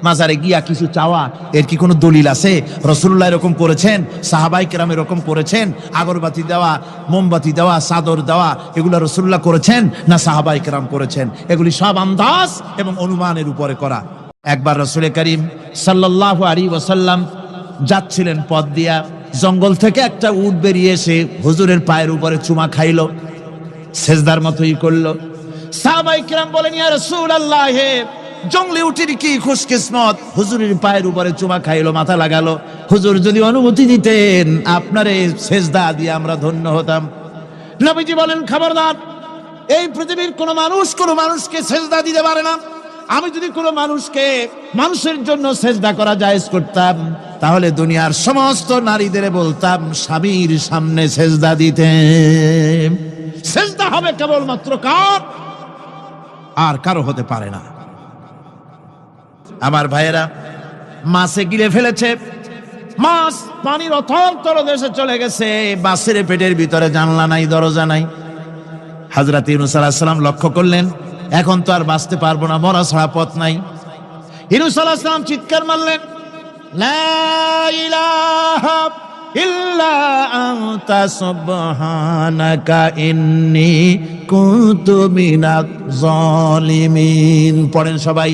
মাজারে গিয়া কিছু চাওয়া, এর কি কোনো দলিল আছে? রাসূলুল্লাহ এরকম করেছেন? সাহাবায়ে কেরাম এরকম করেছেন? আগরবাতি দেওয়া, মোমবাতি দেওয়া, চাদর দেওয়া, এগুলো রাসূলুল্লাহ করেছেন না সাহাবায়ে কেরাম করেছেন? এগুলি সব আন্দাজ এবং অনুমানের উপরে করা। একবার রাসূল করিম সাল্লাল্লাহু আলাইহি ওয়াসাল্লাম যাচ্ছিলেন পথ দিয়া, জঙ্গল থেকে একটা উট বেরিয়ে এসে হুজুরের পায়ের উপরে চুমা খাইলো, সেজদার মতোই করলো। সাহাবায়ে কেরাম বলেন, ইয়া রাসূলুল্লাহ, জঙ্গলে উটের কি খুশকিসমত, হুজুরের পায়ের উপরে চুমা খাইলো, মাথা লাগালো। হুজুর যদি অনুমতি দিতেন আপনার এই সেজদা দিয়ে আমরা ধন্য হতাম। নবীজি বলেন, খবরদার, এই পৃথিবীর কোন মানুষকে সেজদা দিতে পারে না। আমি যদি কোনো মানুষের জন্য সেজদা করা জায়েজ করতাম, তাহলে দুনিয়ার সমস্ত নারীদের বলতাম স্বামীর সামনে সেজদা দিতে। সেজদা হবে কেবলমাত্র কার? আর কারো হতে পারে না। আমার ভাইয়েরা, মাছে গিলে ফেলেছে, মাছ পানির অথল তলদেশে চলে গেছে, মাছের পেটের ভিতরে জানলা নাই, দরজা নাই। হযরত ইউনূস আলাইহিস সালাম লক্ষ্য করলেন, এখন তো আর বাঁচতে পারবো না, মরা ছাড়া পথ নাই। ইউনূস আলাইহিস সালাম চিৎকার মারলেন, লা ইলাহা ইল্লা আনতা সুবহানাকা ইন্নী কুনতু মিনাজ জালিমিন। পড়েন সবাই,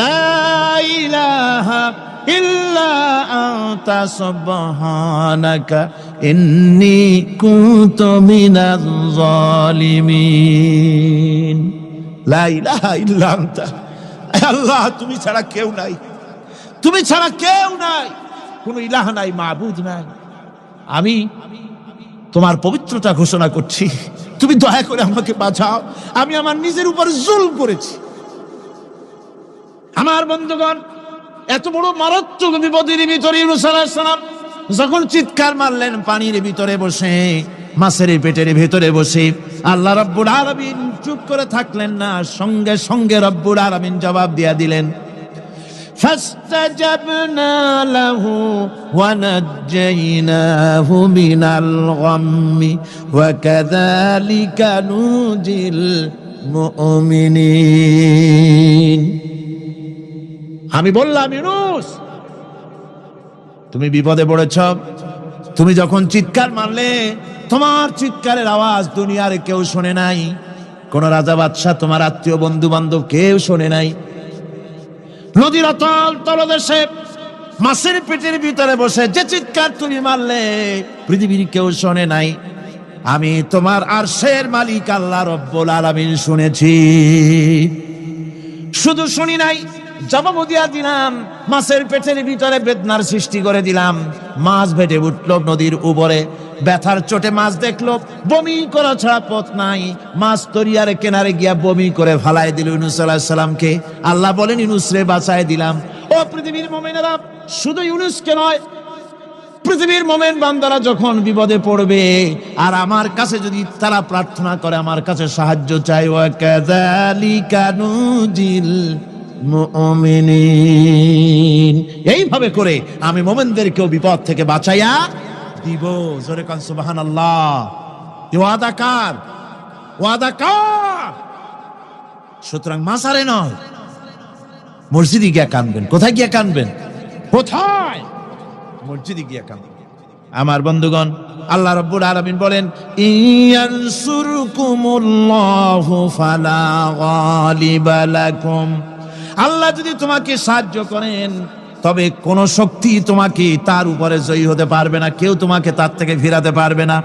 লা ইলাহা ইল্লা আনতা সুবহানাকা ইন্নী কুনতু মিনাজ জালিমিন। লা ইলাহা ইল্লা আনতা, আল্লাহ তুমি ছাড়া কেউ নাই, তুমি ছাড়া কেউ নাই, কোনো ইলাহ নাই, মাবুদ নাই। আমি তোমার পবিত্রতা ঘোষণা করছি, তুমি দয়া করে আমাকে বাঁচাও, আমি আমার নিজের উপর জুলম করেছি। আমার বন্ধুগণ, এত বড় মারাত্মক বিপদের ভিতরে ইউনূস আলাইহিস সালাম যখন চিৎকার মারলেন, পানির ভিতরে বসে, মাছের পেটের ভিতরে বসে, আল্লাহ রাব্বুল আলামিন চুপ করে থাকলেন না, সঙ্গে সঙ্গে রাব্বুল আলামিন জবাব দিয়া দিলেন, فاستجبنا له ونجيناه من الغم وكذلك ننجي المؤمنين। আমি বললাম, ইউনূস তুমি বিপদে পড়েছ, তুমি যখন চিৎকার মারলে তোমার চিৎকারের আওয়াজ দুনিয়ার কেউ শোনে নাই, কোন রাজা বাদশাহ, তোমার আত্মীয় বন্ধু বান্ধব কেউ শোনে নাই। নদীর অতল তলদেশে মাছের পেটের ভিতরে বসে যে চিৎকার তুমি মারলে পৃথিবীর কেউ শোনে নাই, আমি তোমার আরশের মালিক আল্লাহ রব্বুল আলামিন শুনেছি। শুধু শুনি নাই, জবাব দিয়া দিলাম, মাছের পেটের ভিতরে বেদনার সৃষ্টি করে দিলাম। মাছ ভেটে উঠল নদীর উপরে, ব্যথার চোটে মাছ দেখলো, বমি করা ছাড়া পথ নাই। মাছ তরিয়ার কিনারে গিয়া বমি করে ফালাই দিল ইউনূস আলাইহিস সালামকে। আল্লাহ বলেন, ইউনূস রে বাঁচায় দিলাম। ও পৃথিবীর মুমিনেরা, শুধু ইউনূসকে নয়, পৃথিবীর মুমিন বান্দারা যখন বিপদে পড়বে আর আমার কাছে যদি তারা প্রার্থনা করে, আমার কাছে সাহায্য চাই, ওয়া কাযালিকা নুজিল মুমিনিন, এইভাবে করে আমি মুমিনদেরকেও বিপদ থেকে বাঁচাইয়া দিব। জোরে কান সুবহানাল্লাহ। ওয়াদা কার? ওয়াদা কার? সুতরাং মাজারে নয়, মসজিদে গিয়া কাঁদবেন। কোথায় গিয়া কাঁদবেন? কোথায়? মসজিদে গিয়া কাঁদবেন। আমার বন্ধুগণ, আল্লাহ রাব্বুল আলামিন বলেন, ইয়ানসুরকুমুল্লাহু ফালা গালিবা লাকুম, আল্লাহ যদি তোমাকে সাহায্য করেন তবে কোন শক্তি তোমাকে তার উপরে জয়ী হতে পারবে না, কেউ তোমাকে তার থেকে ফিরাতে পারবে না।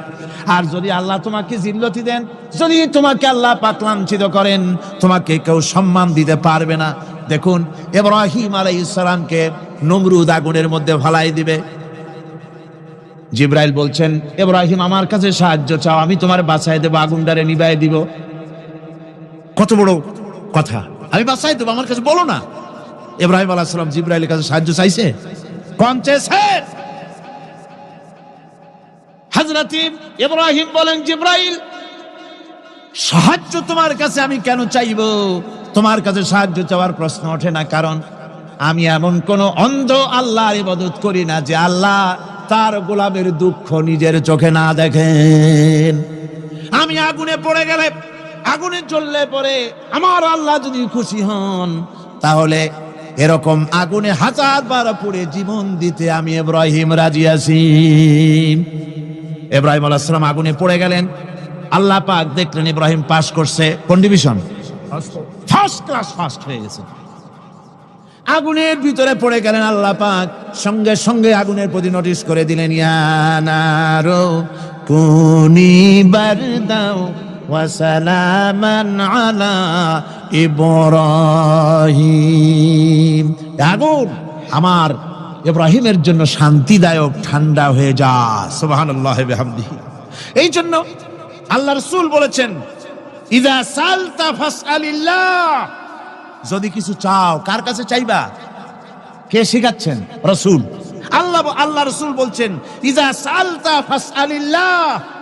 আর যদি আল্লাহ তোমাকে জিল্লতি দেন, যদি তোমাকে আল্লাহ পাক লাঞ্ছিত করেন, তোমাকে কেউ সম্মান দিতে পারবে না। দেখুন, ইব্রাহিম আলাইহিস সালামকে নমরুদ আগুনের মধ্যে ফালাই দিবে, জিবরাইল বলছেন, ইব্রাহিম আমার কাছে সাহায্য চাও, আমি তোমার বাঁচাই দেব, আগুনটারে নিভাই দিব। কত বড় কথা, আমি বাঁচাই দেব, আমার কাছে বলো না। ইব্রাহিম আলাইহিস সালাম জিবরাইলের কাছে সাহায্য চাইছে, কোন চেয়েছে? হযরত ইব্রাহিম বলেন, জিবরাইল, সাহায্য তোমার কাছে আমি কেন চাইবো? তোমার কাছে সাহায্য চাওয়ার প্রশ্ন ওঠে না, কারণ আমি এমন কোন অন্ধ আল্লাহর ইবাদত করি না যে আল্লাহ তার গোলামের দুঃখ নিজের চোখে না দেখেন। আমি আগুনে পড়ে গেলে, আগুনে জ্বললে পরে আমার আল্লাহ যদি খুশি হন, তাহলে এরকম আগুনে 1000 বার পুড়ে জীবন দিতে আমি ইব্রাহিম রাজি আছি। ইব্রাহিম আলাইহিস সালাম আগুনে পড়ে গেলেন। আল্লাহ পাক দেখলেন ইব্রাহিম পাস করছে কোন ডিভিশন, ফার্স্ট ক্লাস ফার্স্ট হয়ে গেছে। আগুনের ভিতরে পড়ে গেলেন। আল্লাহ পাক সঙ্গে সঙ্গে আগুনের প্রতি নোটিশ করে দিলেন, ইয়া নারু কুনি বারদাও ওয়া সালামান আলা ইব্রাহিম। আগুন আমার ইব্রাহিমের জন্য শান্তিদায়ক, ঠান্ডা হয়ে যা। সুবহানাল্লাহি ওয়া বিহামদিহি। এই জন্য আল্লাহ রাসূল বলেছেন, ইযা সালতা ফাসআলিল্লাহ, যদি কিছু চাও কার কাছে চাইবা? কে শিখাচ্ছেন? রাসূল। আল্লাহ রাসূল বলছেন, ইযা সালতা ফাসআলিল্লাহ,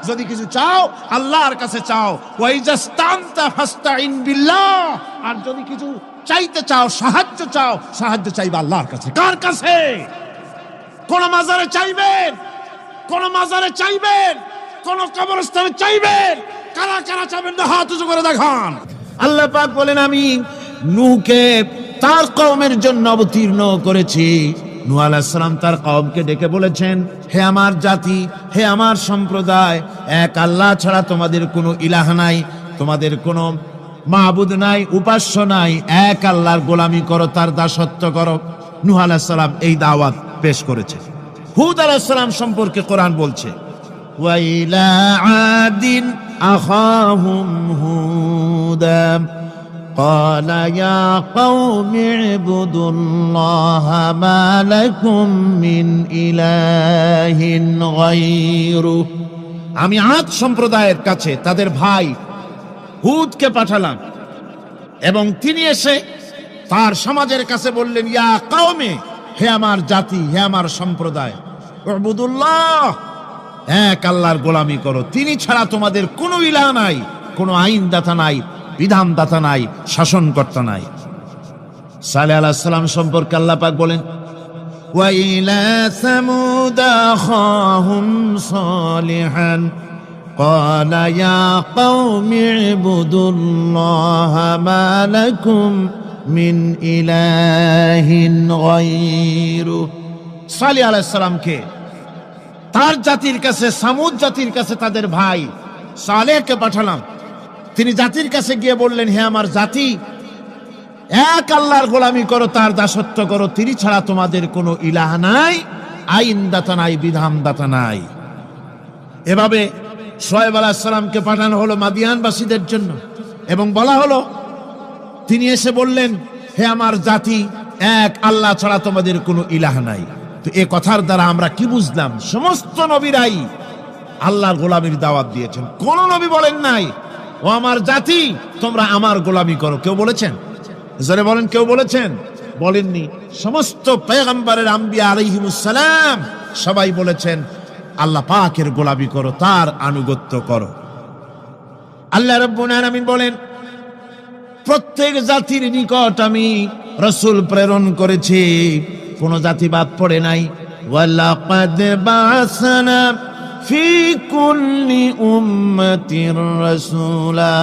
যদি কিছু চাও আল্লাহর কাছে চাও। ওয়া ইযা ইসতানতা ফাসতাইন বিল্লাহ, আর যদি কিছু চাইতে চাও, সাহায্য চাও, সাহায্য চাইবা আল্লাহর কাছে। কার কাছে? কোন মাজারে চাইবেন? কোন মাজারে চাইবেন? কোন কবরস্থানে চাইবেন? কারা কারা চাইবেন না হাত উঁচু করে দেখান। আল্লাহ পাক বলেন, আমি নূহকে তার কওমের জন্য অবতীর্ণ করেছি। নূহ আলাইহিস সালাম তার কওমকে ডেকে বলেছেন, হে আমার জাতি, হে আমার সম্প্রদায়, এক আল্লাহ ছাড়া তোমাদের কোনো ইলাহ নাই, তোমাদের কোনো মাবুদ নাই, উপাস্য নাই। এক আল্লাহর গোলামি করো, তার দাসত্ব করো। নূহ আলাইহিস সালাম এই দাওয়াত পেশ করেছে। হুদ আলাইহিস সালাম সম্পর্কে কোরআন বলছে, ওয়া ইলা আদিন আখাহুম হুদা قال يا قوم اعبدوا الله ما لكم من إله غيره। আমি আদ সম্প্রদায়ের কাছে তাদের ভাই হুদকে পাঠালাম এবং তিনি এসে তার সমাজের কাছে বললেন, ইয়া কওমে, হে আমার জাতি, হে আমার সম্প্রদায়, উবুদুল্লাহ, এক আল্লাহর গোলামি করো, তিনি ছাড়া তোমাদের কোনো ইলাহ নাই, কোনো আইনদাতা নাই, বিধানদাতা নাই, শাসনকর্তা নাই। সালেহ আলাইহিস সালাম সম্পর্কে আল্লাহ পাক বলেন, ওয়া ইলা সামুদ আখাহুম সালিহান قال يا قوم اعبدوا الله ما لكم من إله غيره। সালেহ আলাইহিস সালামকে তার জাতির কাছে, সামুদ জাতির কাছে তাদের ভাই সালেহকে পাঠালাম। তিনি জাতির কাছে গিয়ে বললেন, হে আমার জাতি, এক আল্লাহর গোলামি করো, তার দাসত্ব করো, তিনি ছাড়া তোমাদের কোনো ইলাহ নাই, আইনদাতা নাই, বিধানদাতা নাই। এভাবে শুআয়ব আলাইহিস সালামকে পাঠানো হলো মাদিয়ানবাসীদের জন্য এবং বলা হলো, তিনি এসে বললেন, হে আমার জাতি, এক আল্লাহ ছাড়া তোমাদের কোনো ইলাহ নাই। তো এই কথার দ্বারা আমরা কি বুঝলাম? সমস্ত নবীরাই আল্লাহর গোলামির দাওয়াত দিয়েছেন। কোন নবী বলেন নাই, ও আমার জাতি, তোমরা আমার গোলামি করো। কেউ বলেছেন? জোরে বলেন, কেউ বলেছেন? বলেননি। সমস্ত পয়গম্বরের, আম্বিয়া আলাইহিমুস সালাম সবাই বলেছেন, আল্লাহ পাকের গোলামি করো, তার আনুগত্য করো। আল্লাহ রাব্বুল আলামিন বলেন, প্রত্যেক জাতির নিকট আমি রাসূল প্রেরণ করেছি, কোন জাতি বাদ পড়ে নাই। ওয়ালাকাদ বা'সনা ফি কুল্লি উম্মাতির রাসূলা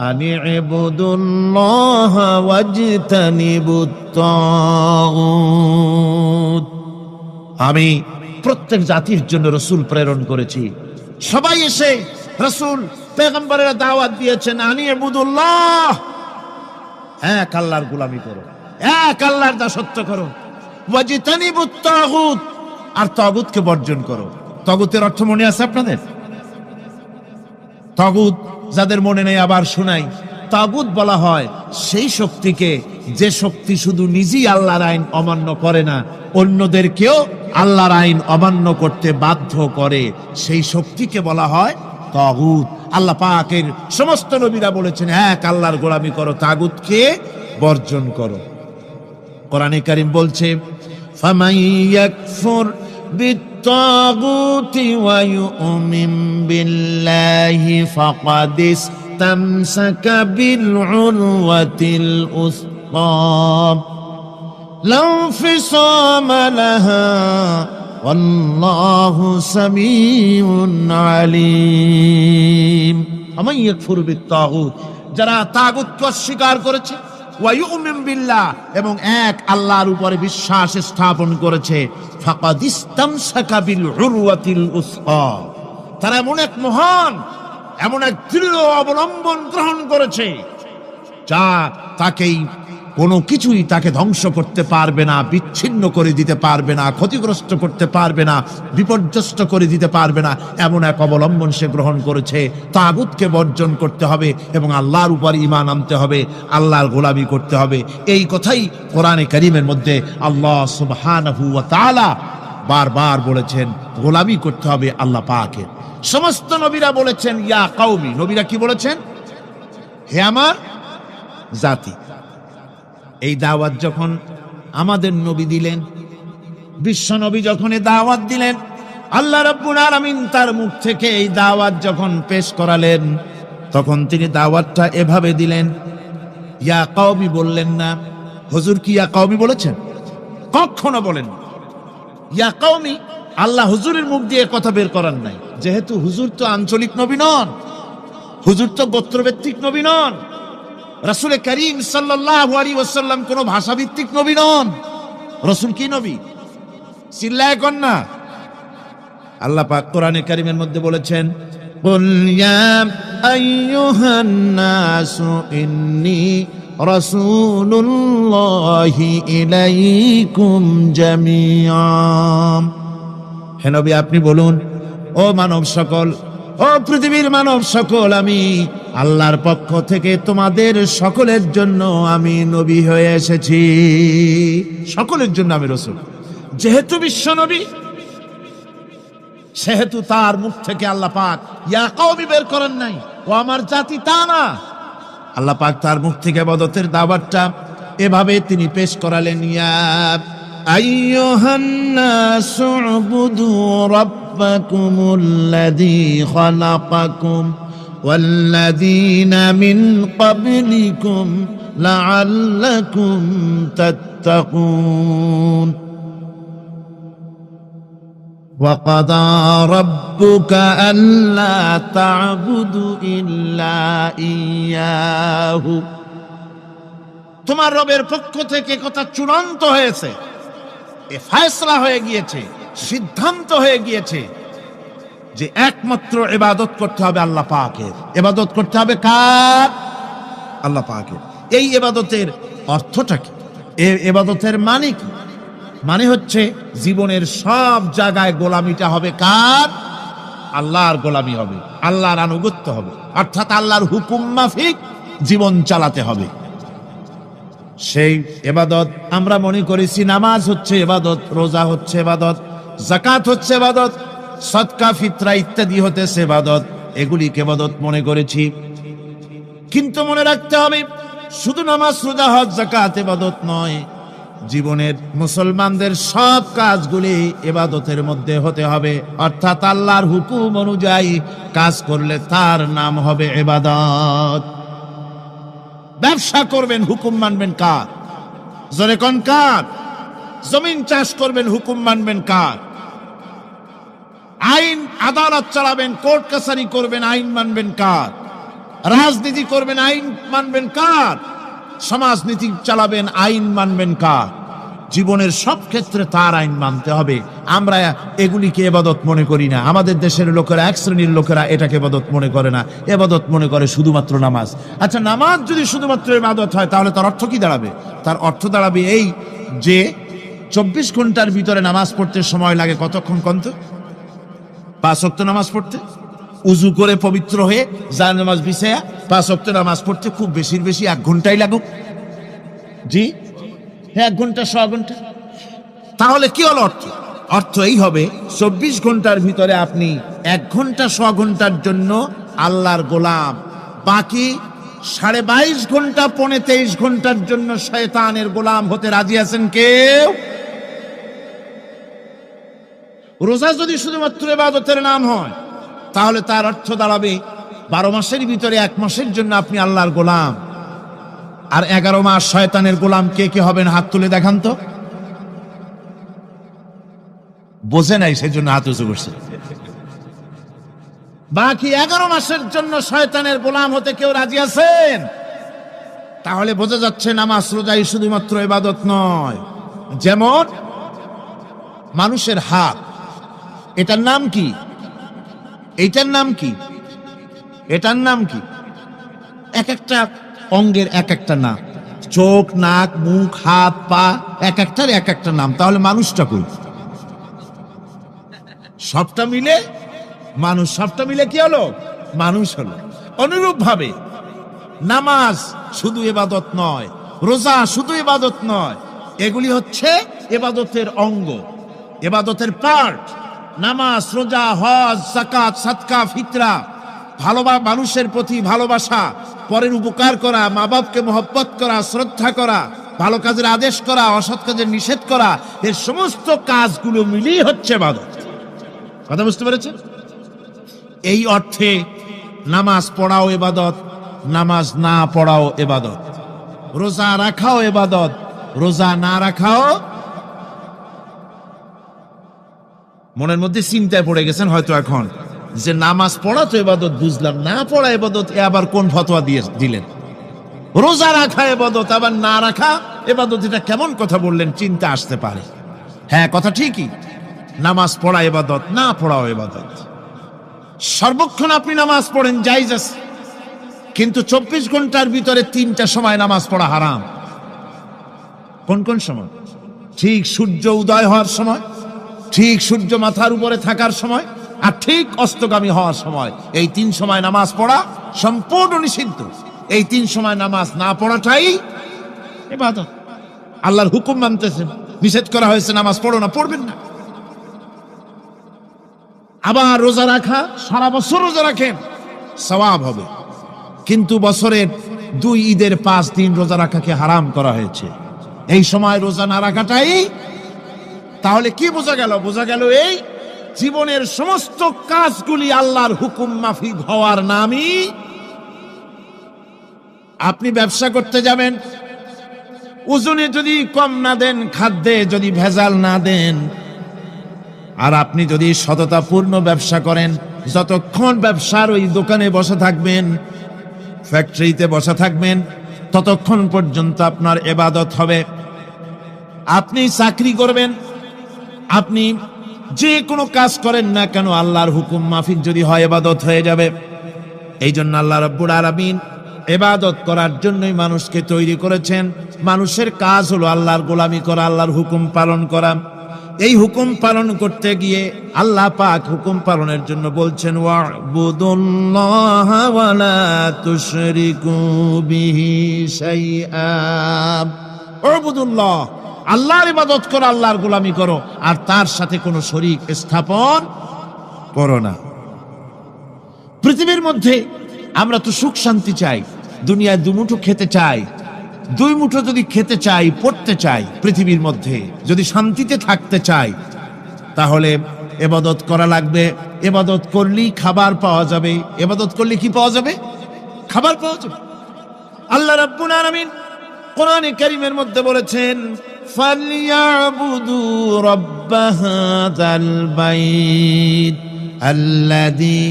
আনি ইবুদুল্লাহ ওয়াজতানিবুত তাগুত। আমি প্রত্যেক জাতির জন্য রাসূল প্রেরণ করেছি। সবাই এসে রাসূল পয়গম্বরের দাওয়াত দিয়েছেন, আনি ইবুদুল্লাহ, এক আল্লাহর গোলামি করো, এক আল্লাহর দাসত্ব করো, ওয়াজতানিবুত তাগুত, আর তাগুতকে বর্জন করো। তাগুতের অর্থ মনে আছে আপনাদের? তাগুত যাদের মনে নেই আবার শোনাই। তাগুত বলা হয় সেই শক্তিকে, যে শক্তি শুধু নিজেই আল্লাহর আইন অমান্য করে না, অন্যদেরকেও আল্লাহর আইন অমান্য করতে বাধ্য করে, সেই শক্তিকে বলা হয় তাগুত। আল্লাহ পাকের সমস্ত নবীরা বলেছেন, এক আল্লাহর গোলামি করো, তাগুতকে বর্জন করো। কোরআনে কারীম বলছে, ফামান ইয়াকফুর বিত্তাগুতি ওয়া ইউমিন বিল্লাহি ফাকাদ ইসতামসাকা বিল উরওয়াতিল উসকা লা ইনফিসামা লাহা ওয়াল্লাহু সামিউন আলিম। ফামান ইয়াকফুর বিত্তাগুত, যারা তাগুতকে অস্বীকার করেছে, ওয়া ইউমিন বিল্লাহ, এবং এক আল্লাহর উপরে বিশ্বাস স্থাপন করেছে, ফাকাদ ইসতামসাকা বিল উরওয়াতিল উসকা, তারা এমন এক মহান, এমন এক দৃঢ় অবলম্বন গ্রহণ করেছে যা তাকেই কোনো কিছুই তাকে ধ্বংস করতে পারবে না, বিচ্ছিন্ন করে দিতে পারবে না, ক্ষতিগ্রস্ত করতে পারবে না, বিপর্যস্ত করে দিতে পারবে না। এমন এক অবলম্বন সে গ্রহণ করেছে। তাগুতকে বর্জন করতে হবে এবং আল্লাহর উপর ঈমান আনতে হবে, আল্লাহর গোলামি করতে হবে। এই কথাই কোরআনে কারীমের মধ্যে আল্লাহ সুবহানাহু ওয়া তাআলা বারবার বলেছেন, গোলামি করতে হবে আল্লাহ পাকের। সমস্ত নবীরা বলেছেন ইয়া কওমি, নবীরা কি বলেছেন? হে আমার জাতি। এই দাওয়াত যখন আমাদের নবী দিলেন, বিশ্ব নবী যখন এই দাওয়াত দিলেন, আল্লাহ রাব্বুল আলামিন তার মুখ থেকে এই দাওয়াত যখন পেশ করালেন, তখন তিনি দাওয়াতটা এভাবে দিলেন, ইয়া কওমি বললেন না। হুজুর কি ইয়া কওমি বলেছেন? কখনো বলেন না। ইয়া কওমি আল্লাহ হুজুরের মুখ দিয়ে কথা বের করার নাই, যেহেতু হুজুর তো আঞ্চলিক নবী নন, হুজুর তো গোত্রভিত্তিক নবী নন, রাসূল করিম সাল্লাল্লাহু আলাইহি ওয়াসাল্লাম কোন ভাষাভিত্তিক নবী নন। রাসূল কি নবী? চিল্লায় কোন না। আল্লাহ পাক কোরআনে কারীমের মধ্যে বলেছেন, কুল ইয়া আইয়ুহান নাসু ইন্নী রাসূলুল্লাহি ইলাইকুম জামিআ। হে নবী আপনি বলুন, ও মানব সকল, ও পৃথিবীর মানব সকল, আমি আল্লাহর পক্ষ থেকে তোমাদের সকলের জন্য আমি নবী হয়ে এসেছি। সকলের জন্য আমি রাসূল। যেহেতু বিশ্ব নবী, সেহেতু তার মুখ থেকে আল্লাহ পাক ইয়া কওমি বের করেন নাই, ও আমার জাতি, তা না। আল্লাহ পাক তার মুখ থেকে ইবাদতের দাওয়াতটা এভাবে তিনি পেশ করালেন, ইয়া আইয়ুহান নাসু উবুদু রাব্বাকুমুল্লাযী খালাকাকুম ওয়াল্লাযীনা মিন ক্বাবলিকুম লাআল্লাকুম তাত্তাকুন। وَقَضَى رَبُّكَ أَلَّا تَعْبُدُوا إِلَّا إِيَّاهُ। তোমার রবের পক্ষ থেকে কথা চূড়ান্ত হয়েছে, এ ফয়সালা হয়ে গিয়েছে, সিদ্ধান্ত হয়ে গিয়েছে যে একমাত্র ইবাদত করতে হবে আল্লাহ পাকের। ইবাদত করতে হবে কার? আল্লাহ পাকের। এই ইবাদতের অর্থটা কি? এই ইবাদতের মানে কি? মানে হচ্ছে জীবনের সব জায়গায় গোলামিটা হবে কার? আল্লাহর গোলামি হবে, আল্লাহর আনুগত্য হবে, অর্থাৎ আল্লাহর হুকুম মাফিক জীবন চালাতে হবে। সেই ইবাদত আমরা মনে করেছি নামাজ হচ্ছে ইবাদত, রোজা হচ্ছে ইবাদত, যাকাত হচ্ছে ইবাদত, সদকা ফিতরা ইত্যাদি হতেছে ইবাদত, এগুলিকে ইবাদত মনে করেছি। কিন্তু মনে রাখতে হবে শুধু নামাজ, রোজা, হজ, যাকাত ইবাদত নয়। জীবনের মুসলমানদের সব কাজগুলি ইবাদতের মধ্যে হতে হবে, অর্থাৎ আল্লাহর হুকুম অনুযায়ী কাজ করলে তার নাম হবে ইবাদত। ব্যবসা করবেন, হুকুম মানবেন কার? জোরে কোন কার? জমিন চাষ করবেন, হুকুম মানবেন কার? আইন আদালত চালাবেন, কোর্ট কাছারি করবেন, আইন মানবেন কার? রাজনীতি করবেন, আইন মানবেন কার? সমাজনীতি চালাবেন, আইন মানবেন কার? জীবনের সব ক্ষেত্রে তার আইন মানতে হবে। আমরা এগুলিকে ইবাদত মনে করি না। আমাদের দেশের লোকেরা, এক শ্রেণীর লোকেরা এটাকে ইবাদত মনে করে না, ইবাদত মনে করে শুধুমাত্র নামাজ। আচ্ছা, নামাজ যদি শুধুমাত্র ইবাদত হয় তাহলে তার অর্থ কি দাঁড়াবে? তার অর্থ দাঁড়াবে এই যে 24 ঘন্টার ভিতরে নামাজ পড়তে সময় লাগে কতক্ষণ? কত? 5 ওয়াক্ত নামাজ পড়তে, উজু করে পবিত্র হয়ে জায় নামাজ বিছায়া 5 ওয়াক্ত নামাজ পড়তে খুব বেশির বেশি 1 ঘন্টাই লাগুক। জি, 1 ঘন্টা, 100 ঘন্টা। তাহলে কি হলো অর্থ? অর্থ এই হবে 24 ঘন্টার ভিতরে আপনি 1 ঘন্টা 100 ঘন্টার জন্য আল্লাহর গোলাম, বাকি 22.5 ঘন্টা 23 ঘন্টার জন্য শয়তানের গোলাম হতে রাজি আছেন কেউ? রোজা যদি শুধুমাত্র ইবাদতের নাম হয় তাহলে তার অর্থ দাঁড়াবে 12 মাসের ভিতরে 1 মাসের জন্য আপনি আল্লাহর গোলাম। আর 11 মাস শয়তানের গোলাম কে কে হবেন? হাত তুলে দেখান তো। বোঝে নাই সেজন্য হাত উঁচু করছে। বাকি 11 মাসের জন্য শয়তানের গোলাম হতে কেউ রাজি আছেন? তাহলে বোঝা যাচ্ছে নামাজ রোজাই শুধুমাত্র ইবাদত নয়। যেমন মানুষের হাত, এটার নাম কি? এটার নাম কি? এটার নাম কি? এক একটা অঙ্গের এক একটা নাম। চোখ, নাক, মুখ, হাত, পা, এক একটার এক একটা নাম। তাহলে মানুষটা কই? সবটা মিলে মানুষ। সবটা মিলে কি হলো? মানুষ হলো। অনুরূপ ভাবে নামাজ শুধু ইবাদত নয়, রোজা শুধু ইবাদত নয়, এগুলি হচ্ছে ইবাদতের অঙ্গ, ইবাদতের পার্ট। নামাজ, রোজা, হজ, যাকাত, সাদকা, ফিতরা, মানুষের প্রতি ভালোবাসা, পরের উপকার করা, মা বাপকে মহব্বত করা, শ্রদ্ধা করা, ভালো কাজের আদেশ করা, অসৎ কাজের নিষেধ করা, এর সমস্ত কাজগুলো মিলিয়ে হচ্ছে ইবাদত। কথা বুঝতে পেরেছেন? এই অর্থে নামাজ পড়াও ইবাদত, নামাজ না পড়াও ইবাদত। রোজা রাখাও ইবাদত, রোজা না রাখাও। মনের মধ্যে চিন্তায় পড়ে গেছেন হয়তো এখন যে নামাজ পড়া তো ইবাদত বুঝলাম, না পড়া ইবাদত, এ আবার কোন ফতোয়া দিলেন? রোজা রাখা ইবাদত আবার না রাখা ইবাদত, এটা কেমন কথা বললেন? চিন্তা আসতে পারে। হ্যাঁ, কথা ঠিকই, নামাজ পড়া ইবাদত, না পড়াও ইবাদত। সর্বক্ষণ আপনি নামাজ পড়েন, জায়েজ আছে, কিন্তু 24 ঘন্টার ভিতরে 3টা সময় নামাজ পড়া হারাম। কোন কোন সময়? ঠিক সূর্য উদয় হওয়ার সময়, ঠিক সূর্য মাথার উপরে থাকার সময়, আর ঠিক অস্তগামী হওয়ার সময়। এই 3 সময় নামাজ পড়া সম্পূর্ণ নিষিদ্ধ। এই 3 সময় নামাজ না পড়াটাই ইবাদত। আল্লাহর হুকুম মানতেছেন, নিষেধ করা হয়েছে নামাজ পড়ো না, পড়বেন না। আবার রোজা রাখা, সারা বছর রোজা রাখেন, সওয়াব হবে, কিন্তু বছরের 2 ঈদের 5 দিন রোজা রাখাকে হারাম করা হয়েছে। এই সময় রোজা না রাখাটাই, তাহলে কি বোঝা গেল? বোঝা গেল এই জীবনের সমস্ত কাজগুলি আল্লাহর হুকুম মাফিক হওয়ার নামই। আপনি ব্যবসা করতে যাবেন, ওজনে যদি কম না দেন, খাদ্যে যদি ভেজাল না দেন, আর আপনি যদি সততাপূর্ণ ব্যবসা করেন, যতক্ষণ ব্যবসার ওই দোকানে বসে থাকবেন, ফ্যাক্টরিতে বসে থাকবেন, ততক্ষণ পর্যন্ত আপনার ইবাদত হবে। আপনি চাকরি করবেন, আপনি যে কোনো কাজ করেন না কেন, আল্লাহর হুকুম মাফিক যদি হয়, ইবাদত হয়ে যাবে। এই জন্য আল্লাহ রাব্বুল আলামিন ইবাদত করার জন্যই মানুষকে তৈরি করেছেন। মানুষের কাজ হলো আল্লাহর গোলামি করা, আল্লাহর হুকুম পালন করা। এই হুকুম পালন করতে গিয়ে আল্লাহ পাক হুকুম পালনের জন্য বলছেন, ওয়া'বুদুল্লাহা ওয়া লা তুশরিকু বিহি শাইআ। ওয়া'বুদুল্লাহ, আল্লাহর ইবাদত করো, আল্লাহর গোলামি করো, আর তার সাথে কোনো শরীক স্থাপন করো না। পৃথিবীর মধ্যে আমরা তো সুখ শান্তি চাই, দুনিয়ায় দুমুঠো খেতে চাই। 2 মুঠো যদি খেতে চাই, পড়তে চাই, পৃথিবীর মধ্যে যদি শান্তিতে থাকতে চাই, তাহলে ইবাদত করা লাগবে। ইবাদত করলেই খাবার পাওয়া যাবে। ইবাদত করলে কি পাওয়া যাবে? খাবার পাওয়া যাবে। আল্লাহ রাব্বুল আলামিন কোরআনে কারীমের মধ্যে বলেছেন, ফালইয়াবুদু রাব্ব হাযাল বাইত আল্লাযী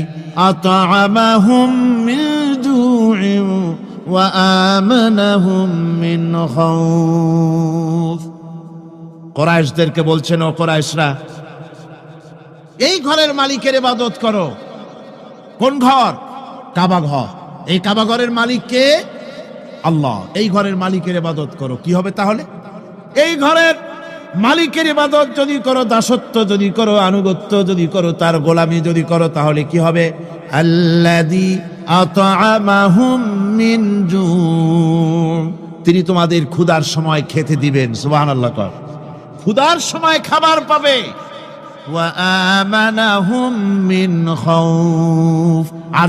আত'আমাহুম মিন জু'ইন ওয়া আমানাহুম মিন খাউফ। কুরাইশদেরকে বলছেন, ও কুরাইশরা, এই ঘরের মালিকের ইবাদত করো। কোন ঘর? কাবা ঘর। এই কাবা ঘরের মালিক কে? আল্লাহ। এই ঘরের মালিকের ইবাদত করো। কি হবে তাহলে? এই ঘরের মালিকের ইবাদত যদি করো, দাসত্ব যদি করো, আনুগত্য যদি করো, তার গোলামি যদি করো, তাহলে কি হবে? আল্লাযী আত'আমাহুম মিন জু', তিনি তোমাদের ক্ষুধার সময় খেতে দিবেন। সুবহানাল্লাহ। ক্ষুধার সময় খাবার পাবে। ওয়া আমানাহুম মিন খাউফ, আর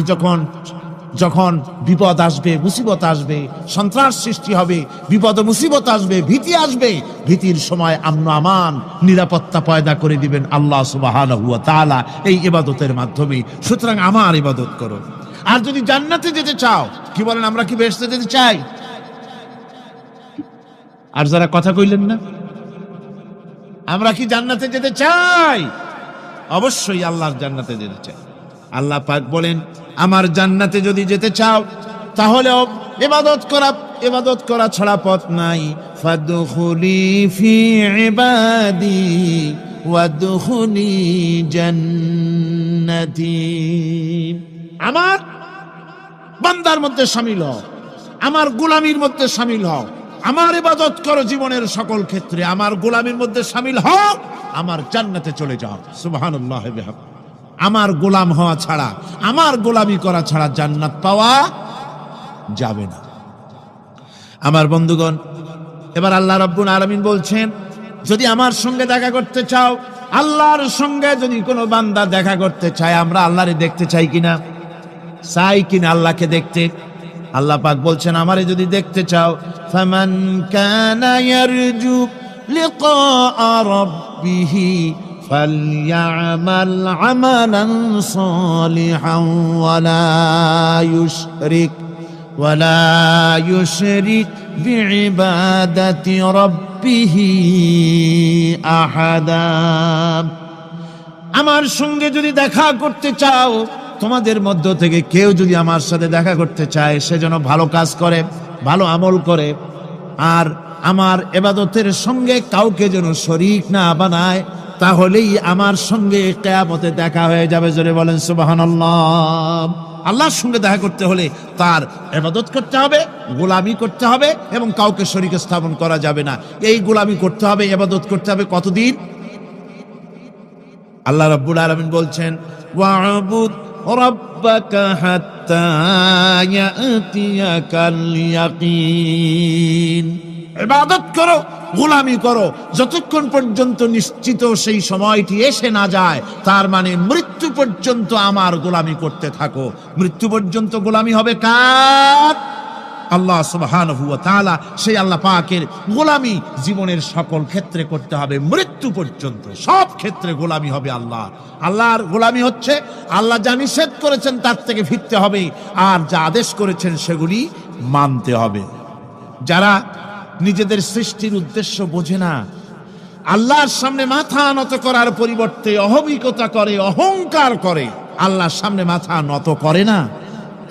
যখন বিপদ আসবে, মুসিবত আসবে, সন্ত্রাস সৃষ্টি হবে, বিপদ মুসিবত আসবে, ভীতি আসবে, ভীতির সময় আমন আমান, নিরাপত্তা পয়দা করে দিবেন আল্লাহ সুবহানাহু ওয়া তাআলা এই ইবাদতের মাধ্যমে। সুতরাং আমার ইবাদত করো। আর যদি জান্নাতে যেতে চাও, কি বলেন, আমরা কি বেহেশতে যেতে চাই? আর যারা কথা কইলেন না, আমরা কি জান্নাতে যেতে চাই? অবশ্যই আল্লাহর জান্নাতে যেতে চাই। আল্লাহ পাক বলেন, আমার জান্নাতে যদি যেতে চাও তাহলে ইবাদত করা ছাড়া পথ নাই। ফাদখুলি ফি ইবাদি ওয়াদখুলি জান্নাতি, আমার বান্দার মধ্যে শামিল হও, আমার গোলামির মধ্যে শামিল হও, আমার ইবাদত করো জীবনের সকল ক্ষেত্রে, আমার গোলামির মধ্যে শামিল হও, আমার জান্নাতে চলে যাও। সুবহানাল্লাহ। আমার গোলাম হওয়া ছাড়া, আমার গোলামি করা ছাড়া জান্নাত পাওয়া যাবে না। আমার বন্ধুগণ, এবার আল্লাহ রাব্বুল আলামিন বলছেন, যদি আমার সঙ্গে দেখা করতে চাও, আল্লাহর সঙ্গে যদি কোনো বান্দা দেখা করতে চায়, আমরা আল্লাহরে দেখতে চাই কিনা, চাই কিনা আল্লাহকে দেখতে? আল্লাহ পাক বলছেন, আমারে যদি দেখতে চাও, ফামান কানা ইয়ারজু লিকা রাব্বিহি ফালইআমাল আমালান সালিহান ওয়ালা ইউশরিক বিইবাদাতি রাব্বিহি আহাদা। আমার সঙ্গে যদি দেখা করতে চাও, তোমাদের মধ্য থেকে কেউ যদি আমার সাথে দেখা করতে চায়, সে যেন ভালো কাজ করে, ভালো আমল করে, আর আমার ইবাদতের সঙ্গে কাউকে যেন শরীক না বানায়, তাহলেই আমার সঙ্গে কিয়ামতে দেখা হয়ে যাবে। জোরে বলেন সুবহানাল্লাহ। আল্লাহর সঙ্গে দেখা করতে হলে তার ইবাদত করতে হবে, গোলামি করতে হবে, এবং কাউকে শরীক স্থাপন করা যাবে না। এই গোলামি করতে হবে, ইবাদত করতে হবে কতদিন? আল্লাহ রাব্বুল আলামিন বলছেন, ওয়া'বুদ রাব্বাকা হাত্তা ইয়াতিয়াকাল ইয়াকিন। ইবাদত করো, গোলামি করো, যতক্ষণ পর্যন্ত নিশ্চিত সেই সময়টি এসে না যায়, তার মানে মৃত্যু পর্যন্ত আমার গোলামি করতে থাকো। মৃত্যু পর্যন্ত গোলামি হবে কার? আল্লাহ সুবহানাহু ওয়া তাআলা। সেই আল্লাহ পাকের গোলামি জীবনের সকল ক্ষেত্রে করতে হবে, মৃত্যু পর্যন্ত সব ক্ষেত্রে গোলামি হবে আল্লাহ। আল্লাহর গোলামি হচ্ছে আল্লাহ যা নিষেধ করেছেন তার থেকে ফিরতে হবে, আর যা আদেশ করেছেন সেগুলি মানতে হবে। যারা নিজেদের সৃষ্টির উদ্দেশ্য বোঝে না, আল্লাহর সামনে মাথা নত করার পরিবর্তে অহমিকতা করে, অহংকার করে, আল্লাহর সামনে মাথা নত করে না,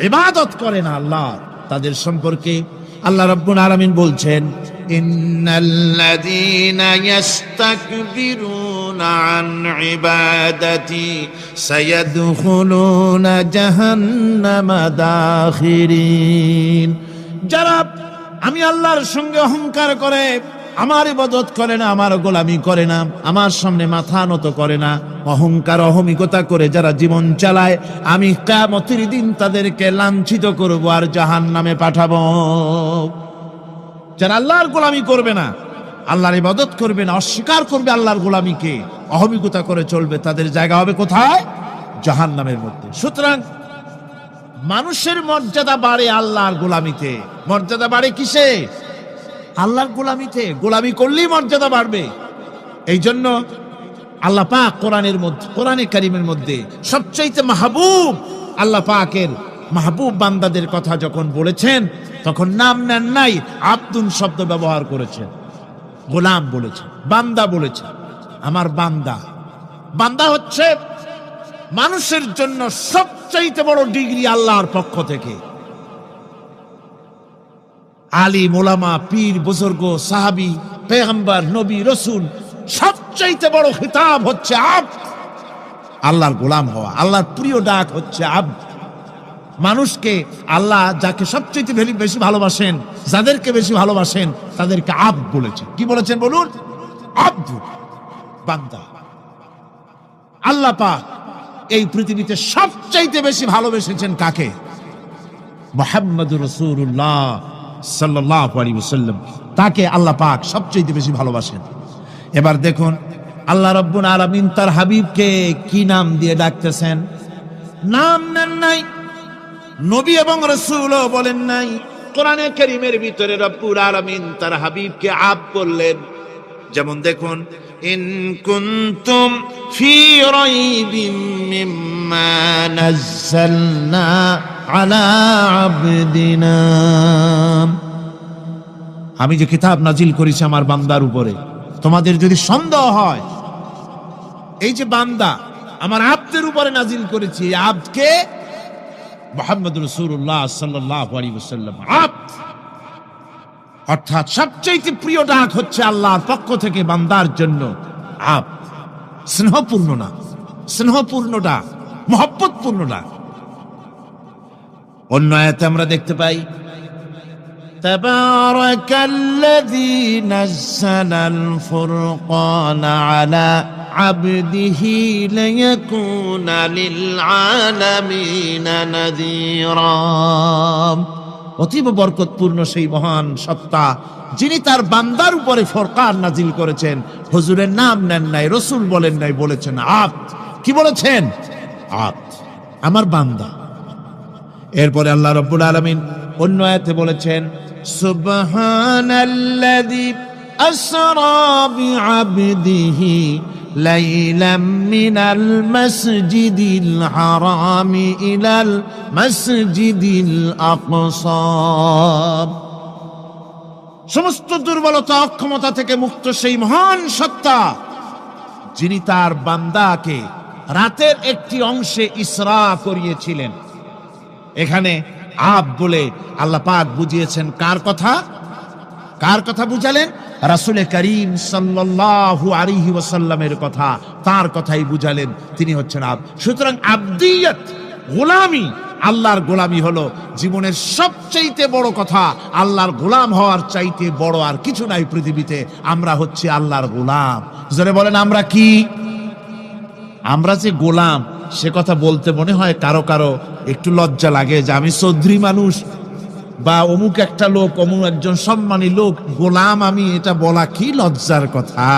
ইবাদত করে না আল্লাহ, তাদের সম্পর্কে আল্লাহ রাব্বুল আলামিন বলছেন, ইন্নাল্লাযীনা ইস্তাকবিরুনা আন ইবাদাতি সায়াদখুলুনা জাহান্নামা দাখিরিন। যারা আমি আল্লাহর সঙ্গে অহংকার করে, আমার ইবাদত করে না, আমার গোলামি করে না, আমার সামনে মাথা নত করে না, অহংকার অহমিকতা করে যারা জীবন চালায়, আমি কিয়ামতের দিন তাদেরকে লাঞ্ছিত করব আর জাহান্নামে পাঠাবো। যারা আল্লাহর গোলামি করবে না, আল্লাহর ইবাদত করবে না, অস্বীকার করবে আল্লাহর গোলামিকে, অহমিকতা করে চলবে, তাদের জায়গা হবে কোথায়? জাহান্নামের মধ্যে। সুতরাং মানুষের মর্যাদা বাড়ে আল্লাহর গোলামিতে। মর্যাদা বাড়ে কিসে? আল্লাহর গোলামিতে। গোলামি করলেই মর্যাদা বাড়বে। এই জন্য আল্লাহ পাক কোরআনে কারীমের মধ্যে সবচাইতে মাহবুব, আল্লাহ পাকের মাহবুব বান্দাদের কথা যখন বলেছেন, তখন নাম নেন নাই, আব্দুন শব্দ ব্যবহার করেছেন, গোলাম বলেছেন, বান্দা বলেছেন। আমার বান্দা, বান্দা হচ্ছে মানুষের জন্য সবচাইতে বড় ডিগ্রি আল্লাহর পক্ষ থেকে। আলিম, ওলামা, পীর, বুজুর্গ, সাহাবী, পেগম্বর, নবী, রসুল, সবচাইতে বড় খিতাব হচ্ছে আব্দ। আল্লাহর গোলাম হওয়া, আল্লাহর প্রিয় ডাক হচ্ছে আব্দ। মানুষকে আল্লাহ যাকে সবচাইতে বেশি ভালোবাসেন, যাদেরকে বেশি ভালোবাসেন, তাদেরকে আব্দ বলেছেন। কি বলেছেন বলুন? আব্দ, বান্দা। আল্লাহ পাক এই পৃথিবীতে সবচাইতে বেশি ভালোবেসেছেন কাকে? মুহাম্মদুর রাসূলুল্লাহ সাল্লাল্লাহু আলাইহি ওয়াসাল্লাম। তাকে আল্লাহ পাক সবচাইতে বেশি ভালোবাসেন। এবার দেখুন আল্লাহ রাব্বুল আলামিন তার হাবিবকে কি নাম দিয়ে ডাকতেছেন? নাম নেন নাই, নবী এবং রাসূলও বলেন নাই। কোরআনে কারীমের ভিতরে রব্বুল আলামিন তার হাবিবকে আব্দ বললেন। যেমন দেখুন, ইন কুনতুম ফি রাইবিম মিম্মা নাযালনা আলা আবদিনা। আমি যে কিতাব নাজিল করেছি আমার বান্দার উপরে, তোমাদের যদি সন্দেহ হয়, এই যে বান্দা আমার আব্দের উপরে নাজিল করেছি, এই আব্দকে মুহাম্মদ রাসূলুল্লাহ সাল্লাল্লাহু আলাইহি ওয়াসাল্লাম আব্দ, অর্থাৎ সবচেয়ে প্রিয় ডাক হচ্ছে আল্লাহর পক্ষ থেকে বান্দার জন্য আব্দ। স্নেহপূর্ণ না, স্নেহপূর্ণ ডাক, মহব্বতপূর্ণ ডাক। অন্য আয়াতে আমরা দেখতে পাই তাবারাকাল্লাযী নাযালাল ফুরকানা আলা আবদিহি লিয়াকুনা লিল আলামিনা নাযীরা। অতীব বরকতপূর্ণ সেই মহান সত্তা যিনি তার বান্দার উপরে ফুরকান নাজিল করেছেন। হুজুরের নাম নেন নাই, রাসূল বলেন নাই, বলেছেন আব্দ। কি বলেছেন? আব্দ, আমার বান্দা। এরপরে আল্লাহ রাব্বুল আলামিন অন্য আয়াতে বলেছেন সুবহানাল্লাযী আসরা বিআবদিহি লাইলাম মিনাল মাসজিদিল হারামি ইলাল মাসজিদিল আকসা। সমস্ত দুর্বলতা অক্ষমতা থেকে মুক্ত সেই মহান সত্তা যিনি তার বান্দাকে রাতের একটি অংশে ইসরা করিয়েছিলেন। এখানে আব বলে আল্লাহ পাক বুঝিয়েছেন কার কথা? কার কথা বুঝালেন? রাসূল করিম সাল্লাল্লাহু আলাইহি ওয়াসাল্লামের কথা, তার কথাই বুঝালেন। তিনি হচ্ছেন আব। সুতরাং আবদিয়ত, গোলামি, আল্লাহর গোলামি হলো জীবনের সবচাইতে বড় কথা। আল্লাহর গোলাম হওয়ার চাইতে বড় আর কিছু নাই পৃথিবীতে। আমরা হচ্ছে আল্লাহর গোলাম। যারা বলেন আমরা কি? আমরা যে গোলাম, সে কথা বলতে মনে হয় কারো কারো একটু লজ্জা লাগে যে আমি চৌধুরী মানুষ বা অমুক একটা লোক, অমুক একজন সম্মানী লোক, গোলাম আমি, এটা বলা কি লজ্জার কথা।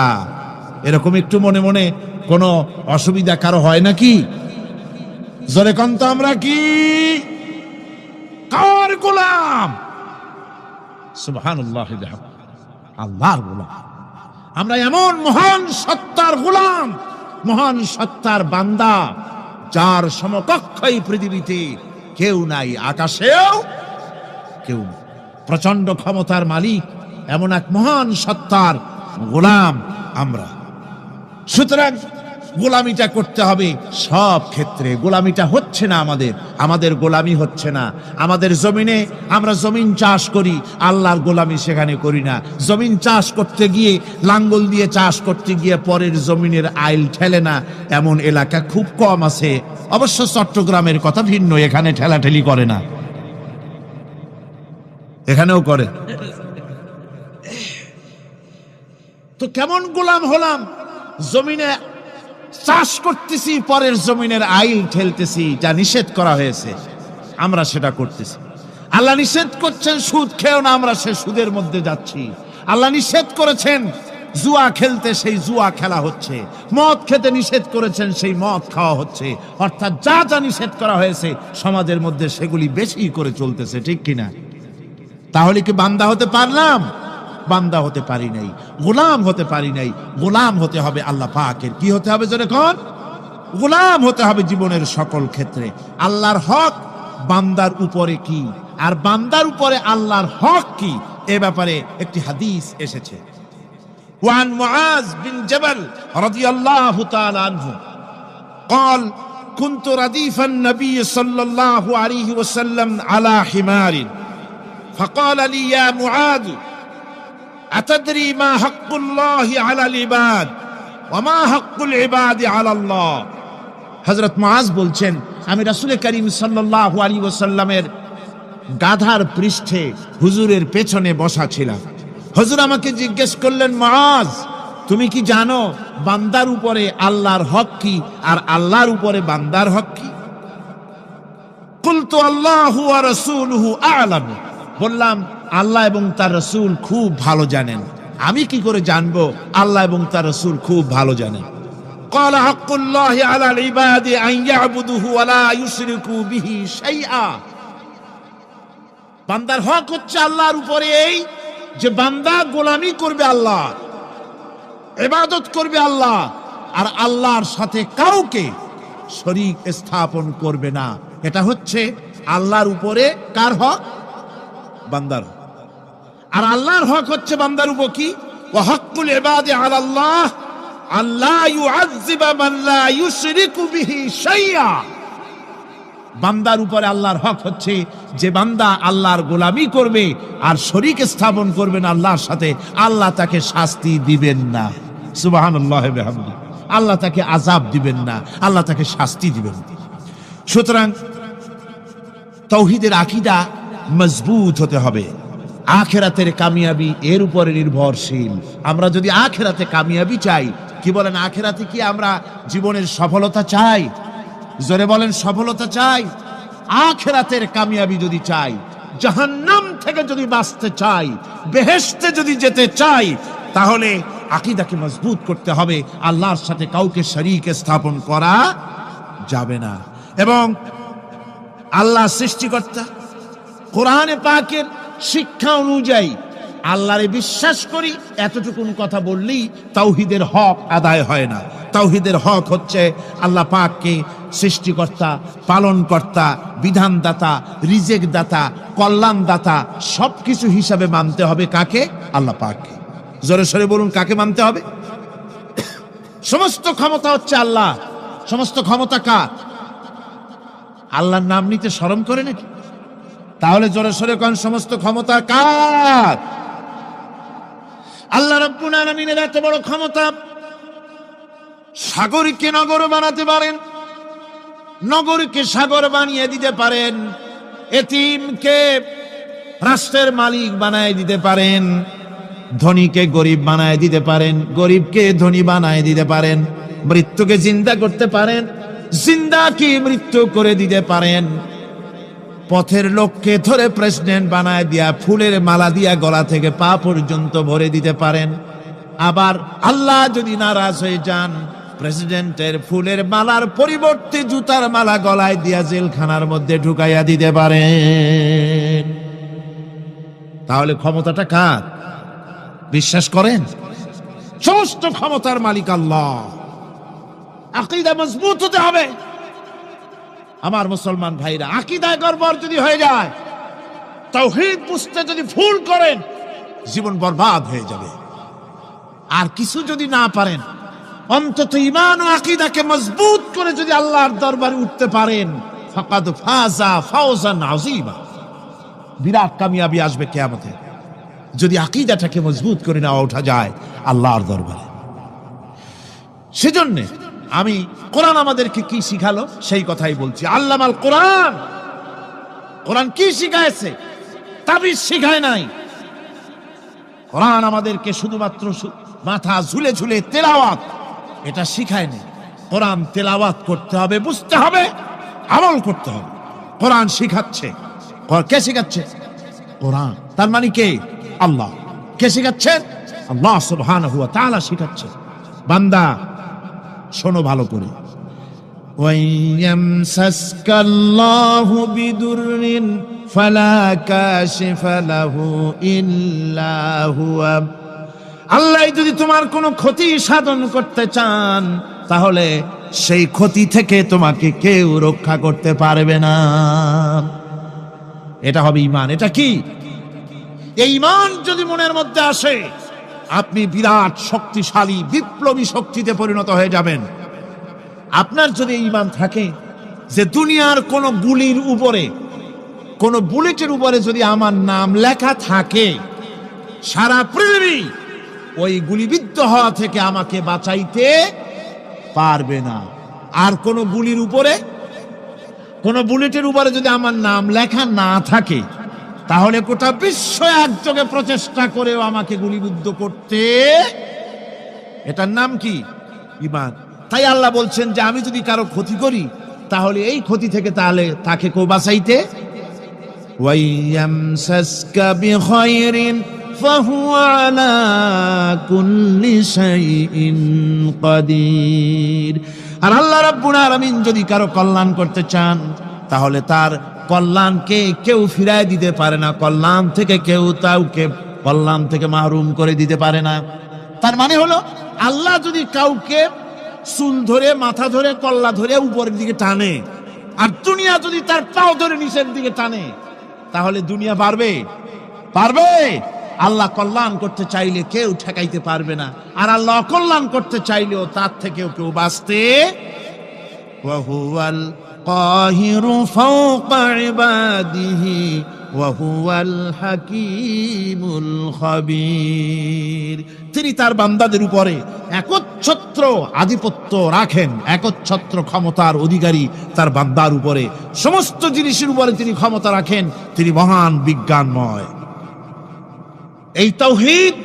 এরকম একটু মনে মনে কোনো অসুবিধা কারো হয় নাকি? জোরে কোন তো আমরা কি? কার গোলাম? সুবহানাল্লাহ, আল্লাহর গোলাম। আমরা এমন মহান সত্তার গোলাম, মহান সত্তার বান্দা, যার সমকক্ষ এই পৃথিবীতে কেউ নাই, আকাশেও কেউ নেই। প্রচন্ড ক্ষমতার মালিক এমন এক মহান সত্তার গোলাম আমরা। সুতরাং গোলামিটা করতে হবে সব ক্ষেত্রে। গোলামিটা হচ্ছে না আমাদের গোলামি হচ্ছে না। আমাদের জমিনে আমরা জমিন চাষ করি, আল্লাহর গোলামি সেখানে করি না। জমিন চাষ করতে গিয়ে, লাঙ্গল দিয়ে চাষ করতে গিয়ে পরের জমিনের আইল ঠেলে না, এমন এলাকা খুব কম আছে। অবশ্য চট্টগ্রামের কথা ভিন্ন, এখানে ঠেলাঠেলি করে না, এখানেও করে। তো কেমন গোলাম হলাম? জমিনে চাষ করতেছি, পরের জমিনের আইল ঠেলতেছি, যা নিষেধ করা হয়েছে আমরা সেটা করতেছি। আল্লাহ নিষেধ করছেন সুদ খেও না, আমরা সে সুদের মধ্যে যাচ্ছি। আল্লাহ নিষেধ করেছেন জুয়া খেলতে, সেই জুয়া খেলা হচ্ছে। মদ খেতে নিষেধ করেছেন, সেই মদ খাওয়া হচ্ছে। অর্থাৎ যা যা নিষেধ করা হয়েছে সমাজের মধ্যে সেগুলি বেশি করে চলতেছে, ঠিক কিনা? তাহলে কি বান্দা হতে পারলাম? বান্দা হতে পারি নাই, গোলাম হতে পারি নাই। গোলাম হতে হবে আল্লাহ পাকের। কি হতে হবে যখন? গোলাম হতে হবে জীবনের সকল ক্ষেত্রে। আল্লাহর হক বান্দার উপরে কি, আর বান্দার উপরে আল্লাহর হক কি, এ ব্যাপারে একটি হাদিস এসেছে। ওয়ান মুআজ বিন জাবাল রাদিয়াল্লাহু তাআলা আনহু قال كنت رديف النبي صلى الله عليه وسلم على حمار فقال لي يا معاذ أتدري ما حق الله على العباد وما حق العباد على الله। হযরত মুআজ বলছেন, আমি রাসূল করিম সাল্লাল্লাহু আলাইহি ওয়াসাল্লামের গাধার পৃষ্ঠে হুজুরের পেছনে বসা ছিলাম। হুজুর আমাকে জিজ্ঞেস করলেন, মুআজ তুমি কি জানো বান্দার উপরে আল্লাহর হক কি আর আল্লাহর উপরে বান্দার হক কি? কুলতু আল্লাহু ওয়া রাসূলুহু আ'লাম। বললাম আল্লাহ এবং তার রাসূল খুব ভালো জানেন। আমি কি করে জানবো? আল্লাহ এবং তার রাসূল খুব ভালো জানেন। ক্বালা হাক্কুল্লাহি আলাল ইবাদি আন ইয়াবুদুহু ওয়া লা ইউশরিকু বিহি শাইআ। বান্দার হক হচ্ছে আল্লাহর উপরে এই যে বান্দা গোলামি করবে আল্লাহ, ইবাদত করবে আল্লাহ, আর আল্লাহর সাথে কাউকে শরীক স্থাপন করবে না। এটা হচ্ছে আল্লাহর উপরে কার হক? বান্দার। আর আল্লাহর হক হচ্ছে বান্দার উপর কি? ওয়া হাক্কুল ইবাদি আলাল্লাহ আল্লা ইউআযযিবা মান লা ইউশরিকু বিহি শাইআ। বান্দার উপরে আল্লাহর হক হচ্ছে যে বান্দা আল্লাহর গোলামি করবে আর শরীক স্থাপন করবে না আল্লাহর সাথে, আল্লাহ তাকে শাস্তি দিবেন না। সুবহানাল্লাহ ওয়া বিহামদিহি। আল্লাহ তাকে আযাব দিবেন না, আল্লাহ তাকে শাস্তি দিবেন। সুতরাং তাওহীদের আকীদা মজবুত হতে হবে। আখিরাতের কামিয়াবি এর উপরে নির্ভরশীল। আমরা যদি আখিরাতে কামিয়াবি চাই, কি বলেন, আখিরাতে কি আমরা জীবনের সফলতা চাই? জোরে বলেন, সফলতা চাই। আখিরাতের কামিয়াবি যদি চাই, জাহান্নাম থেকে যদি বাঁচতে চাই, বেহেশতে যদি যেতে চাই, তাহলে আকীদাকে মজবুত করতে হবে। আল্লাহর সাথে কাউকে শরীক স্থাপন করা যাবে না। এবং আল্লাহ সৃষ্টিকর্তা, কোরআনে পাকের শিক্ষা অনুযায়ী আল্লাহরে বিশ্বাস করি, এতটুকুন কথা বললেই তাওহীদের হক আদায় হয় না। তাওহীদের হক হচ্ছে আল্লাহ পাককে সৃষ্টিকর্তা, পালনকর্তা, বিধানদাতা, রিজেক দাতা, কল্যাণদাতা সবকিছু হিসাবে মানতে হবে। কাকে? আল্লাহ পাককে। জোরে সরে বলুন, কাকে মানতে হবে? সমস্ত ক্ষমতা হচ্ছে আল্লাহ। সমস্ত ক্ষমতা কার? আল্লাহর নাম নিতে শরম করে নাকি? তাহলে জোরে সরে কোন সমস্ত ক্ষমতা কার? আল্লাহ রাব্বুল আলামিনের এত বড় ক্ষমতা, সাগরকে নগর বানাতে পারেন, নগরকে সাগর বানিয়ে দিতে পারেন, এতিমকে রাষ্ট্রের মালিক বানায় দিতে পারেন, ধনীকে গরিব বানায় দিতে পারেন, গরিবকে ধনী বানায় দিতে পারেন, মৃত্যুকে জিন্দা করতে পারেন, জিন্দাকে মৃত্যু করে দিতে পারেন, পথের লোককে ধরে প্রেসিডেন্ট বানায় দিয়া ফুলের মালা দিয়া গলা থেকে পা পর্যন্ত ভরে দিতে পারেন। আবার আল্লাহ যদি নারাজ হয়ে যান, প্রেসিডেন্টের ফুলের মালার পরিবর্তে জুতার মালা গলায় দিয়া জেলখানার মধ্যে ঢুকাইয়া দিতে পারেন। তাহলে ক্ষমতাটা কার? বিশ্বাস করেন? সমস্ত ক্ষমতার মালিক আল্লাহ। আকীদা মজবুত হতে হবে। আমার মুসলমান ভাইরা, আকীদায় গড়বড় যদি হয়ে যায়, তাওহীদ বুঝতে যদি ভুল করেন, জীবন বরবাদ হয়ে যাবে। আর কিছু যদি না পারেন, অন্তত ঈমান ও আকীদাকে মজবুত করে যদি আল্লাহর দরবারে উঠতে পারেন, ফাকাদ ফাজা ফাওজান আযীমা। বিরাট কামিয়াবি আসবে কিয়ামতে যদি আকীদাটাকে মজবুত করে না ওঠা যায় আল্লাহর দরবারে। সেজন্য আমি কোরআন আমাদেরকে কি শিখালো সেই কথাই বলছি। আল্লামাল কোরআন, কোরআন কি শিখাইছে? তাবিজ শিখায় নাই। কোরআন আমাদেরকে শুধুমাত্র মাথা ঝুলে ঝুলে তেলাওয়াত, এটা শিখায় নাই। কোরআন তেলাওয়াত করতে হবে, বুঝতে হবে, আমল করতে হবে। কোরআন শিখাচ্ছে। কে শিখাচ্ছে? কোরআন। তার মানে কে? আল্লাহ। কে শিখাচ্ছেন? আল্লাহ সুবহানাহু ওয়া তাআলা শিখাচ্ছে। বান্দা শোনো ভালো করে। ওয়াইয়ামসাসকাল্লাহু বিদুররিন ফালা কাশিফা লাহু ইল্লা হুয়া। আল্লাহ যদি তোমার কোনো ক্ষতি সাধন করতে চান, তাহলে সেই ক্ষতি থেকে তোমাকে কেউ রক্ষা করতে পারবে না। এটা হবে ঈমান। এটা কি? এই ঈমান যদি মনের মধ্যে আসে, আপনি বিরাট শক্তিশালী বিপ্লবী শক্তিতে পরিণত হয়ে যাবেন। আপনার যদি ঈমান থাকে যে দুনিয়ার কোন গুলির উপরে, কোন বুলেটের উপরে যদি আমার নাম লেখা থাকে, সারা পৃথিবী ওই গুলিবিদ্ধ হওয়া থেকে আমাকে বাঁচাইতে পারবে না। আর কোন গুলির উপরে, কোন বুলেটের উপরে যদি আমার নাম লেখা না থাকে, তাহলে গোটা বিশ্ব একযোগে প্রচেষ্টা করেও আমাকে গুলিবিদ্ধ করতে, এটার নাম কি? ঈমান। তাই আল্লাহ বলছেন যে আমি যদি কারো ক্ষতি করি, তাহলে এই ক্ষতি থেকে তাহলে তাকে কেউ বাঁচাইতে। ওয়াইয়ামসাসকা বিখাইরিন ফাহুয়া আলা কুল্লি শাইইন কাদির। আর আল্লাহ রাব্বুল আলামিন যদি কারো কল্যাণ করতে চান, তাহলে তার কল্যাণকে কেউ ফিরায় দিতে পারে না। কল্যাণ থেকে কেউ কাউকে কল্যাণ থেকে মাহরুম করে দিতে পারে না। তার মানে হলো, আল্লাহ যদি কাউকে চুল ধরে, মাথা ধরে, কল্লা ধরে উপরের দিকে টানে, আর দুনিয়া যদি তার পাও ধরে নিচের দিকে টানে, তাহলে দুনিয়া পারবে? পারবে? আল্লাহ কল্যাণ করতে চাইলে কেউ ঠেকাইতে পারবে না, আর আল্লাহ অকল্যাণ করতে চাইলেও তার থেকেও কেউ বাঁচতে। ওয়া হুয়াল কাহিরু ফাওকা ইবাদিহি ওয়া হুয়াল হাকীমুল খাবীর। তিনি তার বান্দাদের উপরে একচ্ছত্র আধিপত্য রাখেন, একচ্ছত্র ক্ষমতার অধিকারী তার বান্দার উপরে, সমস্ত জিনিসের উপরে তিনি ক্ষমতা রাখেন, তিনি মহান বিজ্ঞানময়। এই তাওহীদ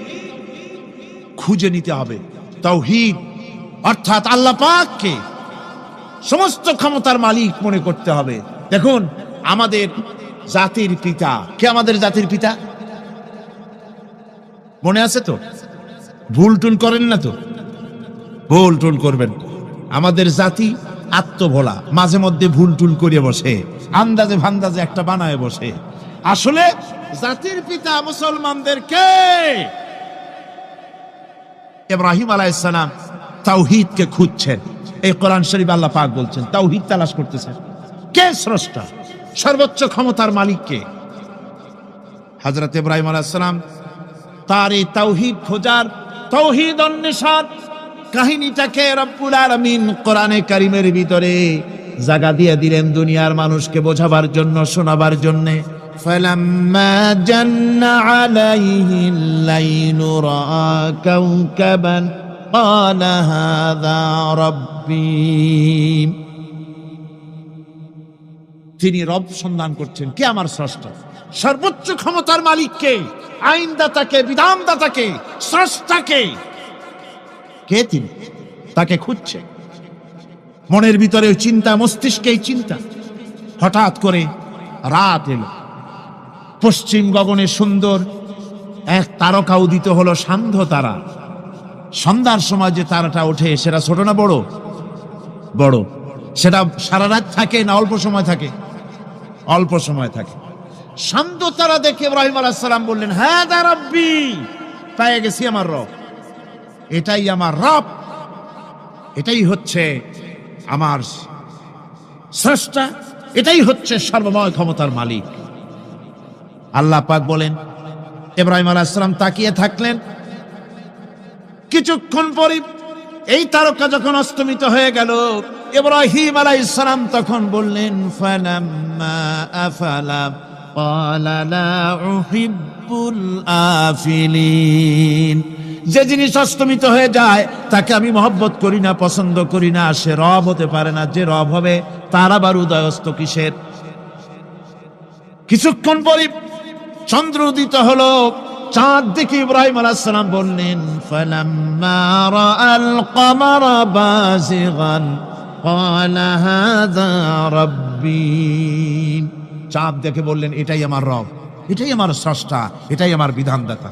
খুঁজে নিতে হবে। তাওহীদ অর্থাৎ আল্লাহ পাককে সমস্ত ক্ষমতার মালিক মনে করতে হবে। দেখুন, আমাদের জাতির পিতা কে? আমাদের জাতির পিতা মনে আছে তো? ভুল টুল করেন না তো? ভুল টুল করবেন। আমাদের জাতি আত্মভোলা, মাঝে মধ্যে ভুল টুল করে বসে, আন্দাজে ভান্দাজে একটা বানায় বসে। আসলে জাতির পিতা মুসলমানদের কে? ইব্রাহিম আলাইহিস সালাম তাওহীদকে খুঁজছেন। এই কোরআন শরীফ আল্লাহ পাক বলছেন তাওহীদ তালাশ করতেছেন। কে স্রষ্টা? সর্বোচ্চ ক্ষমতার মালিক কে? হযরত ইব্রাহিম আলাইহিস সালাম তার এই তাওহীদ খোঁজার, তাওহীদ অন্বেষণ কাহিনীটাকে রব্বুল আলামিন কোরআনে কারীমের ভিতরে জায়গা দিয়ে দিলেন দুনিয়ার মানুষকে বোঝাবার জন্য, শোনাবার জন্য। ফালাম্মা জান্না আলাইহিল লাইলু রাআ কাওকাবান ক্বালা হাযা রাব্বী। তিনি রব সন্ধান করছেন। কে আমার স্রষ্টা? সর্বোচ্চ ক্ষমতার মালিককে, আইনদাতাকে, বিধানদাতাকে, স্রষ্টাকে। কে তিনি? তাকে খুঁজছে। মনের ভিতরে ওই চিন্তা, মস্তিষ্কে এই চিন্তা। হঠাৎ করে রাত এলো, পশ্চিম গগনে সুন্দর এক তারকা উদিত হলো, সান্ধ্য তারা। সন্ধ্যার সময় যে তারাটা ওঠে সেটা ছোট না বড়? বড়। সেটা সারা রাত থাকে না অল্প সময় থাকে? অল্প সময় থাকে। শান্ত তারা দেখে ইব্রাহিম আলাইহিস সালাম বললেন, হাযা রাব্বী, পেয়ে গেছি আমার রব। এটাই আমার রব, এটাই হচ্ছে আমার স্রষ্টা, এটাই হচ্ছে সর্বময় ক্ষমতার মালিক। আল্লাহ পাক বলেন, ইব্রাহিম আলাইহিস সালাম তাকিয়ে থাকলেন। কিছুক্ষণ পরে এই তারকা যখন অস্তমিত হয়ে গেল, ইব্রাহিম আলাইহিস সালাম তখন বললেন, ফালাম্মা আফালা ক্বালা লা উহিব্বুল আফিলিন। যে জিনিস অস্তমিত হয়ে যায় তাকে আমি মহব্বত করি না, পছন্দ করি না, সে রব হতে পারে না। যে রব হবে তার আবার উদয়স্ত কিসের? কিছুক্ষণ পরে চন্দ্র উদিত হলো, চাঁদ দেখে ইব্রাহিম আলাইহিস সালাম বললেন, ফালাম্মা রাআল কমারা বাযিগান ক্বালা হাযা রাব্বী। চাঁদ দেখে বললেন, এটাই আমার রব, এটাই আমার স্রষ্টা, এটাই আমার বিধানদাতা।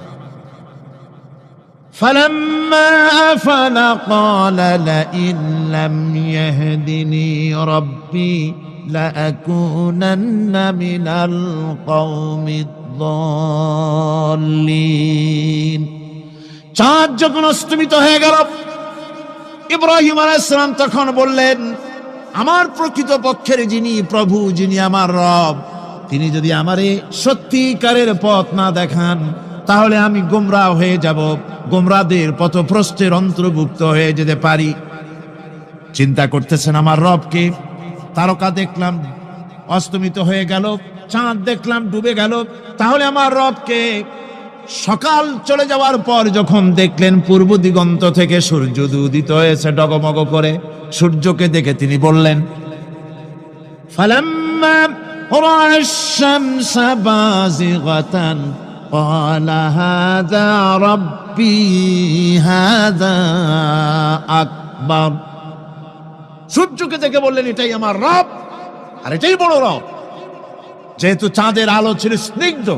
ফালাম্মা আফালা ক্বালা লাইন লাম ইয়াহদিনি রাব্বী লাআকুনান্না মিনাল কওমিদ দাল্লিন। চাঁদ যখন অস্তমিত হয়ে গেল, ইব্রাহিম আলাইহিস সালাম তখন বললেন, আমার প্রকৃত পক্ষের যিনি প্রভু, যিনি আমার রব, তিনি যদি আমারে সত্যিকারের পথ না দেখান তাহলে আমি গোমরাহ হয়ে যাব, গোমরাহদের পথভ্রষ্টের অন্তর্ভুক্ত হয়ে যেতে পারি। চিন্তা করতেছেন আমার রবকে। তারকা দেখলাম অস্তমিত হয়ে গেল, চাঁদ দেখলাম ডুবে গেল, তাহলে আমার রবকে। সকাল চলে যাওয়ার পর যখন দেখলেন পূর্ব দিগন্ত থেকে সূর্য উদিত হয়েছে ডগমগ করে, সূর্যকে দেখে তিনি বললেন, ফালাম্মা রাআশ শামসা বাযিগাতান ক্বালা হাযা রাব্বী হাযা আকবার। সূর্যকে দেখে বললেন, এটাই আমার রব, আর এটাই বড় রব। যেহেতু চাঁদের আলো ছিল স্নিগ্ধ,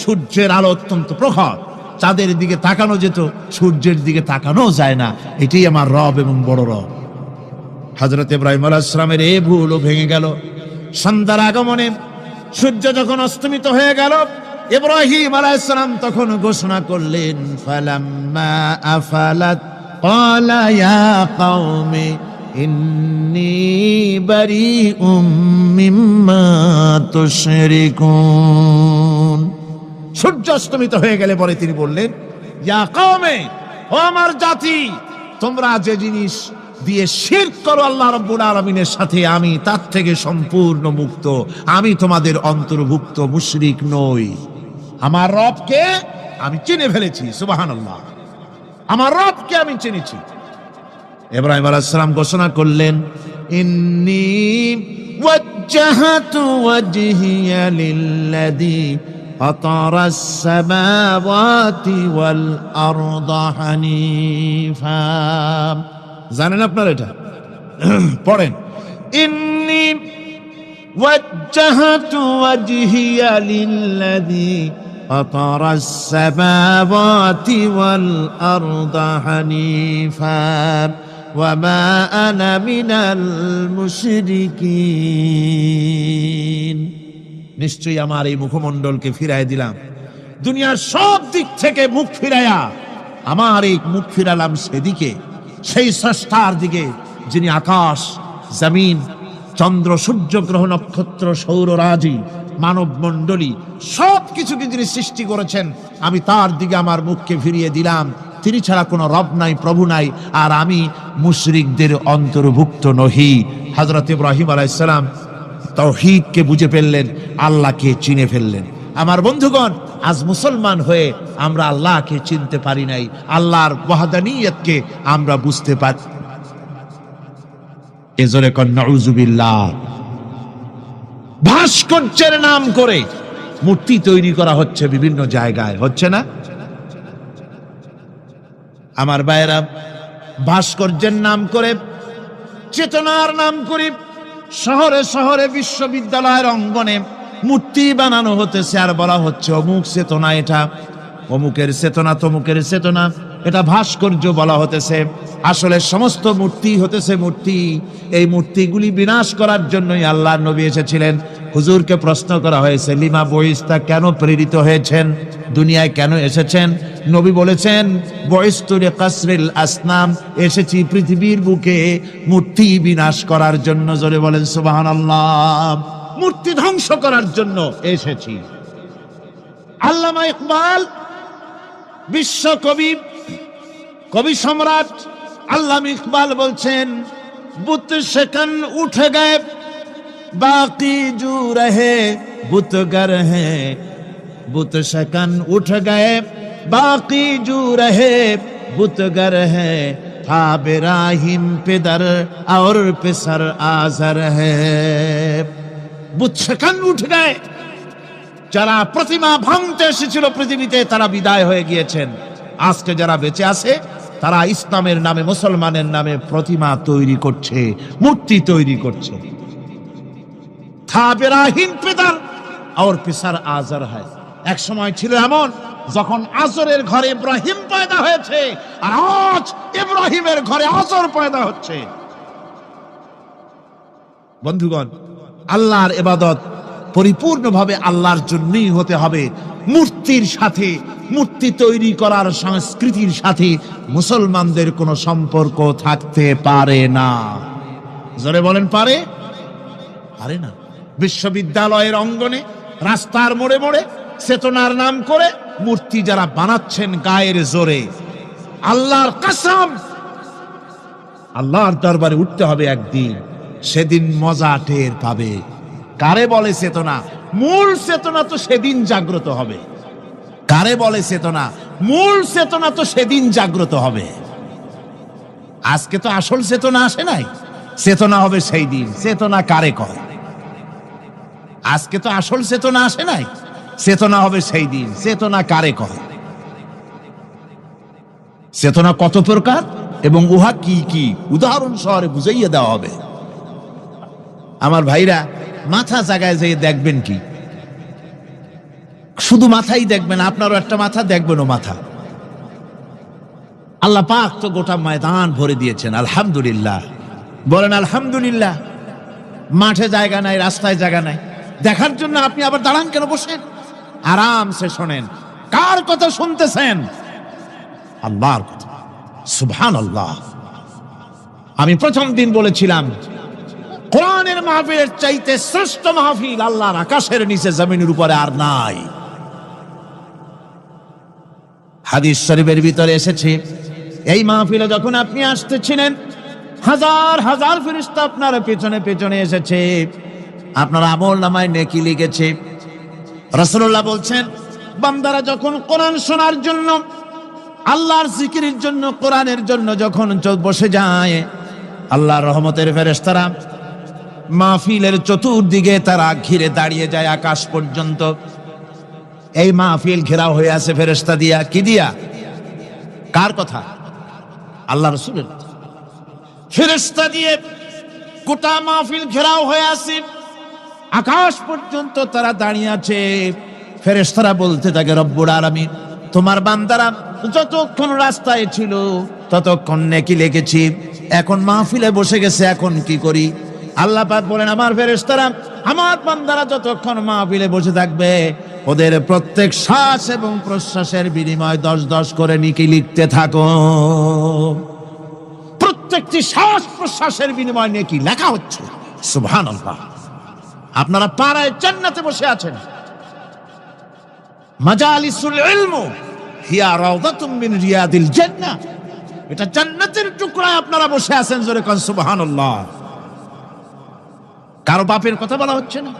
সূর্যের আলো অত্যন্ত প্রখর, চাঁদের দিকে তাকানো যেত, সূর্যের দিকে তাকানো যায় না। এটাই আমার রব এবং বড় রব। হযরত ইব্রাহিম আলাইহিস সালামের এই ভুলও ভেঙে গেল। সন্ধ্যার আগমনে সূর্য যখন অস্তমিত হয়ে গেল, ইব্রাহিম আলাইহিস সালাম তখন ঘোষণা করলেন, ফালাম্মা আফালাত ক্বালা ইয়া কওমি ইন্নী বারীউম মিম্মা তুশরিকুন। সূর্য অস্তমিত হয়ে গেলে পরে তিনি বললেন, ইয়া কওমি, ও আমার জাতি, তোমরা যে জিনিস দিয়ে শিরক করো আল্লাহ রাব্বুল আলামিনের সাথে, আমি তার থেকে সম্পূর্ণ মুক্ত, আমি তোমাদের অন্তর্ভুক্ত, মুশরিক নই। আমার রবকে আমি চিনে ফেলেছি, সুবহানাল্লাহ, আমার রবকে আমি চিনেছি। ইব্রাহিম আলাইহিস সালাম ঘোষণা করলেন, ইন্নী ওয়াজ্জাহাতু ওয়াজহিয়া লিল্লাযী ফাতারাস সামাওয়াতি ওয়াল আরদা হানিফা। জানেন আপনারা এটা? পড়েন, ইন্নী ওয়াজ্জাহাতু ওয়াজহিয়া লিল্লাযী ফাতারাস সামাওয়াতি ওয়াল আরদা হানিফা ওয়া মা আনা মিনাল মুশরিকিন। নিশ্চয়ই আমার এই মুখমণ্ডলকে ফিরাই দিলাম, দুনিয়ার সব দিক থেকে মুখ ফিরাইয়া আমার এই মুখ ফিরালাম সেদিকে, সেই স্রষ্টার দিকে যিনি আকাশ, জমিন, চন্দ্র, সূর্য, গ্রহ, নক্ষত্র, সৌররাজি, মানব মণ্ডলী সব কিছুকে যিনি সৃষ্টি করেছেন, আমি তার দিকে আমার মুখকে ফিরিয়ে দিলাম। তিনি ছাড়া কোনো রব নাই, প্রভু নাই, আর আমি মুশরিকদের অন্তর্ভুক্ত নহি। হযরত ইব্রাহিম আলাইহিস সালাম তাওহীদকে বুঝে ফেললেন, আল্লাহকে চিনে ফেললেন। আমার বন্ধুগণ, আজ মুসলমান হয়ে আমরা আল্লাহকে চিনতে পারি নাই, আল্লাহর ওয়াহদানিয়তকে আমরা বুঝতে পারি। এজরে কোন নাউযুবিল্লাহ। ভাস্কর্যের নাম করে মূর্তি তৈরি করা হচ্ছে বিভিন্ন জায়গায়, হচ্ছে না? আমার ভাইয়েরা, ভাস্কর্যের নাম করে, চেতনার নাম করে শহরে শহরে, বিশ্ববিদ্যালয়ের অঙ্গনে মূর্তি বানানো হতেছে, আর বলা হচ্ছে অমুক চেতনা, এটা অমুকের চেতনা, তমুকের চেতনা, এটা ভাস্কর্য বলা হতেছে। আসলে সমস্ত মূর্তি হতেছে মূর্তি। এই মূর্তিগুলি বিনাশ করার জন্যই আল্লাহর নবী এসেছিলেন। হুজুরকে প্রশ্ন করা হয়েছে, লিমা বইস্তা, কেন প্রেরিত হয়েছেন, দুনিয়ায় কেন এসেছেন? নবী বলেছেন, বইস্তু লিকাসরিল আসনাম, এসেছি পৃথিবীর বুকে মূর্তি বিনাশ করার জন্য। জোরে বলেন সুবহানাল্লাহ। মূর্তি ধ্বংস করার জন্য এসেছি। আল্লামা ইকবাল, বিশ্ব কবি, কবি সম্রাট আল্লামা ইকবাল বলছেন, বুত সেকন উঠে গয়ে বাকি জু রহে বুতগর হে, বুত সেকন উঠ গয়ে বাকি জু রহে বুতগর হে, था बिराहिम पिदर और पिसर आजर है। বুত সেকন উঠ গয়ে, যারা প্রতিমা ভাঙতে এসেছিল পৃথিবীতে তারা বিদায় হয়ে গিয়েছেন। আজকে যারা বেঁচে আছে তারা ইসলামের নামে, মুসলমানের নামে প্রতিমা তৈরি করছে, মূর্তি তৈরি করছে। থা বিরাহিম পিদার और পিসার আজর হয়। এক সময় ছিল এমন যখন আজরের ঘরে ইব্রাহিম পয়দা হয়েছে, আর আজ ইব্রাহিমের ঘরে আজর পয়দা হচ্ছে। বন্ধুগণ, আল্লাহর ইবাদত পরিপূর্ণভাবে আল্লাহর জন্যই হতে হবে। মূর্তির সাথে, মূর্তি তৈরি করার সংস্কৃতির সাথে মুসলমানদের কোনো সম্পর্ক থাকতে পারে না। জোরে বলেন, পারে? পারে না। বিশ্ববিদ্যালয়ের অঙ্গনে, রাস্তার মোড়ে মোড়ে চেতনার নাম করে মূর্তি যারা বানাচ্ছেন গায়ের জোরে, আল্লাহর কসম, আল্লাহর দরবারে উঠতে হবে একদিন, সেদিন মজা টের পাবে। কারে বলে চেতনা? মূল চেতনা তো সেদিন জাগ্রত হবে। কারে বলে চেতনা? মূল চেতনা তো সেদিন জাগ্রত হবে। আজকে তো আসল চেতনা আসে নাই, চেতনা হবে সেই দিন। চেতনা কারে কয়? আজকে তো আসল চেতনা আসে নাই, চেতনা হবে সেই দিন। চেতনা কারে কয়? চেতনা কত প্রকার এবং উহা কি কি উদাহরণ সহরে বুঝাইয়া দেওয়া হবে। আমার ভাইরা, মাথা জায়গায় যেয়ে দেখবেন কি? শুধু মাথাই দেখবেন, আপনারও একটা মাথা, দেখবেনও মাথা। আল্লাহ পাক তো গোটা ময়দান ভরে দিয়েছেন, আলহামদুলিল্লাহ। বলেন আলহামদুলিল্লাহ। মাঠে জায়গা নাই, রাস্তায় জায়গা নাই, দেখার জন্য আপনি আবার দাঁড়ান কেন? বসেন, আরামসে শোনেন। কার কথা শুনতেছেন? আল্লাহর কথা। সুবহানাল্লাহ। আমি প্রথম দিন বলেছিলাম, কোরআনের মাহফিলের চাইতে শ্রেষ্ঠ মাহফিল আল্লাহর আকাশের নিচে জমিনের উপরে আর নাই। হাদিস শরীফের ভিতরে এসেছে, এই মাহফিলে যখন আপনি আসতেছিলেন, হাজার হাজার ফেরেশতা আপনার পেছনে পেছনে এসেছে, আপনার আমল নামায় নেকি লিখেছে। রাসূলুল্লাহ বলছেন, বান্দারা যখন কোরআন শোনার জন্য, আল্লাহর জিকিরের জন্য, কোরআনের জন্য যখন বসে যায়, আল্লাহর রহমতের ফেরেশতারা মাহফিলের চতুর্দিকে তারা ঘিরে দাঁড়িয়ে যায় আকাশ পর্যন্ত। এই মাহফিল ঘেরাও হয়ে আছে ফেরেশতা দিয়া। কি দিয়া? কার কথা? আল্লাহ রাসূলের। ফেরেশতা দিয়ে গোটা মাহফিল ঘেরাও হয়ে আছে, আকাশ পর্যন্ত তারা দাঁড়িয়ে আছে। ফেরেশতারা বলতে থাকে, রব্বুল আলামিন, তোমার বান্দারা যতক্ষণ রাস্তায় ছিল ততক্ষণ নেকি লেগেছি, এখন মাহফিলে বসে গেছে, এখন কি করি? আল্লাহ পাক বলেন, আমার ফেরেশতারা, আমার বান্দারা যতক্ষণ মাহফিলে বসে থাকবে, ওদের প্রত্যেক শ্বাস এবং প্রশ্বাসের বিনিময়ে 10-10 করে নেকি লিখতে থাকো। প্রত্যেকটি শ্বাস প্রশ্বাসের বিনিময়ে নেকি লেখা হচ্ছে। সুবহানাল্লাহ। আপনারা পাড়ায় জান্নাতে বসে আছেন। মাজালিসুল ইলম হিয়া রাউদাতুম মিন রিয়াদিল জান্নাহ, এটা জান্নাতের টুকরায় আপনারা বসে আছেন। জোরে কোন সুবহানাল্লাহ। কারো বাপের কথা বলা হচ্ছে না,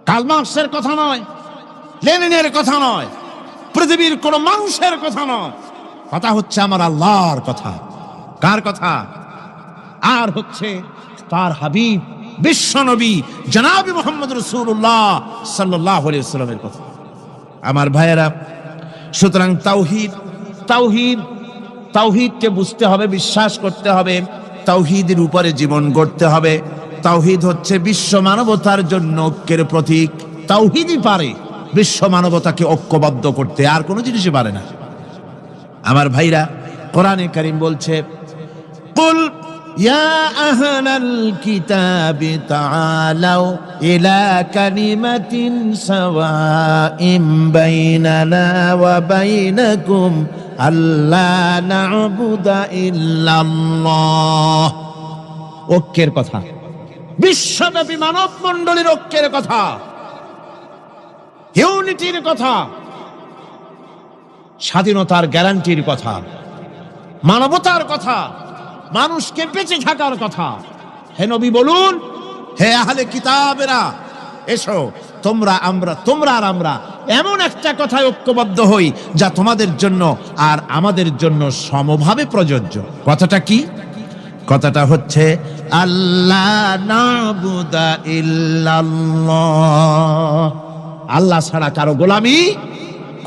কার্ল মার্কসের কথা নয়, লেনিনের কথা নয়, পৃথিবীর কোন মানুষের কথা নয়, কথা হচ্ছে আমার আল্লাহর কথা। কার কথা? আর হচ্ছে তার হাবিব বিশ্বনবী জনাব মুহাম্মদ রাসূলুল্লাহ সাল্লাল্লাহু আলাইহি ওয়াসাল্লামের কথা। আমার ভাইয়েরা, সুতরাং তাওহীদ, তাওহীদ, তাওহীদকে বুঝতে হবে, বিশ্বাস করতে হবে, তাওহীদের উপরে জীবন গড়তে হবে। তাওহীদ হচ্ছে বিশ্ব মানবতার জন্য ঐক্যের প্রতীক। তাওহীদই পারে বিশ্ব মানবতাকে ঐক্যবদ্ধ করতে, আর কোনো জিনিসই পারে না। আমার ভাইরা, কোরআনে কারীম বলছে, কুল ইয়া আহলাল কিতাবি তাআলাউ ইলা কালিমাতিন সাওয়াইম বাইনানা ওয়া বাইনাকুম আল্লা না'বুদা ইল্লাল্লাহ। ঐক্যের কথা, বিশ্বব্যাপী মানব মণ্ডলীর ঐক্যের কথা, ইউনিটির কথা, স্বাধীনতার গ্যারান্টির কথা, মানবতার কথা, মানুষকে বেঁচে থাকার কথা। হে নবী বলুন, হে আহলে কিতাবেরা, এসো তোমরা আর আমরা এমন একটা কথায় ঐক্যবদ্ধ হই যা তোমাদের জন্য আর আমাদের জন্য সমভাবে প্রযোজ্য। কথাটা কি? কথাটা হচ্ছে আল্লাহ না'বুদা ইল্লাল্লাহ, আল্লাহ ছাড়া কারো গোলামি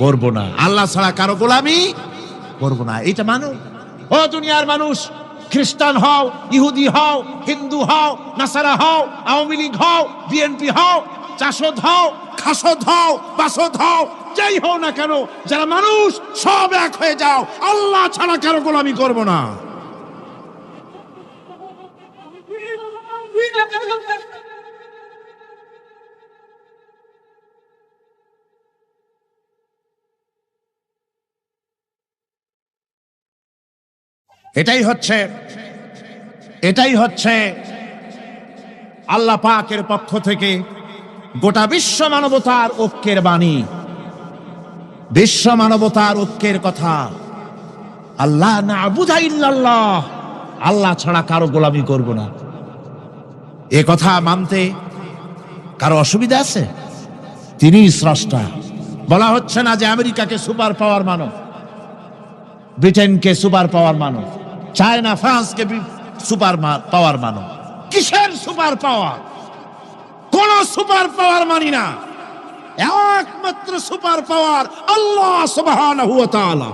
করব না, আল্লাহ ছাড়া কারো গোলামি করব না। এটা মানো। ও দুনিয়ার মানুষ, খ্রিস্টান হও, ইহুদি হও, হিন্দু হও, নাসারা হও, আওয়ামী লীগ হও, বিএনপি হও, চাষদ হও, খাসদ হও, বাসদ হও, যাই হও না কেন, যারা মানুষ সব এক হয়ে যাও, আল্লাহ ছাড়া কারো গোলামি করব না। এটাই হচ্ছে আল্লাহ পাকের পক্ষ থেকে গোটা বিশ্ব মানবতার ঐক্যের বাণী, বিশ্ব মানবতার ঐক্যের কথা। আল্লাহ না'বুদা ইল্লাল্লাহ, আল্লাহ ছাড়া কারো গোলামি করব না। এ কথা মানতে কারো অসুবিধা আছে? তিনি স্রষ্টা। বলা হচ্ছে না যে আমেরিকাকে সুপার পাওয়ার মানো, ব্রিটেনকে সুপার পাওয়ার মানো, চায়না ফ্রান্সকে সুপার পাওয়ার মানো। কিসের সুপার পাওয়ার? কোন সুপার পাওয়ার মানি না। একমাত্র সুপার পাওয়ার আল্লাহ সুবহানাহু ওয়া তাআলা।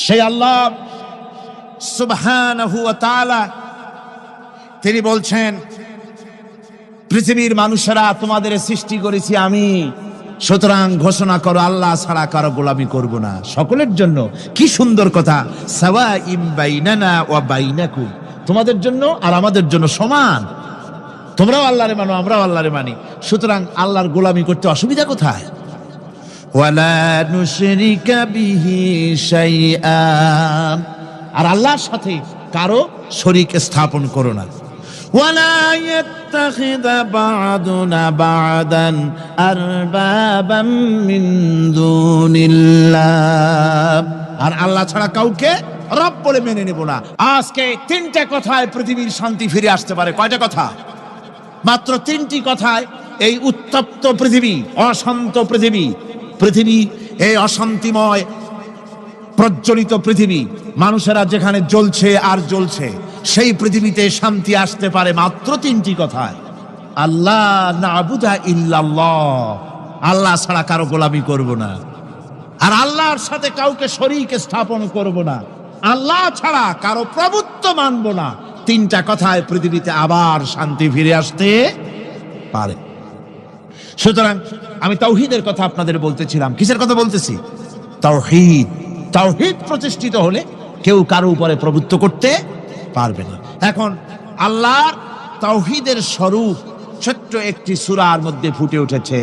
সেই আল্লাহ সুবহানাহু ওয়া তাআলা তিনি বলছেন, পৃথিবীর মানুষেরা তোমাদের সৃষ্টি করেছি আমি, সুতরাং ঘোষণা করো আল্লাহ ছাড়া কারো গোলামি করব না। সকলের জন্য কি সুন্দর কথা, সাওয়াইম বাইনানা ওয়া বাইনাকুম, তোমাদের জন্য আর আমাদের জন্য সমান। তোমরাও আল্লাহরে মানো, আমরাও আল্লাহরে মানি, সুতরাং আল্লাহর গোলামি করতে অসুবিধা কোথায়? ওয়ালা নুশরিকা বিহি শাইআ, আর আল্লাহর সাথে কারো শরীক স্থাপন করো না। ওয়ালা ইয়াত্তাখিযা বা'দুনা বা'দান আরবাবাম মিন দুনিল্লাহ, আর আল্লাহ ছাড়া কাউকে রব বলে মেনে নেব না। আজকে তিনটা কথায় পৃথিবীর শান্তি ফিরে আসতে পারে। কয়টা কথা? মাত্র তিনটি কথায় এই উত্তপ্ত পৃথিবী, অশান্ত পৃথিবী, এই অশান্তিময় প্রজ্বলিত পৃথিবী, মানুষেরা যেখানে জ্বলছে আর জ্বলছে, সেই পৃথিবীতে শান্তি আসতে পারে মাত্র তিনটি কথায়। আল্লাহ না'বুদা ইল্লাল্লাহ, আল্লাহ ছাড়া কারো গোলামি করব না, আর আল্লাহর সাথে কাউকে শরীক স্থাপন করব না, আল্লাহ ছাড়া কারো প্রভুত্ব মানব না। তিনটা কথায় পৃথিবীতে আবার শান্তি ফিরে আসতে পারে। সুতরাং আমি তাওহীদের কথা আপনাদের বলতেছিলাম। কিসের কথা বলতেছি? তাওহীদ। তাওহীদ প্রতিষ্ঠিত হলে কেউ কারো উপরে প্রভুত্ব করতে পারবে না। এখন আল্লাহর তাওহীদের স্বরূপ ছোট্ট একটি সূরার মধ্যে ফুটে উঠেছে।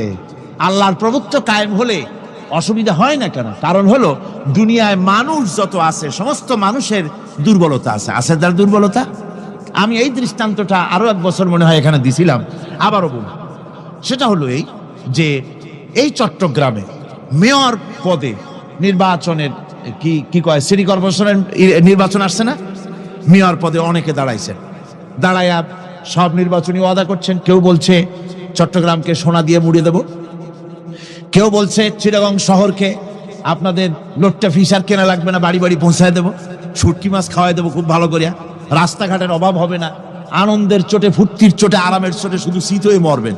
আল্লাহর প্রভুত্ব কায়েম হলে অসুবিধা হয় না কেন? কারণ হলো দুনিয়ায় মানুষ যত আছে, সমস্ত মানুষের দুর্বলতা আছে। আছে তার দুর্বলতা। আমি এই দৃষ্টান্তটা আরো এক বছর মনে হয় এখানে দিছিলাম, আবারও বলব। সেটা হলো এই যে এই চট্টগ্রামে মেয়র পদে নির্বাচনের কি কয় সিটি কর্পোরেশনের নির্বাচন আসছে না? মেয়র পদে অনেকে দাঁড়াইছেন। দাঁড়াইয়া সব নির্বাচনী ওয়াদা করছেন। কেউ বলছে চট্টগ্রামকে সোনা দিয়ে মুড়িয়ে দেব, কেউ বলছে চিটাগং শহরকে আপনাদের লোট্টা ফিশার কেনা লাগবে না, বাড়ি বাড়ি পৌঁছায় দেবো, শুটকি মাছ খাওয়াই দেবো খুব ভালো করিয়া, রাস্তাঘাটের অভাব হবে না, আনন্দের চোটে, ফুর্তির চোটে, আরামের চোটে শুধু শীত হয়ে মরবেন।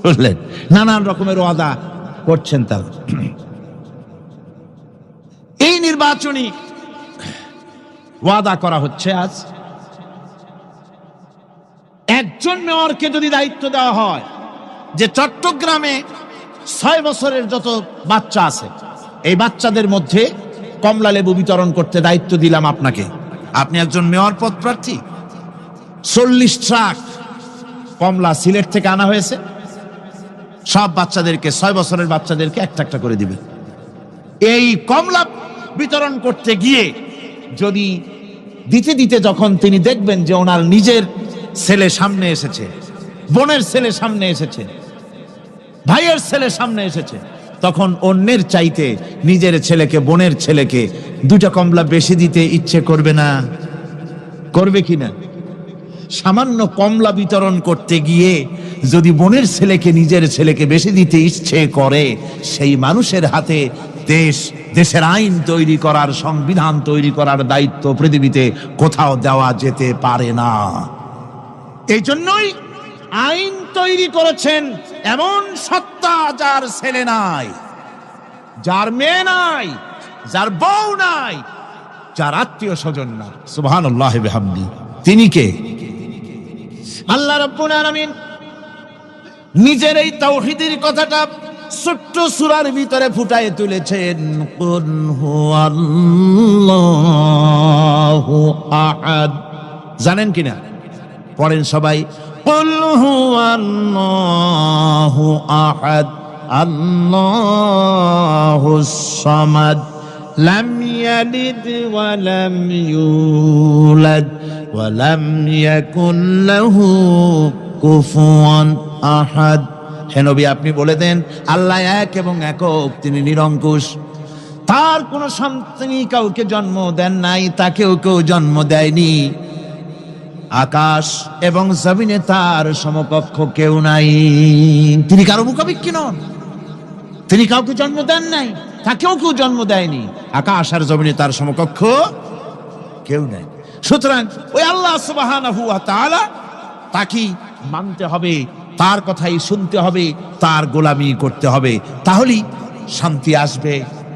বুঝলেন? নানান রকমের ওয়াদা করছেন তারা। এই নির্বাচনী ওয়াদা করা হচ্ছে। আজ একজন মেয়রকে যদি দায়িত্ব দেওয়া হয় যে চট্টগ্রামে 6 বছরের যত বাচ্চা আছে, এই বাচ্চাদের মধ্যে কমলা লেবু বিতরণ করতে দায়িত্ব দিলাম আপনাকে, আপনি একজন মেয়র পদ প্রার্থী, 40 ট্রাক কমলা সিলেট থেকে আনা হয়েছে, সব বাচ্চাদেরকে, 6 বছরের বাচ্চাদেরকে একটা একটা করে দিবেন। এই কমলা বিতরণ করতে গিয়ে যদি দিতে দিতে যখন তিনি দেখবেন যে ওনার নিজের ছেলে সামনে এসেছে, বোনের ছেলে সামনে এসেছে, ভাইয়ের ছেলে সামনে এসেছে, তখন অন্যের চাইতে নিজের ছেলেকে, বোনের ছেলেকে 2টা কমলা বেশি দিতে ইচ্ছে করবে না? করবে কিনা? সামান্য কমলা বিতরণ করতে গিয়ে যদি বোনের ছেলেকে, নিজের ছেলেকে বেশি দিতে ইচ্ছে করে, সেই মানুষের হাতে দেশের আইন তৈরি করার, সংবিধান তৈরি করার দায়িত্ব পৃথিবীতে কোথাও দেওয়া যেতে পারে না। এই জন্যই আইন তৈরি করেছেন এমন সত্তা যার ছেলে নাই, যার মেয়ে নাই, যার বউ নাই, যার আত্মীয় স্বজন নাই। সুবহানাল্লাহ বিহামদি। তিনি কে? আল্লাহ রাব্বুল আলামিন নিজের এই তাওহীদের কথাটা ছোট্ট সূরার ভিতরে ফুটায়ে তুলেছেন। কুল হুয়াল্লাহু আহাদ। জানেন কিনা? পড়েন সবাই। কুল হুয়াল্লাহু আহাদ আল্লাহুস সামাদ লাম ইয়ালিদ ওয়া লাম ইউলাদ ওয়া লাম ইয়াকুল লাহু কুফুয়ান আহাদ। হে নবী, আপনি বলে দেন আল্লাহ এক এবং একক, তিনি নিরঙ্কুশ, তার কোন সন্তানই কাউকে জন্ম দেন নাই, তাকেও কেউ জন্ম দেয়নি, আকাশ এবং জমিনে তার সমকক্ষ কেউ নাই। তিনি কারো মুখাপেক্ষী নন, তিনি কাউকে জন্ম দেন নাই, তাকেও কেউ জন্ম দেয়নি, আকাশ আর জমিনে তার সমকক্ষ কেউ নাই। সুতরাং ওই আল্লাহ সুবহানাহু ওয়া তাআলা, তাকেই মানতে হবে, তার কথাই শুনতে হবে, তার গোলামি করতে হবে। তাহলেই শান্তি আসবে,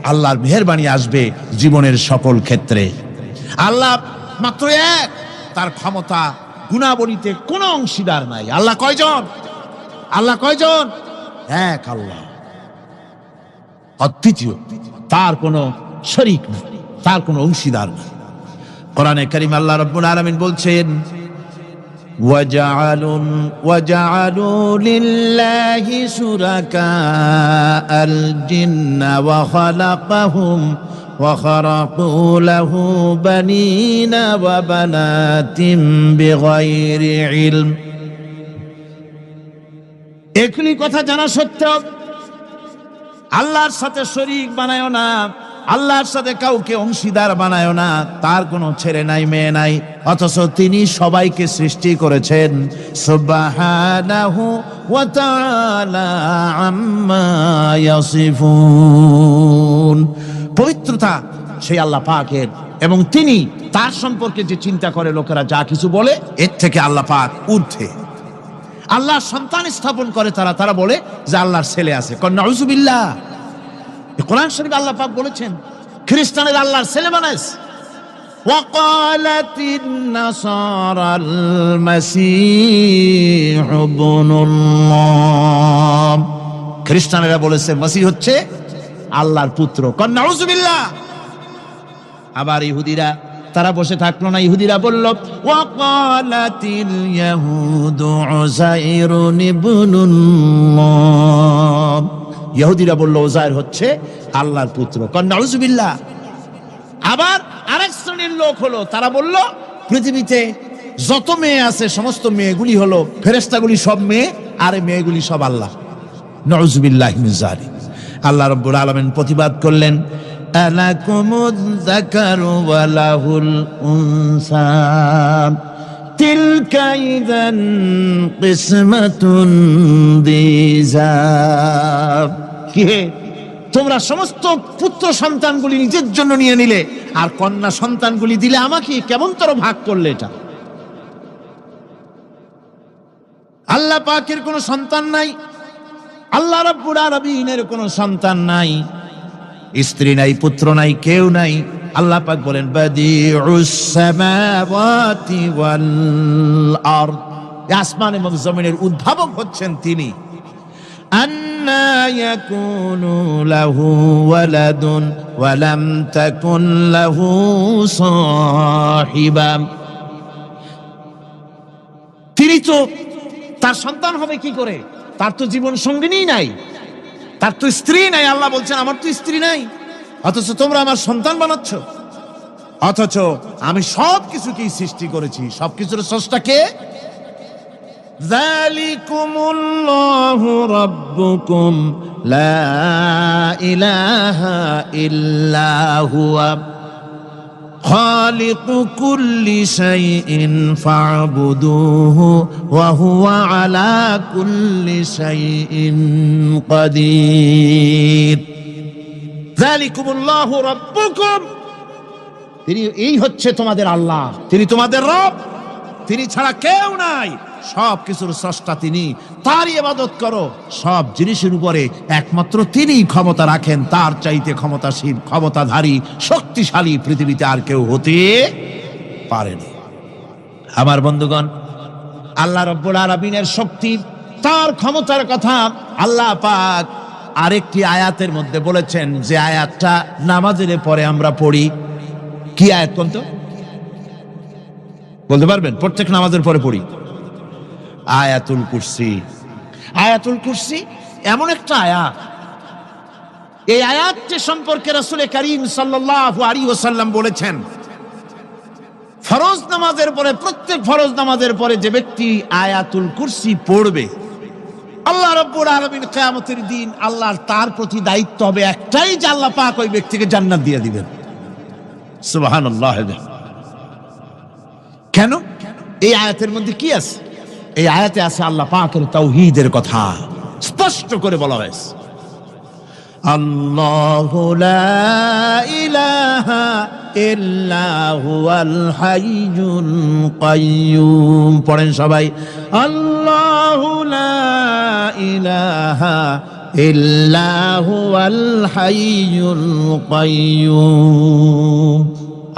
আল্লাহর মেহেরবানি আসবে জীবনের সকল ক্ষেত্রে। আল্লাহ মাত্র এক, তার ক্ষমতা গুণাবলীতে কোনো অংশীদার নাই। আল্লাহ কয়জন? আল্লাহ কয়জন? এক আল্লাহ, অদ্বিতীয়, তার কোনো শরীক নাই, তার কোনো অংশীদার নাই। কোরআনে কারীম আল্লাহ রাব্বুল আলামিন বলছেন, وجعلوا لله شركاء الجن وخلقهم وخرقوا له بنين وبنات بغير علم একই কথা জানা সত্ত্বেও আল্লাহর সাথে শরীক বানায়ো না, আল্লাহর সাথে কাউকে অংশীদার বানায়ো না। তার কোনো ছেলে নাই, মেয়ে নাই, অথচ তিনি সবাইকে সৃষ্টি করেছেন। সুবহানাহু ওয়া তাআলা আম্মা ইয়াসিফুন। পবিত্রতা সেই আল্লাহ পাকের, এবং তিনি তার সম্পর্কে যে চিন্তা করে লোকেরা যা কিছু বলে, এর থেকে আল্লাহ পাক ঊর্ধ্বে। আল্লাহর সন্তান স্থাপন করে তারা বলে যে আল্লাহর ছেলে আছে। নাউযুবিল্লাহ। কোরআন শরীফে আল্লাহ পাক বলেছেন খ্রিস্টানের আল্লাহর ছেলে বানাইছে। ওয়াকালাতিন নাসারাল মাসীহ ইবনুল্লাহ। খ্রিস্টানেরা বলেছে মসিহ হচ্ছে আল্লাহর পুত্র। নাউযুবিল্লাহ। আবার ইহুদিরা তারা বসে থাকলো না, ইহুদিরা বলল ওয়াকালাতিল ইয়াহুদু উযাইরুন ইবনুল্লাহ। ইহুদিরা বলল উযাইর হচ্ছে আল্লাহর পুত্র। নাউযুবিল্লাহ। আবার আরেক শ্রেণীর লোক হলো, তারা বলল পৃথিবীতে যত মেয়ে আছে সমস্ত মেয়েগুলি হলো ফেরেশতাগুলি, সব মেয়ে, আর মেয়েগুলি সব আল্লাহ। নাউযুবিল্লাহি মিন যালিক। আল্লাহ রাব্বুল আলামিন প্রতিবাদ করলেন আলাকুমুয যাকারু ওয়া লাহুল উনসা তিলকা ইযান কিসমাতুন দিযা। কি হে, তোমরা সমস্ত পুত্র সন্তানগুলি নিজের জন্য নিয়ে নিলে আর কন্যা সন্তানগুলি দিলে আমাকে, কেমন তোর ভাগ করলে এটা? আল্লাহ পাকের কোনো সন্তান নাই, আল্লাহ রাব্বুল আলামিনের কোনো সন্তান নাই, স্ত্রী নাই, পুত্র নাই, কেউ নাই। আল্লাহ পাক বলেন বাদিউস সামাওয়াতি ওয়াল আরদ। আসমান এবং জমিনের উদ্ভাবক হচ্ছেন তিনি। আন্না ইয়াকুনু লাহু ওয়ালাদুন ওয়া লাম তাকুন লাহু সাহিবা। তিনি তো, তার সন্তান হবে কি করে? তার তো জীবন সঙ্গিনী নাই, তার তো স্ত্রী নাই। আল্লাহ বলছেন আমার তো স্ত্রী নাই, অথচ তোমরা আমার সন্তান বানাচ্ছ। অথচ আমি সব কিছুকেই সৃষ্টি করেছি। সবকিছুর স্রষ্টা কে? যালিকুমুল্লাহু রাব্বুকুম লা ইলাহা ইল্লা হুয়া খালিকু কুল্লি শাইইন ফা'বুদুহু ওয়া হুয়া আলা কুল্লি শাইইন কাদির। যালিকুমুল্লাহু রাব্বুকুম, তিনি এই হচ্ছে তোমাদের আল্লাহ, তিনি তোমাদের রব, তিনি ছাড়া কেউ নাই। সব কিছুর স্রষ্টা তিনি, তারই ইবাদত করো। সব জিনিসের উপরে একমাত্র তিনিই ক্ষমতা রাখেন, তার চাইতে ক্ষমতাশীল, ক্ষমতাধারী, শক্তিশালী পৃথিবীতে আর কেউ হতে পারে না। আমার বন্ধুগণ, আল্লাহ রাব্বুল আলামিনের শক্তি, তার ক্ষমতার কথা আল্লাহ পাক আরেকটি আয়াতের মধ্যে বলেছেন, যে আয়াতটা নামাজের পরে আমরা পড়ি। কি আয়াত কোন তো? বলতে পারবেন? প্রত্যেক নামাজের পরে পড়ি আয়াতুল কুরসি। আয়াতুল কুরসি এমন একটা আয়াত, এই আয়াতটি সম্পর্কে রাসূল করিম সাল্লাল্লাহু আলাইহি ওয়াসাল্লাম বলেছেন, ফরজ নামাজের পরে, প্রত্যেক ফরজ নামাজের পরে যে ব্যক্তি আয়াতুল কুরসি পড়বে, আল্লাহ রাব্বুল আলামিন কিয়ামতের দিন আল্লাহর তার প্রতি দায়িত্ব হবে একটাই, যে আল্লাহ পাক ওই ব্যক্তিকে জান্নাত দিয়ে দিবেন। সুবহানাল্লাহ। কেন? এই আয়াতের মধ্যে কি আছে? এই আয়াতে আছে আল্লাহ পাকের তাওহীদের কথা স্পষ্ট করে বলা হয়েছে। আল্লাহু লা ইলাহা ইল্লা হুয়াল হাইয়ুল কাইয়্যুম। পড়েন সবাই, আল্লাহু লা ইলাহা ইল্লা হুয়াল হাইয়ুল কাইয়্যুম।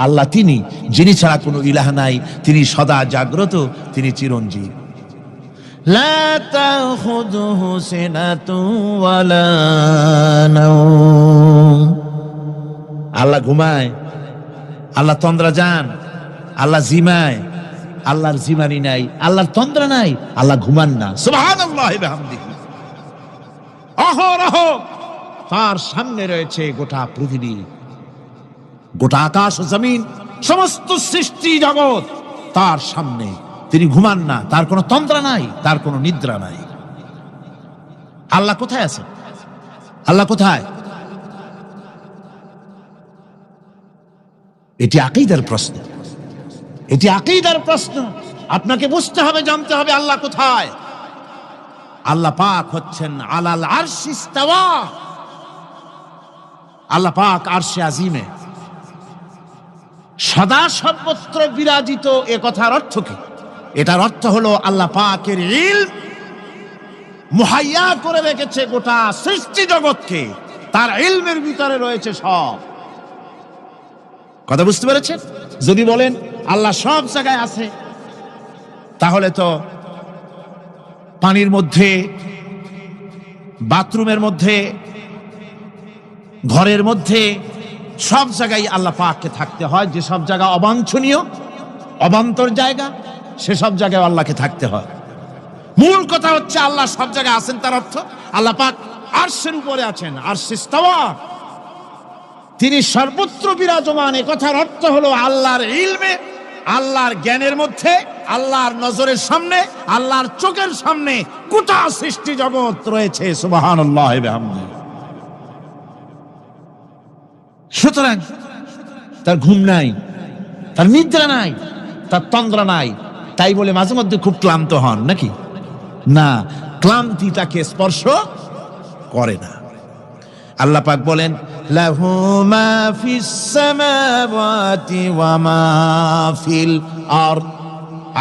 আল্লাহ তিনি, যিনি ছাড়া কোনো ইলাহ নাই, তিনি সদা জাগ্রত, তিনি চিরঞ্জীব। লা তাখুযুহু সিনাতুন ওয়ালা নাওম। আল্লাহ ঘুমায়, আল্লাহ তন্দ্রা যান, আল্লাহ জিমায়, আল্লাহর জিমানি নাই, আল্লাহর তন্দ্রা নাই, আল্লাহ ঘুমান না। সুবহানাল্লাহি ওয়া বিহামদিহি। অহরহ তার সামনে রয়েছে গোটা পৃথিবী, গোটা আকাশ ও জমিন সমস্ত সৃষ্টি জগৎ তার সামনে। তিনি ঘুমান না, তার কোনো তন্দ্রা নাই, তার কোনো নিদ্রা নাই। আল্লাহ কোথায় আছেন? আল্লাহ কোথায়? এটি আকীদার প্রশ্ন, এটি আকীদার প্রশ্ন। আপনাকে বুঝতে হবে, জানতে হবে আল্লাহ কোথায়। আল্লাহ পাক হচ্ছেন আলাল আরশি ইস্তাওয়া। আল্লাহ পাক আরশে আজিমে সদা সর্বত্র বিরাজিত। এ কথার অর্থ কি? এটার অর্থ হলো আল্লাহ পাকের ইলম মুহাইয়া করে রেখেছে গোটা সৃষ্টি জগৎকে, তার ইলমের ভিতরে রয়েছে সব। কথা বুঝতে পেরেছেন? যদি বলেন আল্লাহ সব জায়গায় আছে, তাহলে তো পানির মধ্যে, বাথরুমের মধ্যে, ঘরের মধ্যে, সব জায়গায় আল্লাহ পাককে থাকতে হয়। যে সব জায়গা অবাঞ্ছনীয়, অবান্তর জায়গা, সেসব জায়গায় আল্লাহকে থাকতে হয়। মূল কথা হচ্ছে আল্লাহ সব জায়গায় আছেন, তার অর্থ আল্লাহ পাক আরশের উপরে আছেন। আরশ ইস্তাওয়া, তিনি সর্বত্র বিরাজমান। এ কথার অর্থ হলো আল্লাহর ইলমে, আল্লাহর জ্ঞানের মধ্যে, আল্লাহর নজরের সামনে, আল্লাহর চোখের সামনে গোটা সৃষ্টি জগৎ রয়েছে। সুবহানাল্লাহ ওয়া বিহামদিহি। সুতরাং তার ঘুম নাই, তার নিদ্রা নাই, তার তন্দ্রা নাই। তাই বলে মাঝে মধ্যে খুব ক্লান্ত হন নাকি? না, ক্লান্তি তাকে স্পর্শ করে না। আল্লাহ পাক বলেন লাহু মা ফিস সামাওয়াতি ওয়া মা ফিল আরদ।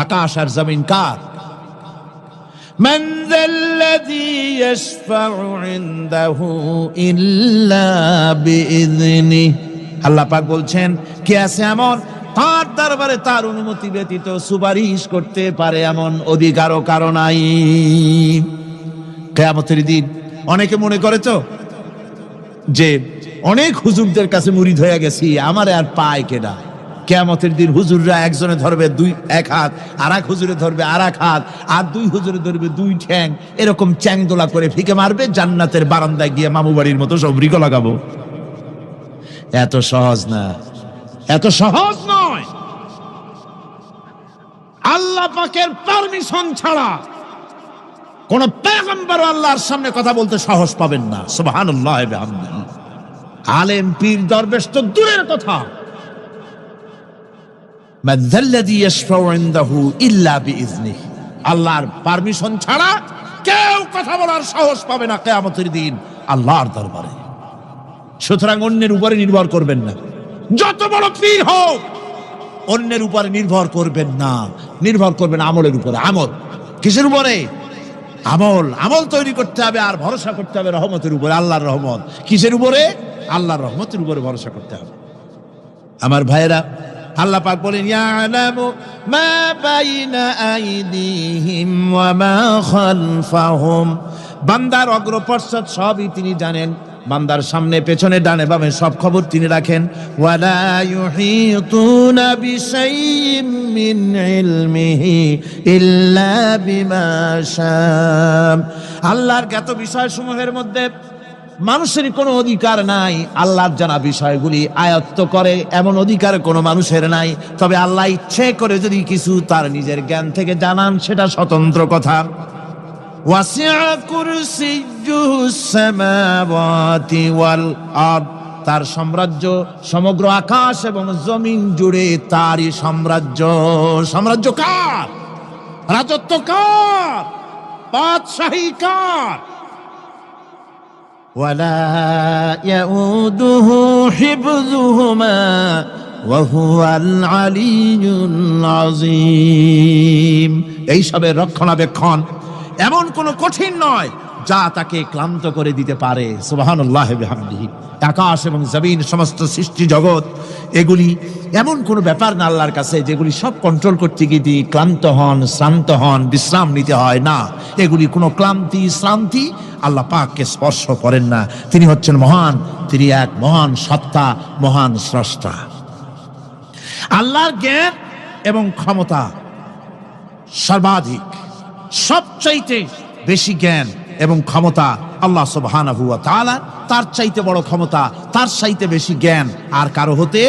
আকাশ আর জমিন কার? মান যাল্লাযী ইয়াশফাউ ইনদাহু ইল্লা বিইযনিহি। আল্লাহ পাক বলছেন, কে আছে এমন তার দরবারে তার অনুমতি ব্যতীত সুপারিশ করতে পারে এমন অধিকারও কারো নাই। কিয়ামতের দিন অনেকে মনে করে তো যে অনেক হুজুরদের কাছে মুরিদ হয়ে গেছি, আমারে আর পায় কেডা। কিয়ামতের দিন হুজুররা একজনে ধরবে এক হাত, আর এক হুজুরে ধরবে আর এক হাত, আর দুই হুজুরে ধরবে দুই ঠ্যাং, এরকম চ্যাংদোলা করে ফিকে মারবে, জান্নাতের বারান্দায় গিয়ে মামু বাড়ির মতো সব রিকো লাগাবো। এত সহজ না, এত সহজ নয়। আল্লাহ পাকের পারমিশন ছাড়া কোন পয়গম্বর আল্লাহর সামনে কথা বলতে সাহস পাবেন না। সুবহানাল্লাহ ওয়া বিহামদিহি। আলেম পীর দরবেশ তো দূরের কথা। মান যাল্লাযী ইয়াশফাউ ইনদাহু ইল্লা বিইযনিহি। আল্লাহর পারমিশন ছাড়া কেউ কথা বলার সাহস পাবে না কিয়ামতের দিন আল্লাহর দরবারে। সুতরাং অন্যের উপরে নির্ভর করবেন না, যত বড় পীর হোক অন্যের উপরে নির্ভর করবেন না। নির্ভর করবেন আমলের উপরে। আমল কিসের উপরে? আমল। আমল তৈরি করতে হবে আর ভরসা করতে হবে রহমতের উপরে, আল্লাহর রহমত। কিসের উপরে? আল্লাহর রহমতের উপরে ভরসা করতে হবে। আমার ভাইয়েরা, আল্লাহ পাক বলেন ইয়ালামু মা বাইনা আইদিহিম ওয়া মা খালফাহুম। বান্দার অগ্রপশ্চাৎ সবই তিনি জানেন। বান্দার সামনে পেছনে ডানে বামে সব খবর তিনি রাখেন। ওয়ালা ইউহিতুনা বিশাইইম মিন ইলমিহি ইল্লা বিমা শাআ। আল্লাহর জ্ঞাত বিষয়সমূহের মধ্যে মানুষের কোনো অধিকার নাই আল্লাহর জানা বিষয়গুলি আয়ত্ত করে, এমন অধিকার কোনো মানুষের নাই। তবে আল্লাহ ইচ্ছে করে যদি কিছু তার নিজের জ্ঞান থেকে জানান, সেটা স্বতন্ত্র কথা। ওয়াসিআ কুরসিয়্যুহুস সামাওয়াতি ওয়াল আরদ। তার সাম্রাজ্য সমগ্র আকাশ এবং জমিন জুড়ে তারই সাম্রাজ্য। সাম্রাজ্য কার? রাজত্ব কার? বাদশাহী কার? ওয়ালা ইয়াউদুহু হিফযুহুমা ওয়া হুয়াল আলিয়্যুল আযীম। এই সবের রক্ষণাবেক্ষণ এমন কোন কঠিন নয় যা তাকে ক্লান্ত করে দিতে পারে। সুবহানাল্লাহ ওয়া বিহামদিহি। আকাশ এবং জমিন, সমস্ত সৃষ্টি জগৎ, এগুলি এমন কোন ব্যাপার না আল্লাহর কাছে যেগুলি সব কন্ট্রোল করতে গিয়ে তিনি ক্লান্ত হন, শ্রান্ত হন, বিশ্রাম নিতে হয় না। এগুলি কোনো ক্লান্তি শ্রান্তি আল্লাহ পাককে স্পর্শ করেন না। তিনি হচ্ছেন মহান, তিনি এক মহান সত্তা, মহান স্রষ্টা। আল্লাহর জ্ঞান এবং ক্ষমতা সর্বাধিক, সবচাইতে বেশি জ্ঞান এবং ক্ষমতা আল্লাহ সুবহানাহু ওয়া তাআলা, তার চাইতে বড় ক্ষমতা, তার চাইতে বেশি জ্ঞান আর কারো হতে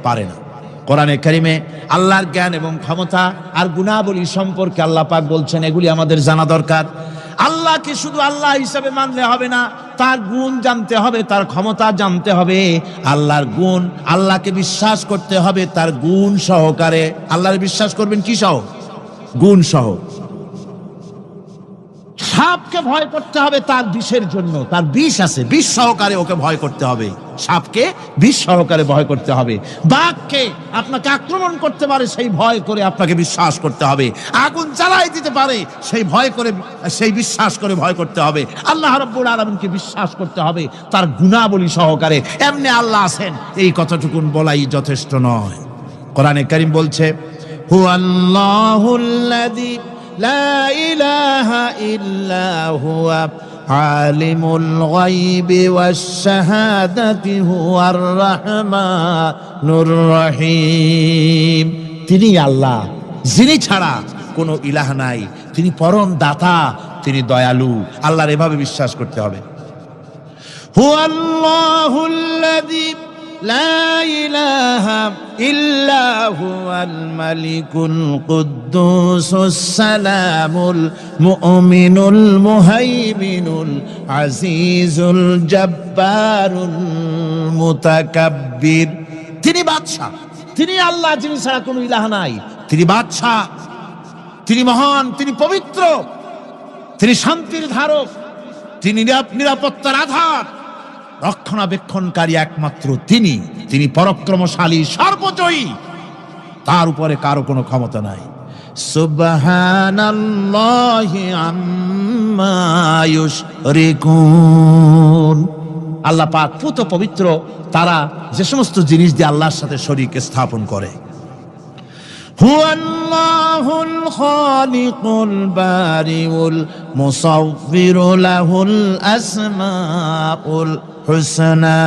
পারে না। কোরআনে কারিমে আল্লাহর জ্ঞান এবং ক্ষমতা আর গুণাবলী সম্পর্কে আল্লাহ পাক বলছেন, এগুলি আমাদের জানা দরকার। আল্লাহকে শুধু আল্লাহ হিসাবে মানলে হবে না, তার গুণ জানতে হবে, তার ক্ষমতা জানতে হবে। আল্লাহর গুণ, আল্লাহকে বিশ্বাস করতে হবে তার গুণ সহকারে। আল্লাহর বিশ্বাস করবেন কি সহ? গুণ সহ। সাপকে ভয় করতে হবে তার বিষের জন্য, তার বিষ আছে, বিষ সহকারে ওকে ভয় করতে হবে। সাপকে বিষ সহকারে ভয় করতে হবে। বাঘকে আপনাকে আক্রমণ করতে পারে সেই ভয় করে আপনাকে বিশ্বাস করতে হবে। আগুন জ্বালাই দিতে পারে সেই ভয় করে, সেই বিশ্বাস করে ভয় করতে হবে। আল্লাহ রাব্বুল আলামিনকে বিশ্বাস করতে হবে তার গুণাবলী সহকারে। এমনি আল্লাহ আছেন এই কথাটুকুন বলাই যথেষ্ট নয়। কোরআনে কারীম বলছে, হুয়াল্লাহুল্লাযী লা ইলাহা ইল্লা হুয়া আলিমুল গায়বি ওয়াশ শাহাদাতি হুয়ার রাহমানুর রহিম। তিনি আল্লাহ, যিনি ছাড়া কোনো ইলাহ নাই, তিনি পরম দাতা, তিনি দয়ালু। আল্লাহর এভাবে বিশ্বাস করতে হবে। হুয়াল্লাহুল্লাযী লা ইলাহা ইল্লা হুয়াল মালিকুল কুদ্দুসুস সালামুল মুমিনুল মুহাইমিনুল আজিজুল জব্বারুল মুতাকাব্বির। তিনি বাদশা, তিনি আল্লাহ, যিনি ছাড়া কোনো ইলাহ নাই। তিনি বাদশা, তিনি মহান, তিনি পবিত্র, তিনি শান্তির ধারক, তিনি নিরাপত্তার আধার, রক্ষণাবেক্ষণকারী একমাত্র তিনি। তিনি পরাক্রমশালী, সর্বজয়ী, তার উপরে কারো কোনো ক্ষমতা নাই। সুবহানাল্লাহি আম্মা ইউশরিকুন। আল্লাহ পাক পুত পবিত্র তারা যে সমস্ত জিনিস দিয়ে আল্লাহর সাথে শরীক স্থাপন করে। হুয়াল্লাহুল খালিকুল বারিউল মুসাউবিরু লাহুল আসমাউল হুসনা।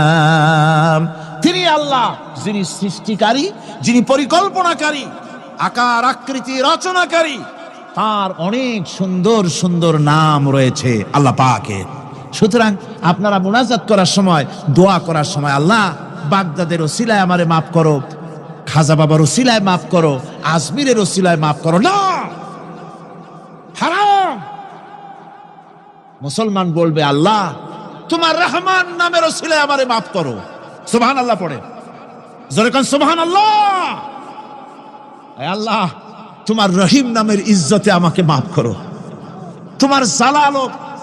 তিনি আল্লাহ, যিনি সৃষ্টিকারী, যিনি পরিকল্পনাকারী, আকার আকৃতি রচনাকারী। তার অনেক সুন্দর সুন্দর নাম রয়েছে আল্লাহ পাকের। সুতরাং আপনারা মুনাজাত করার সময়, দোয়া করার সময়, আল্লাহ বাগদাদের ওসিলায় আমারে মাফ করো, খাজা বাবার ওসিলায় মাফ করো, আজমিরের ওসিলায় মাফ করো না, হারাম। মুসলমান বলবে, আল্লাহ তোমার রহমান নামের ওসিলায় আমারে মাফ করো। সুবহানাল্লাহ পড়ে, জোরে কোন সুবহানাল্লাহ। আল্লাহ তোমার রহিম নামের ইজ্জতে আমাকে মাফ করো, তোমার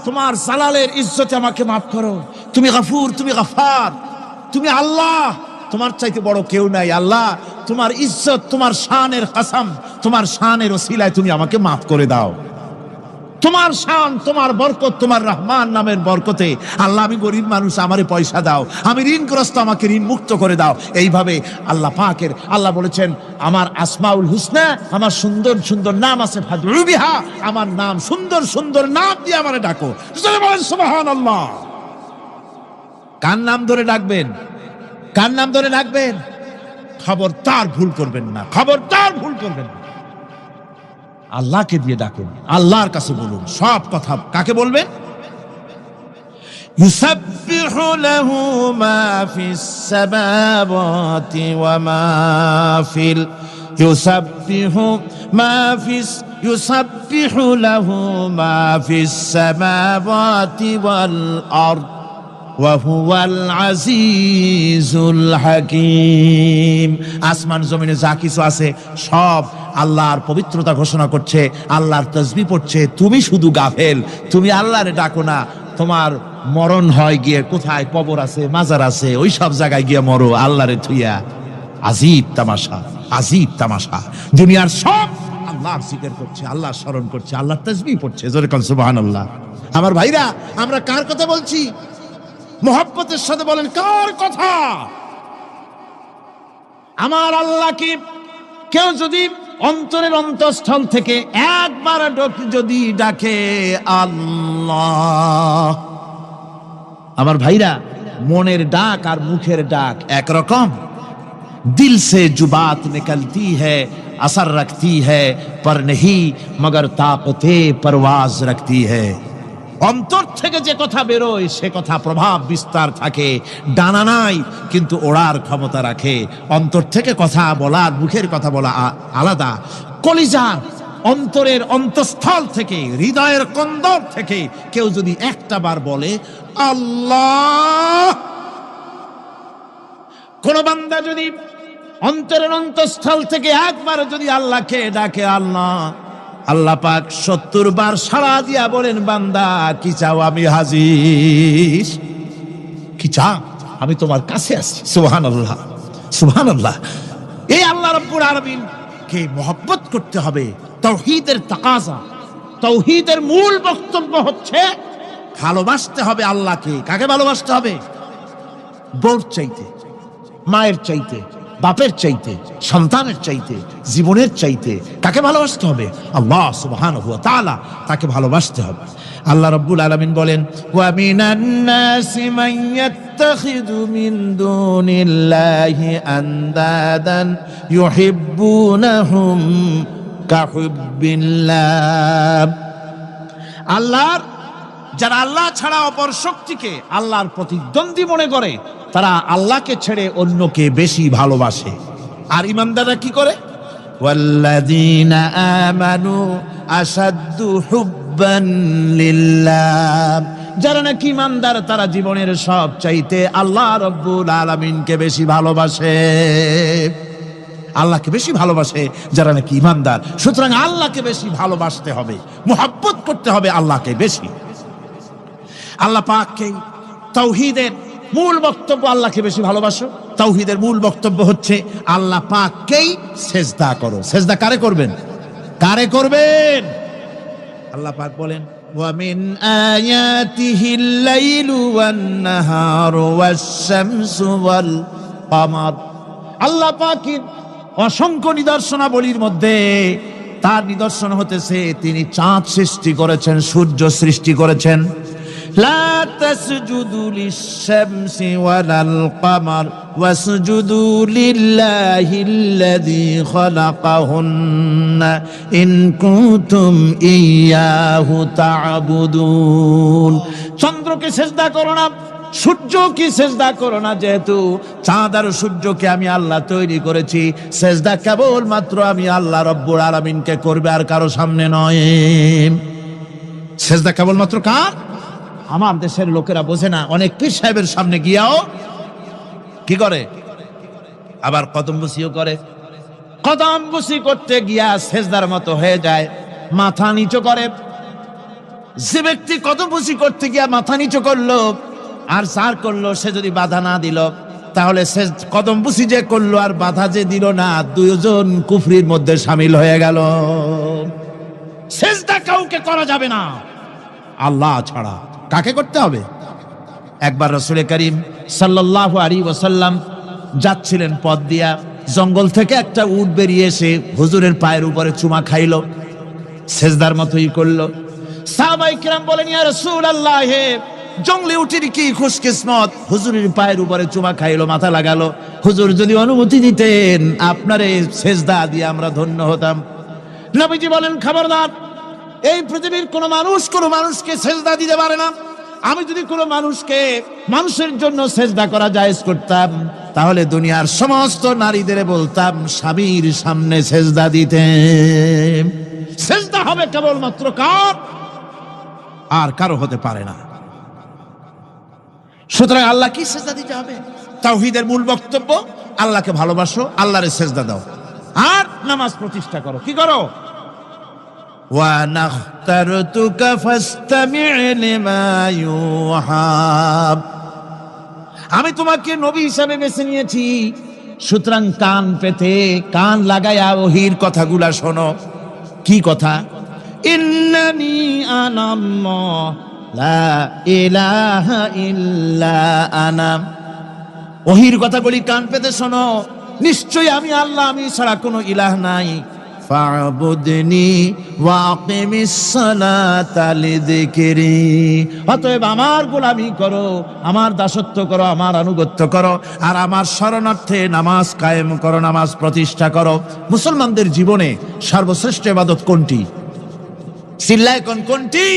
তোমার জালালের ইজ্জতে আমাকে মাফ করো। তুমি গফুর, তুমি গফার, তুমি আল্লাহ, তোমার চাইতে বড় কেউ নাই। আল্লাহ তোমার ইজ্জত, তোমার শানের কসম, তোমার শানের ওসিলায় তুমি আমাকে মাফ করে দাও। তোমার শান, তোমার বরকত, তোমার রহমান নামের বরকতে আল্লাহ আমি গরিব মানুষ, আমারে পয়সা দাও, আমি ঋণগ্রস্ত, আমাকে ঋণ মুক্ত করে দাও। এইভাবে আল্লাহ পাকের, আল্লাহ বলেছেন আমার আসমাউল হুসনা, আমার সুন্দর সুন্দর নাম আছে, ফাদউ বিহা, আমার নাম সুন্দর সুন্দর নাম দিয়ে আমারে ডাকো। সুবহানাল্লাহ। কার নাম ধরে ডাকবেন? কার নাম ধরে ডাকবেন? খবরদার ভুল করবেন না, খবরদার ভুল করবেন না। আল্লাহকে দিয়ে ডাকেন, আল্লাহর কাছে বলুন সব কথা। কাকে বলবেন? ইউসাব্বিহু লাহু মা ফিস সামাওয়াতি ওয়া মা ফিল ইউসাব্বিহু লাহু মা ফিস সামাওয়াতি ওয়াল আরদ ওয়া হুয়াল আজিজুল হাকীম। আসমান জমিনে যা কিছু আছে সব আল্লাহর পবিত্রতা ঘোষণা করছে, আল্লাহর তাসবিহ পড়ছে। তুমি শুধু গাফেল, তুমি আল্লাহরে ডাকো না। তোমার মরণ হয় গিয়ে কোথায় কবর আছে, মাজার আছে, ওই সব জায়গায় গিয়ে মরো আল্লাহরে থুইয়া। আজীব তামাশা, আজীব তামাশা। দুনিয়ার সব আল্লাহর জিকির করছে, আল্লাহর স্মরণ করছে, আল্লাহর তাসবিহ পড়ছে। জোরে কোন সুবহানাল্লাহ। আমার ভাইরা, আমরা কার কথা বলছি? মোহাব্বতের সাথে বলেন, কার কথা? আমার আল্লাহকে কেউ যদি অন্তরের অন্তঃস্থল থেকে একবার যদি ডাকে আল্লাহ, আমার ভাইরা, মনের ডাক আর মুখের ডাক একরকম। दिल से जो बात निकलती है असर रखती है पर नहीं मगर ताकते परवाज रखती है। অন্তর থেকে যে কথা বেরোয় সে কথা প্রভাব বিস্তার থাকে, ডানা নাই কিন্তু ওড়ার ক্ষমতা রাখে। অন্তর থেকে কথা বলা, মুখের কথা বলা আলাদা। কলিজার অন্তরের অন্তঃস্থল থেকে, হৃদয়ের কন্দর থেকে কেউ যদি একটা বার বলে আল্লাহ, কোন বান্দা যদি অন্তরের অন্তঃস্থল থেকে একবার যদি আল্লাহকে ডাকে আল্লাহ, আল্লাহ পাক 70 বার সাড়া দিয়া বলেন বান্দা কি চাও আমি হাজির, কি চাও আমি তোমার কাছে আছি। সুবহানাল্লাহ, সুবহানাল্লাহ। এই আল্লাহ রাব্বুল আলামিন কে মহব্বত করতে হবে। তাওহীদের তাকাজা, তাওহীদের মূল বক্তব্য হচ্ছে ভালোবাসতে হবে আল্লাহকে। কাকে ভালোবাসতে হবে? বউর চাইতে, মায়ের চাইতে, বাপের চাইতে, সন্তানের চাইতে, জীবনের চাইতে কাকে ভালোবাসতে হবে? আল্লাহ সুবহানাহু ওয়া তাআলা, তাকে ভালোবাসতে হবে। আল্লাহ রাব্বুল আলামিন বলেন ওয়া মিনান নাসি মান ইয়াত্তাখিযু মিন দুনিল্লাহি আনদাদান ইউহিব্বুনাহুম কাহুব্বিল্লাহ। আল্লাহর যারা আল্লাহ ছাড়া অপর শক্তিকে আল্লাহর প্রতিদ্বন্দ্বী মনে করে তারা আল্লাহকে ছেড়ে অন্যকে বেশি ভালোবাসে। আর ঈমানদাররা কি করে? ওয়াল্লাযীনা আমানু আশাদ্দু হুব্বান লিল্লাহ। যারা নাকি ঈমানদার তারা জীবনের সব চাইতে আল্লাহ রাব্বুল আলামিনকে বেশি ভালোবাসে, আল্লাহকে বেশি ভালোবাসে যারা নাকি ঈমানদার। সুতরাং আল্লাহকে বেশি ভালোবাসতে হবে, মুহাব্বত করতে হবে আল্লাহকে বেশি। আল্লাহ পাককে তাওহীদের মূল বক্তব্য আল্লাহকে বেশি ভালোবাসো। তাওহীদের মূল বক্তব্য হচ্ছে আল্লাহ পাককেই সেজদা করো। সেজদা কারে করবেন? কারে করবেন? আল্লাহ পাক বলেন ওয়া মিন আয়াতিহিল লাইলু ওয়ান নাহারু ওয়াশ-শামসু ওয়াল কমার। আল্লাহ পাকের অসংখ্য নিদর্শনাবলীর মধ্যে তার নিদর্শন হতেছে তিনি চাঁদ সৃষ্টি করেছেন, সূর্য সৃষ্টি করেছেন। লা তাসজুদু লিশ-শামসি ওয়ালাল কমার ওয়াসজুদু লিল্লাহিল্লাযী খালাকাহুন্না ইন কুনতুম ইয়্যাহু তা'বুদুন। চন্দ্রকে সিজদা করো না, সূর্যকে সিজদা করো না, যেহেতু চাঁদ আর সূর্যকে আমি আল্লাহ তৈরি করেছি। সিজদা কেবল মাত্র আমি আল্লাহ রাব্বুল আলামিনকে করবে, আর কারো সামনে নয়। সিজদা কেবল মাত্র কার? আমার দেশের লোকেরা বোঝে না, অনেক পীর সাহেবের সামনে গিয়াও কি করে, আবার কদমবুসিও করে। কদমবুসি করতে গিয়া সিজদার মতো হয়ে যায়, মাথা নিচু করে। যে ব্যক্তি কদমবুসি করতে গিয়া মাথা নিচু করলো আর সার করলো, সে যদি বাধা না দিল তাহলে সে কদমবুসি যে করলো আর বাধা যে দিল না, দুইজন কুফরির মধ্যে শামিল হয়ে গেল। সিজদা কাউকে করা যাবে না আল্লাহ ছাড়া। কাকে করতে হবে? একবার রাসূল করিম সাল্লাল্লাহু আলাইহি ওয়াসাল্লাম যাচ্ছিলেন পথ দিয়া, জঙ্গল থেকে একটা উট বেরিয়ে এসে হুজুরের পায়ের উপরে চুমা খাইলো, সিজদার মতোই করলো। সাহাবায়ে কিরাম বলেন ইয়া রাসূলুল্লাহ, জঙ্গলি উটের কি খুশকিসমত, হুজুরের পায়ের উপরে চুমা খাইলো, মাথা লাগালো। হুজুর যদি অনুমতি দিতেন আপনারে সিজদা দিয়ে আমরা ধন্য হতাম। নবীজি বলেন খবরদার, এই পৃথিবীর কোন মানুষ কোন মানুষকে সিজদা দিতে পারে না। আমি যদি কোন মানুষকে মানুষের জন্য সিজদা করা জায়েজ করতাম তাহলে দুনিয়ার সমস্ত নারীদের বলতাম স্বামীর সামনে সিজদা দিতে। সিজদা হবে কেবলমাত্র কার? আর কারো হতে পারে না। সুতরাং আল্লাহ কি সিজদা দিতে হবে? তাওহীদের মূল বক্তব্য আল্লাহকে ভালোবাসো, আল্লাহরে সিজদা দাও, আর নামাজ প্রতিষ্ঠা করো। কি করো? ওয়া নাখতারতুকা ফাসতামি' লিমা ইউহা। আমি তোমাকে নবী হিসাবে বেছে নিয়েছি, সুতরাং কান পেতে কান লাগায়া ওহীর কথাগুলা শোনো। কি কথা? ইন্নানি আনাল্লাহ লা ইলাহা ইল্লা আনা। ওহীর কথাগুলি কান পেতে শোনো, নিশ্চয়ই আমি আল্লাহ, আমি ছাড়া কোনো ইলাহ নাই। ফা'বুদনি ওয়া আকিমিস সালাতা লিযিকরি। অতএব আমার গোলামি করো, আমার দাসত্ব করো, আমার আনুগত্য করো, আর আমার শরণার্থে নামাজ কায়েম করো, নামাজ প্রতিষ্ঠা করো। মুসলমানদের জীবনে সর্বশ্রেষ্ঠ ইবাদত কোনটি? চিল্লায় কোন কোনটি?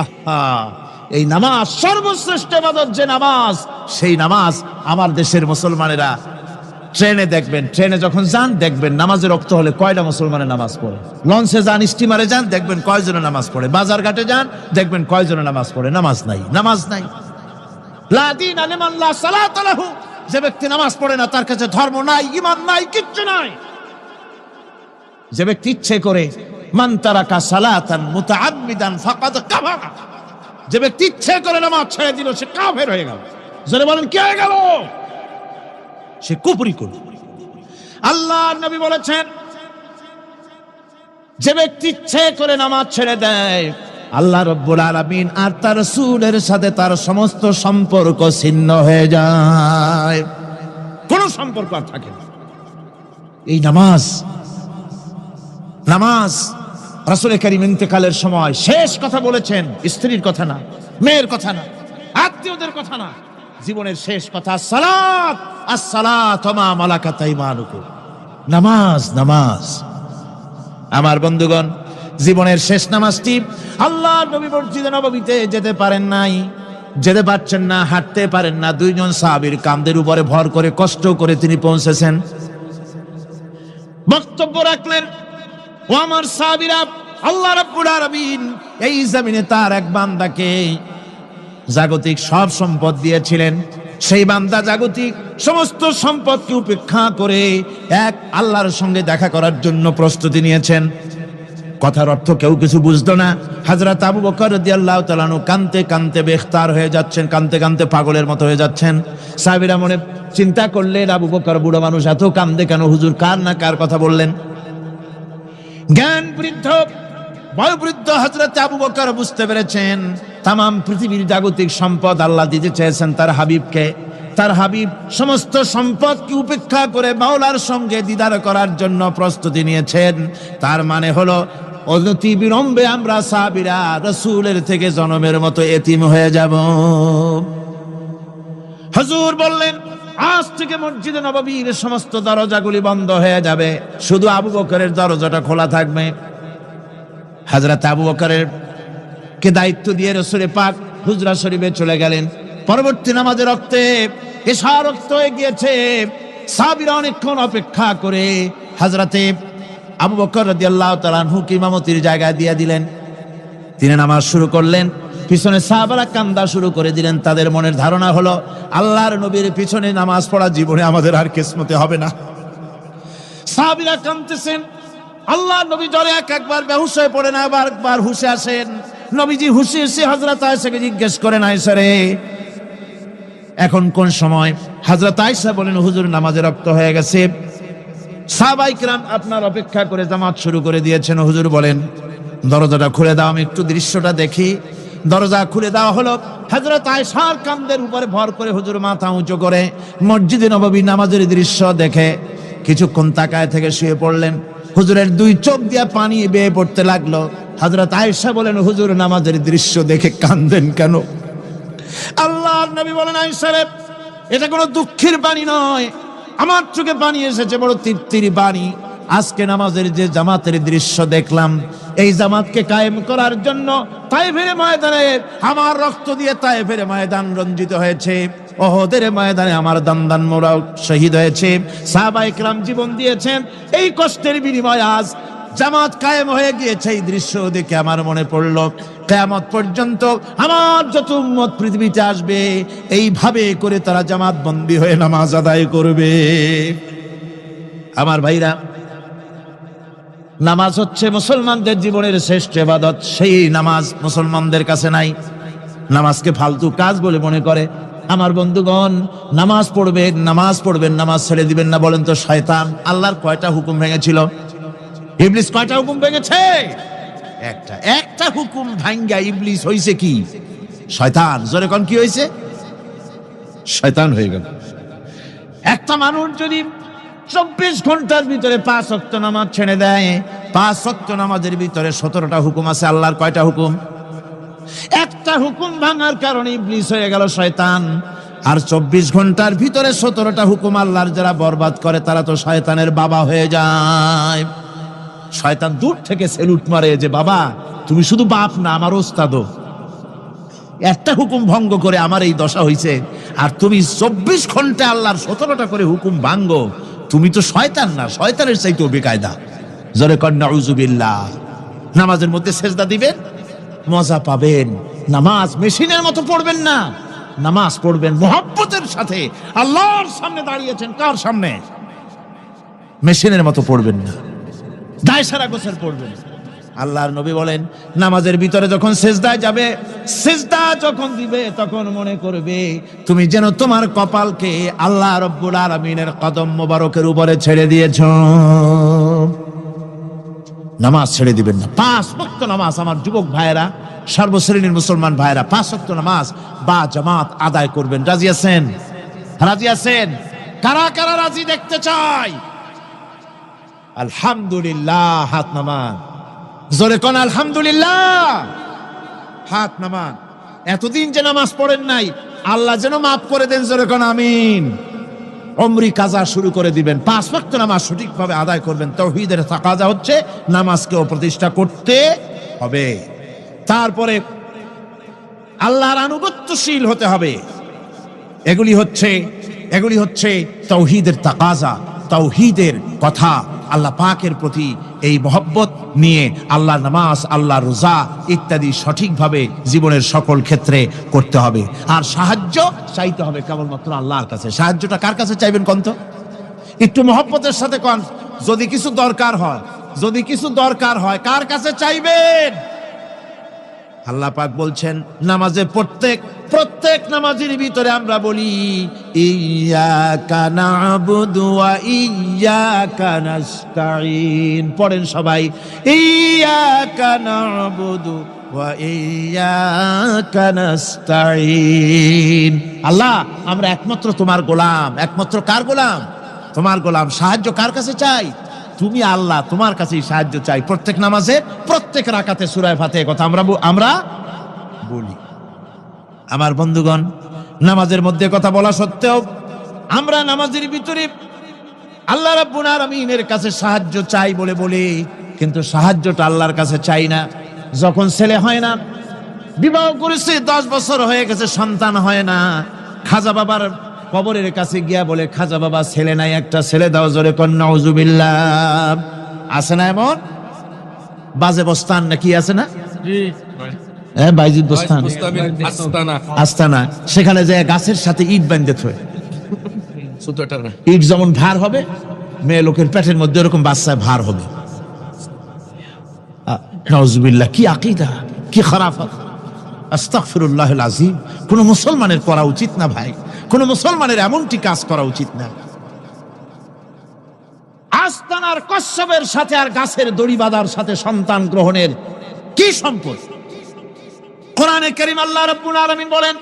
আহা, এই নামাজ সর্বশ্রেষ্ঠ ইবাদত যে নামাজ, সেই নামাজ আমার দেশের মুসলমানেরা ট্রেনে দেখবেন, ট্রেনে যখন যান দেখবেন নামাজের রক্ত হলে কয়টা মুসলমানের নামাজ পড়ে। লঞ্চে যান, স্টিমারে যান, দেখবেন কয়জনে নামাজ পড়ে। বাজার ঘাটে যান, দেখবেন কয়জনে নামাজ পড়ে। নামাজ নাই, নামাজ নাই। লা দীনা লিমান লা সালাতা লাহু, যে ব্যক্তি নামাজ পড়ে না তার কাছে ধর্ম নাই, ঈমান নাই, কিচ্ছু নাই। যে ব্যক্তি ইচ্ছে করে, মান তারাকা সালাতান মুতাআম্মিদান ফাকাদ কাফারা, যে ব্যক্তি ইচ্ছে করে নামাজ ছেড়ে দিল সে কাফের হয়ে গেল। যারা বলেন কি হয়ে গেল? সে কুফরি করল। আল্লাহর নবী বলেছেন, যে ব্যক্তি ইচ্ছে করে নামাজ ছেড়ে দেয়, আল্লাহ রাব্বুল আলামিন আর তার রাসূলের সাথে তার সমস্ত সম্পর্ক ছিন্ন হয়ে যায়, কোনো সম্পর্ক আর থাকে না। এই নামাজ, নামাজ রাসূল কারীম ইন্তেকালের সময় শেষ কথা বলেছেন, স্ত্রীর কথা না, মেয়ের কথা না, আত্মীয়দের কথা না, জীবনের শেষ কথা সালাত, আসসালাতু মা মালাকাত আইমানুকুম, নামাজ, নামাজ। আমার বন্ধুগণ, জীবনের শেষ নামাজটি আল্লাহর নবী মসজিদে নববীতে যেতে পারেন নাই, যেতে পারছেন না, হাঁটতে পারেন না। দুইজন সাহাবীর কাঁধের উপরে ভর করে কষ্ট করে তিনি পৌঁছেছেন। বক্তব্য রাখলেন, ও আমার সাহাবীরা, আল্লাহ রাব্বুল আলামিন এই জমিনে তার এক বান্দাকে জাগতিক সব সম্পদ দিয়েছিলেন। সেই বান্দা জাগতিক সমস্ত সম্পদকে উপেক্ষা করে এক আল্লাহর সঙ্গে দেখা করার জন্য প্রস্তুতি নিয়েছেন। কথার অর্থ কেউ কিছু বুঝতো না। হযরত আবু বকর রাদিয়াল্লাহু তাআলা আনহু কাঁদতে কাঁদতে বেখতার হয়ে যাচ্ছেন, কাঁদতে কাঁদতে পাগলের মতো হয়ে যাচ্ছেন। সাহাবীরা মনে চিন্তা করলেন, আবু বকর বুড়ো মানুষ, এত কাঁদে কেন? হুজুর কার না কার কথা বললেন? জ্ঞান বৃদ্ধ, বয়োবৃদ্ধ হযরত আবু বকর বুঝতে পেরেছেন তামাম পৃথিবীর জাগতিক সম্পদ আল্লাহ দিতে চেয়েছেন তার হাবিবকে। তার হাবিব সমস্ত সম্পদকে উপেক্ষা করে মাওলার সঙ্গে দিদার করার জন্য প্রস্তুতি নিয়েছেন। তার মানে হলো অনতি বিলম্বে আমরা সাহাবীরা রাসূলের থেকে জনমের মতো এতিম হয়ে যাব। হুজুর বললেন, আজ থেকে মসজিদে নববীর সমস্ত দরজাগুলি বন্ধ হয়ে যাবে, শুধু আবু বকরের দরজাটা খোলা থাকবে। হযরত আবু বকরের কে দায়িত্ব দিয়ে রাসূল পাক হুজরা শরীফে চলে গেলেন। পরবর্তী নামাজের রক্তে এশা রক্ত হয়ে গিয়েছে। সাহাবীরা অনেকক্ষণ অপেক্ষা করে হযরতে আবু বকর রাদিয়াল্লাহু তাআলা আনহুকে ইমামতির জায়গায় দিয়ে দিলেন। তিনি নামাজ শুরু করলেন, পিছনে সাহাবারা কান্দা শুরু করে দিলেন। তাদের মনের ধারণা হলো আল্লাহর নবীর পিছনে নামাজ পড়া জীবনে আমাদের আর কিসমতে হবে না। সাহাবীরা কাঁদতেছেন, আল্লাহর নবী জ্বরে একবার বেহুশ হয়ে পড়েন, আবার একবার হুশে আসেন। নবীজি হুশে এসে হযরত আয়েশাকে জিজ্ঞেস করেন, আয়েশা রে, এখন কোন সময়? হযরত আয়েশা বলেন, হুজুর নামাজের রক্ত হয়ে গেছে, সাহাবায়ে কিরাম আপনার অপেক্ষা করে জামাত শুরু করে দিয়েছেন। হুজুর বলেন, দরজাটা খুলে দাও, আমি একটু দৃশ্যটা দেখি। দরজা খুলে দেওয়া হলো। হযরত আয়েশার কাঁধের উপরে ভর করে হুজুর মাথা উঁচু করে মসজিদে নববী নামাজের দৃশ্য দেখে কিছুক্ষণ তাকায় থেকে শুয়ে পড়লেন। হুজুরের দুই চোখ দিয়ে পানি বেয়ে পড়তে লাগলো। হযরত আয়েশা বলেন, হুজুর নামাজের দৃশ্য দেখে কাঁদেন কেন? আল্লাহর নবী বলেন, আয়েশা রে, এটা কোনো দুঃখের বাণী নয়, আমার চোখে পানি এসেছে বড় তৃপ্তির বাণী। আজকে নামাজের যে জামাতের দৃশ্য দেখলাম, এই জামাতকে কায়েম করার জন্য তায়েফের ময়দানে আমার রক্ত দিয়ে তায়েফের ময়দান রঞ্জিত হয়েছে, ওহদের ময়দানে আমার দামদান মোরা শহীদ হয়েছে, সাহাবায়ে কিরাম জীবন দিয়েছেন। এই কষ্টের বিনিময়ে আজ জামাত কায়েম হয়ে গিয়েছে। এই দৃশ্য দেখে আমার মনে পড়ল, কিয়ামত পর্যন্ত আমার যত উম্মত পৃথিবীতে আসবে এইভাবে করে তারা জামাত বন্দী হয়ে নামাজ আদায় করবে। আমার ভাইরা, নামাজ হচ্ছে মুসলমানদের জীবনের শ্রেষ্ঠ ইবাদত। সেই নামাজ মুসলমানদের কাছে নাই, নামাজকে ফালতু কাজ বলে মনে করে। আমার বন্ধুগণ, নামাজ পড়বেন, নামাজ পড়বেন, নামাজ ছেড়ে দিবেন না। বলেন তো শয়তান আল্লাহর কয়টা হুকুম ভেঙেছিল? ইবলিস কয়টা হুকুম ভেঙেছে? একটা হুকুম ভাঙ্গা ইবলিস হইছে কি? শয়তান। জোরে কোন কি হইছে? শয়তান হয়ে গেল। একটা মানুষ যদি 24 ঘন্টার ভিতরে 5 ওয়াক্ত নামাজ ছেড়ে দেয়, 5 ওয়াক্ত নামাজের ভিতরে 17টা হুকুম আছে। আল্লাহর কয়টা হুকুম? একটা হুকুম ভাঙার কারণে ইবলিস হয়ে গেল শয়তান। আর 24 ঘন্টার ভিতরে 17টা হুকুম আল্লাহর যারা বরবাদ করে তারা তো শয়তানের বাবা হয়ে যায়। শয়তান দূর থেকে সেলুট মারে যে, বাবা তুমি শুধু বাপ না, আমার ওস্তাদও। একটা হুকুম ভঙ্গ করে আমার এই দশা হইছে, আর তুমি 24 ঘন্টা আল্লাহর 17টা করে হুকুম ভাঙ্গো। তুমি তো শয়তান না, শয়তানের চাইতেও বেকায়দা। জোরে কর নাউযুবিল্লাহ। নামাজের মধ্যে সেজদা দিবেন, মজা পাবেন। নামাজ মেশিনের মতো পড়বেন না, নামাজ পড়বেন মুহাব্বতের সাথে। আল্লাহর সামনে দাঁড়িয়েছেন, কার সামনে? মেশিনের মতো পড়বেন না, দায় সারা গোছের পড়বেন। আল্লাহর নবী বলেন, নামাজের ভিতরে যখন সেজদায় যাবে, সেজদা যখন দিবে, তখন মনে করবে তুমি যেন তোমার কপালকে আল্লাহ রাব্বুল আলামিনের কদম মোবারকের উপরে ছেড়ে দিয়েছো। নামাজ ছেড়ে দিবেন না। 5 ওয়াক্ত নামাজ আমার যুবক ভাইয়েরা, সর্বশ্রেণীর মুসলমান ভাইয়েরা 5 ওয়াক্ত নামাজ বা জামাত আদায় করবেন। রাজি আছেন? রাজি আছেন? কারা কারা রাজি দেখতে চাই? আলহামদুলিল্লাহ, হাত নামান। জোরে কোন আলহামদুলিল্লাহ, হাত নামান। এতদিন যে নামাজ পড়েন নাই, আল্লাহ যেন মাফ করে দেন। জোরে কোন আমিন। উমরি কাজা শুরু করে দিবেন। 5 ওয়াক্ত নামাজ সঠিকভাবে আদায় করবেন। তাওহীদের তাকাজা হচ্ছে নামাজকেও প্রতিষ্ঠা করতে হবে। তারপরে আল্লাহর আনুগত্যশীল হতে হবে। এগুলি হচ্ছে তাওহীদের তাকাজা, তাওহীদের কথা। আল্লাহ পাকের প্রতি এই মহব্বত নিয়ে আল্লাহর নামাজ, আল্লাহর রোজা ইত্যাদি সঠিকভাবে জীবনের সকল ক্ষেত্রে করতে হবে। আর সাহায্য চাইতে হবে কেবলমাত্র আল্লাহর কাছে। সাহায্যটা কার কাছে চাইবেন কোন তো? একটু মহব্বতের সাথে কোন। যদি কিছু দরকার হয় কার কাছে চাইবেন? আল্লাহ পাক বলছেন, নামাজে প্রত্যেক নামাজের ভিতরে আমরা বলি ইয়্যাকা না'বুদু ওয়া ইয়্যাকা নাস্তাঈন। পড়েন সবাই, ইয়্যাকা না'বুদু ওয়া ইয়্যাকা নাস্তাঈন। আল্লাহ, আমরা একমাত্র তোমার গোলাম। একমাত্র কার গোলাম? তোমার গোলাম। সাহায্য কার কাছে চাই? তুমি আল্লাহ, তোমার কাছেই সাহায্য চাই। প্রত্যেক নামাজে, প্রত্যেক রাকাতে সূরা ফাতিহার কথা আমরা বলি। আমার বন্ধুগণ, নামাজের মধ্যে কথা বলা সত্ত্বেও আমরা নামাজের ভিতরে আল্লাহ রাব্বুল আলামিনের কাছে সাহায্য চাই বলে কিন্তু সাহায্যটা আল্লাহর কাছে চাই না। যখন ছেলে হয় না, বিবাহ করেছে, 10 বছর হয়ে গেছে, সন্তান হয় না, খাজা বাবার কবরের কাছে গিয়া বলে, খাজা বাবা ছেলে নাই, একটা ছেলে দাও। জোরে কোন নাউযুবিল্লাহ। আছে না এমন? বাজে বস্তান নাকি আছে না? বাইজিদ বস্তান, আস্তানা। সেখানে যে গাছের সাথে ইট বাঁধতে হয়, ইট যেমন ভার হবে, মেয়ে লোকের পেটের মধ্যে এরকম বাচ্চায় ভার হবে। নাউযুবিল্লাহ। কি আকীদা, কি খারাফাত! আস্তাগফিরুল্লাহুল আযীম। কোন মুসলমানের করা উচিত না ভাই, কোন মুসলমানের এমনটি কাজ করা উচিত না। আস্তানার কচ্ছপের সাথে আর গাছের দড়ি বাঁধার সাথে সন্তান গ্রহণের কি সম্পর্ক? কোরআনে কারীম আল্লাহ রাব্বুল আলামিন বলেন,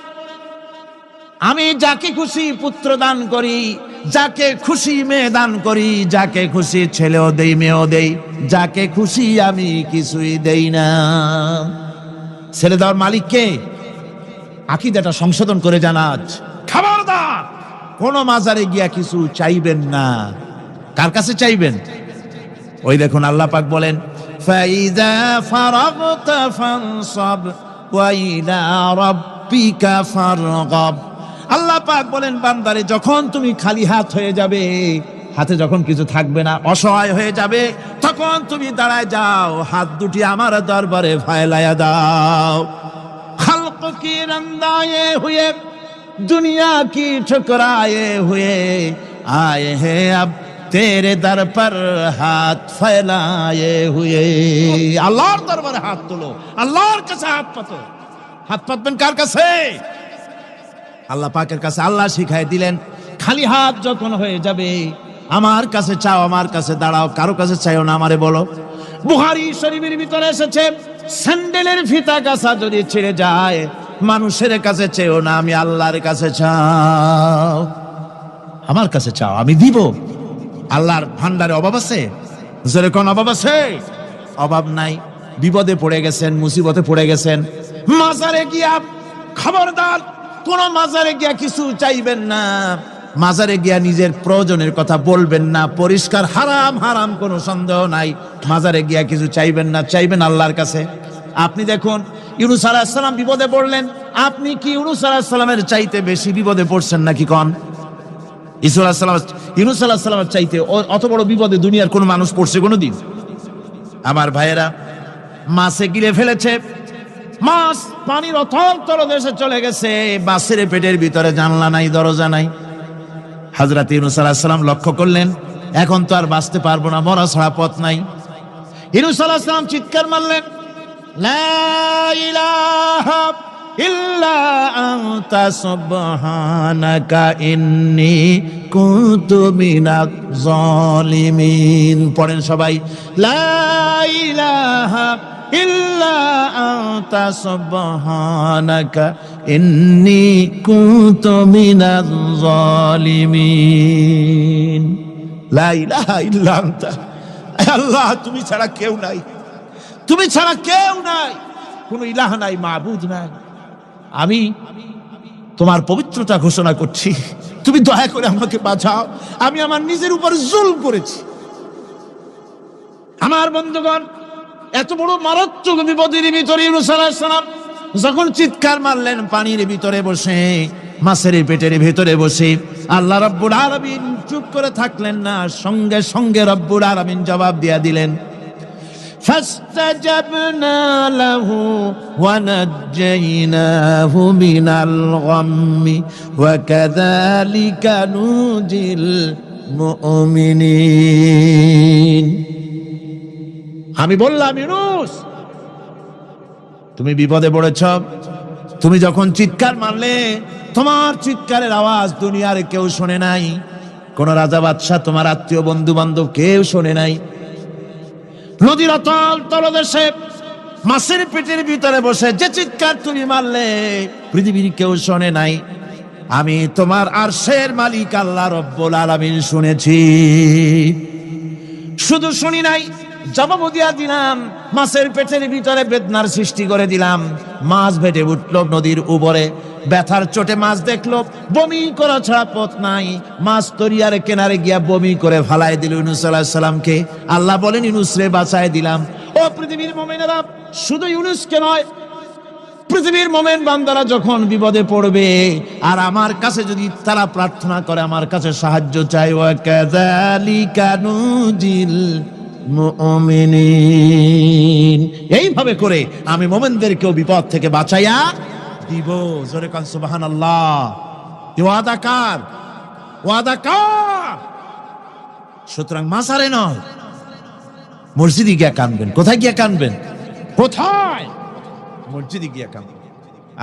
আমি যাকে খুশি পুত্র দান করি, যাকে খুশি মেয়ে দান করি, যাকে খুশি ছেলেও দেই, মেয়েও দেই, যাকে খুশি আমি কিছুই দেই না। ছেলে দেওয়ার মালিক কে? আকীদাটা সংশোধন করে জানাজ। খবরদার কোন মাজারে গিয়া কিছু চাইবেন না। কার কাছে চাইবেন? ওই দেখুন আল্লাহ পাক বলেন, ফাইযা ফারাগতা ফানসাব ওয়া ইলা রাব্বিকা ফারগাব। আল্লাহ পাক বলেন, বান্দারে যখন তুমি খালি হাত হয়ে যাবে, হাতে যখন কিছু থাকবে না, অসহায় হয়ে যাবে, তখন তুমি দাঁড়ায় যাও, হাত দুটি আমার দরবারে ফায়লায়া দাও। খালক কি রন্দায়ে হুয়ে, दुनिया की ठुकराए हुए आए हैं अब तेरे दर पर हाथ फैलाए हुए। আল্লাহর দরবারে হাত তোলো, আল্লাহর কাছে হাত পাতো। হাত পাতবেন কার কাছে? আল্লাহ পাকের কাছে। আল্লাহ শিখাই দিলেন, খালি হাত যখন হয়ে যাবে আমার কাছে চাও, আমার কাছে দাঁড়াও, কারো কাছে চাইও না, আমারে বলো। বুখারী শরীফের ভিতরে এসেছে, স্যান্ডেলের ফিতা কাছা যদি ছিঁড়ে যায়, মানুষের কাছে চেও না, আমি আল্লাহর কাছে চাও। আমার কাছে চাও, আমি দিব। আল্লাহর ভান্ডারে অভাব আছে? জোরে কোন অভাব আছে? অভাব নাই। বিপদে পড়ে গেছেন, মুসিবতে পড়ে গেছেন, মাজারে গিয়া, খবরদার কোন মাজারে গিয়া কিছু চাইবেন না। মাজারে গিয়া নিজের প্রয়োজনের কথা বলবেন না। পরিষ্কার হারাম, হারাম কোনো সন্দেহ নাই। মাজারে গিয়া কিছু চাইবেন না, চাইবেন আল্লাহর কাছে। আপনি দেখুন, ইউনূস আলাইহিস সালাম বিপদে পড়লেন, আপনি কি ইউনূস আলাইহিস সালামের চাইতে বেশি বিপদে পড়ছেন নাকি কোন? ইউনূস আলাইহিস সালামের চাইতে অত বড় বিপদে দুনিয়ার কোন মানুষ পড়ছে কোনদিন? আমার ভাইয়েরা, মাছে গিলে ফেলেছে, মাছ পানির অথল তলদেশে চলে গেছে, মাছের পেটের ভিতরে জানলা নাই, দরজা নাই। হযরত ইউনূস আলাইহিস সালাম লক্ষ্য করলেন, এখন তো আর বাঁচতে পারবো না, মরা ছাড়া পথ নাই। ইউনূস আলাইহিস সালাম চিৎকার মারলেন, লা ইলাহা ইল্লা আনতা সুবহানাকা ইন্নী কুনতু মিনাজ জালিমিন। পড়েন সবাই, লা ইলাহা ইল্লা আনতা সুবহানাকা ইন্নী কুনতু মিনাজ জালিমিন। লা ইলাহা ইল্লা আনতা, আল্লাহ তুমি ছাড়া কেউ নাই, তুমি ছাড়া কেউ নাই, কোনো ইলাহ নাই, মাবুদ নাই। আমি তোমার পবিত্রতা ঘোষণা করছি, তুমি দয়া করে আমাকে বাঁচাও, আমি আমার নিজের উপর জুলম করেছি। আমার বন্ধুগণ, এত বড় মারাত্মক বিপদের ভিতরে ইউনূস আলাইহিস সালাম যখন চিৎকার মারলেন, পানির ভিতরে বসে, মাছের পেটের ভিতরে বসে, আল্লাহ রাব্বুল আলামিন চুপ করে থাকলেন না, সঙ্গে সঙ্গে রাব্বুল আলামিন জবাব দিয়া দিলেন, فاستجبنا له ونجيناه من الغم وكذلك ننجي المؤمنين। আমি বললাম, ইউনূস তুমি বিপদে পড়েছ, তুমি যখন চিৎকার মারলে, তোমার চিৎকারের আওয়াজ দুনিয়ার কেউ শোনে নাই, কোন রাজা বাদশাহ, তোমার আত্মীয় বন্ধু বান্ধব কেউ শোনে নাই। নদীর অতল তলদেশে মাছের পেটের ভিতরে বসে যে চিৎকার তুমি মারলে, পৃথিবীর কেউ শোনে নাই, আমি তোমার আরশের মালিক আল্লাহ রব্বুল আলামিন শুনেছি। শুধু শুনি নাই, জবাব দিয়া দিলাম, মাছের পেটের ভিতরে বেদনার সৃষ্টি করে দিলাম। মাছ ভেটে উঠল নদীর উপরে, ব্যথার চোটে মাছ দেখলো, বমি করা ছাড়া পথ নাই, মাছ তরিয়ার কিনারে গিয়া বমি করে ফালাই দিল ইউনূস আলাইহিস সালামকে। আল্লাহ বলেন, ইউনূস রে বাঁচায় দিলাম। ও পৃথিবীর মুমিনেরা, শুধু ইউনূসকে নয়, পৃথিবীর মুমিন বান্দারা যখন বিপদে পড়বে আর আমার কাছে যদি তারা প্রার্থনা করে, আমার কাছে সাহায্য চাই, ওয়া কাযালিকা নুজিল মুমিনিন, এইভাবে করে আমি মুমিনদেরকেও বিপদ থেকে বাঁচাইয়া দিব। জোরে কান সুবহানাল্লাহ। ওয়াদা কার? ওয়াদা কার? সুতরাং মাসারে নয়, মসজিদে গিয়া কানবেন। কোথায় গিয়া কানবেন? কোথায়? মসজিদে গিয়া কানবেন।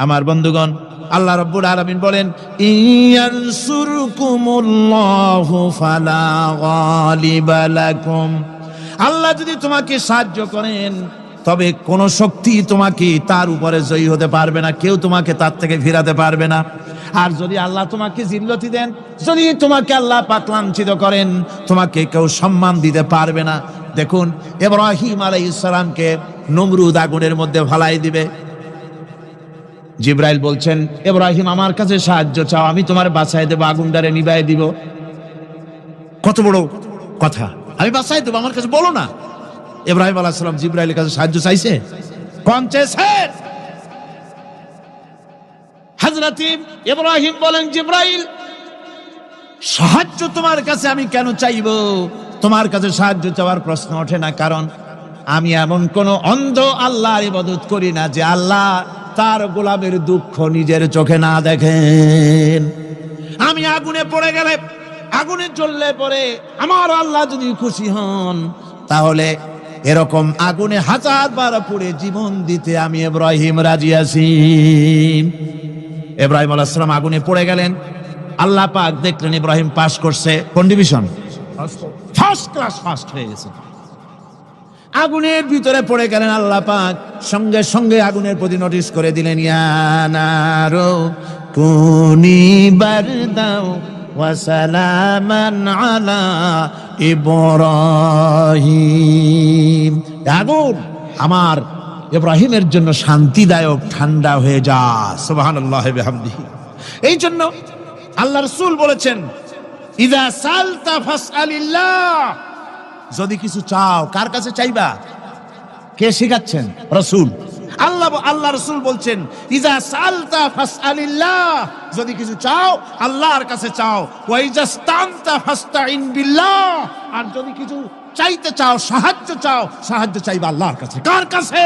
আমার বন্ধুগণ, আল্লাহ রাব্বুল আলামিন বলেন, ইয়ানসুরকুমুল্লাহু ফালা গালিবা লাকুম, আল্লাহ যদি তোমাকে সাহায্য করেন, তবে কোন শক্তি তোমাকে তার উপরে জয়ী হতে পারবে না, কেউ তোমাকে তার থেকে ফিরাতে পারবে না। আর যদি আল্লাহ তোমাকে জিল্লতি দেন, যদি তোমাকে আল্লাহ পাক লাঞ্ছিত করেন, তোমাকে কেউ সম্মান দিতে পারবে না। দেখুন, ইব্রাহিম আলাইহিস সালামকে নমরুদ আগুনের মধ্যে ফালাই দিবে, জিবরাইল বলছেন, ইব্রাহিম আমার কাছে সাহায্য চাও, আমি তোমার বাঁচাই দেব, আগুনটারে নিভাই দিব। কত বড় কথা, আমি বাঁচাই দেব, আমার কাছে বলো না। ইব্রাহিম আলাইহিস সালাম জিবরাইলের কাছে সাহায্য চাইছে, কোন চেয়েছেন? হযরত ইব্রাহিম বলেন, জিবরাইল সাহায্য তোমার কাছে আমি কেন চাইবো? তোমার কাছে সাহায্য চাওয়ার প্রশ্ন ওঠে না, কারণ আমি এমন কোন অন্ধ আল্লাহর ইবাদত করি না যে আল্লাহ তার গোলামের দুঃখ নিজের চোখে না দেখেন। আমি আগুনে পড়ে গেলে, আগুনে জ্বললে পরে আমার আল্লাহ যদি খুশি হন, তাহলে এরকম আগুনে 1000 বার পুড়ে জীবন দিতে আমি ইব্রাহিম রাজি আছি। ইব্রাহিম আলাইহিস সালাম আগুনে পড়ে গেলেন, আল্লাহ পাক দেখলেন ইব্রাহিম পাস করছে, কোন ডিভিশন? ফার্স্ট ক্লাস, ফার্স্ট হয়ে গেছে। আগুনের ভিতরে পড়ে গেলেন, আল্লাহ পাক সঙ্গে সঙ্গে আগুনের প্রতি নোটিশ করে দিলেন, ইয়া নারু কুনি বারদাও ওয়া সালামান আলা ইব্রাহিম, আগুন আমার ইব্রাহিমের জন্য শান্তিদায়ক, ঠান্ডা হয়ে যা। সুবহানাল্লাহি ওয়া বিহামদিহি। এই জন্য আল্লাহ রাসূল বলেছেন, ইযা সালতা ফাসআলিল্লাহ, যদি কিছু চাও কার কাছে চাইবা? কে শেখাচ্ছেন? রাসূল। আল্লাহ রাসূল বলছেন, ইজা সালতা ফাসআলিল্লাহ, যদি কিছু চাও আল্লাহর কাছে চাও, ওয়া ইজা স্তানতা ফাস্তাইন বিল্লাহ, আর যদি কিছু চাইতে চাও, সাহায্য চাইবা আল্লাহর কাছে। কার কাছে?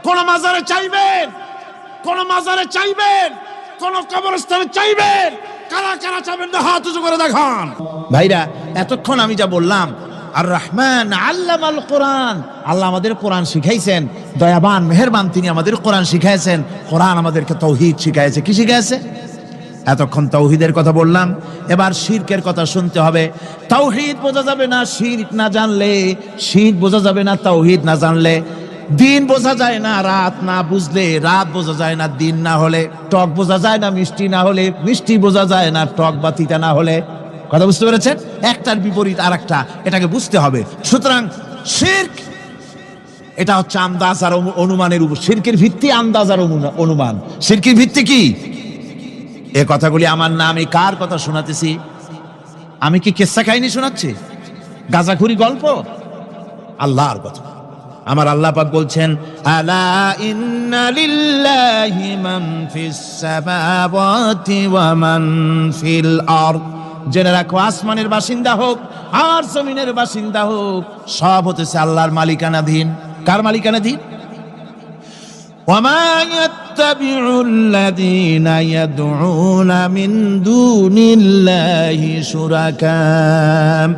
কোন মাজারে চাইবেন? কোন মাজারে চাইবেন? কোন কবরস্থানে চাইবেন? কারা কারা চাইবেন না হাত উঁচু করে দেখান। ভাইরা, এতক্ষণ আমি যা বললাম, আর রহমান আল্লামাল কোরআন, আল্লাহ আমাদের কোরআন শিখাইছেন, দয়াবান মেহেরবান, তিনি আমাদের কোরআন শিখাইছেন। কোরআন আমাদেরকে তৌহিদ শিখাইছে। কি শিখাইছে? এতক্ষণ তাওহীদের কথা বললাম, এবার শিরকের কথা শুনতে হবে। তাওহীদ বোঝা যাবে না শিরক না জানলে, শিরক বোঝা যাবে না তাওহীদ না জানলে। দিন বোঝা যায় না রাত না বুঝলে, রাত বোঝা যায় না দিন না হলে, টক বোঝা যায় না মিষ্টি না হলে, মিষ্টি বোঝা যায় না টক বা তিতা না হলে। কথা বুঝতে পেরেছেন? একটার বিপরীত আরেকটা, এটাকে বুঝতে হবে। সুতরাং শিরক এটা হচ্ছে আন্দাজ আর অনুমানের উপর। শিরকের ভিত্তি আন্দাজ আর অনুমান। শিরকের ভিত্তি কি? এ কথাগুলি আমার না, আমি কার কথা শোনাতেছি? আমি কি কিসসা কাহিনী শোনাচ্ছি? গাঁজাখুরি গল্প? আল্লাহর কথা। আমার আল্লাহ পাক বলছেন, আলা ইন্না লিল্লাহি মান ফিস সামাওয়াতি ওয়া মান ফিল আরদ, জেনে রাখো আসমানের বাসিন্দা হোক আর জমিনের বাসিন্দা হোক, সব হতেছে আল্লাহর মালিকানাধীন। কার মালিকানাধীন? وما يتبع الذين يدعون من دون الله شركاء,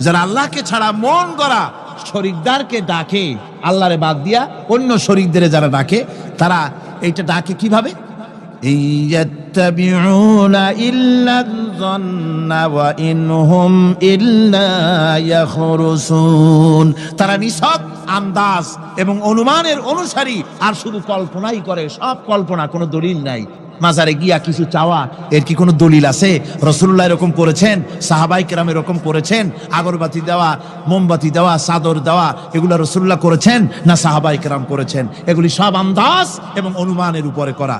যারা আল্লাহকে ছাড়া মন গড়া শরীকদারকে ডাকে, আল্লাহরে বাদ দিয়া অন্য শরীকদের যারা ডাকে, তারা এইটা ডাকে কিভাবে? ইয়াত্তাবিউনা ইল্লা যন্না ওয়া ইনহুম ইল্লা ইয়াখরুসুন, তারা নিছক আন্দাজ এবং অনুমানের অনুসারী, আর শুধু কল্পনাই করে। সব কল্পনা, কোনো দলিল নাই। মাজারে গিয়া কিছু চাওয়া, এর কি কোনো দলিল আছে? রাসূলুল্লাহ এরকম করেছেন, সাহাবায়ে কেরাম এরকম করেছেন? আগরবাতি দেওয়া, মোমবাতি দেওয়া, চাদর দেওয়া, এগুলো রাসূলুল্লাহ করেছেন না সাহাবায়ে কেরাম করেছেন? এগুলি সব আন্দাজ এবং অনুমানের উপরে করা।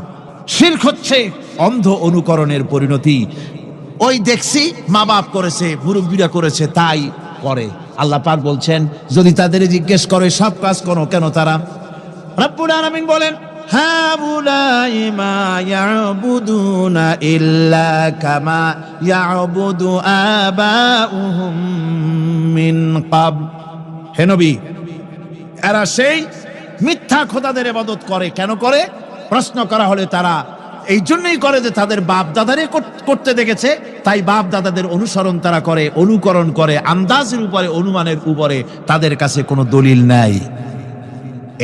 শিরক হচ্ছে অন্ধ অনুকরণের পরিণতি। ওই দেখছি মা বাপ করেছে, মুরব্বীরা করেছে, তাই করে। আল্লাহ পাক বলছেন, যদি তাদের জিজ্ঞেস করে সব কাজ করো কেন তারা? রব্বুল আলামিন বলেন, হাউলাই মা ইয়াবুদুনা ইল্লা কামা ইয়াবুদু আবাউহুম মিন ক্বাবল, হে নবী, এরা সেই মিথ্যা খোদাদের ইবাদত করে। কেন করে? প্রশ্ন করা হলে তারা এই জন্যই করে যে তাদের বাপ দাদারে করতে দেখেছে, তাই বাপ দাদাদের অনুসরণ তারা করে, অনুকরণ করে, আন্দাজের উপরে, অনুমানের উপরে। তাদের কাছে কোনো দলিল নাই।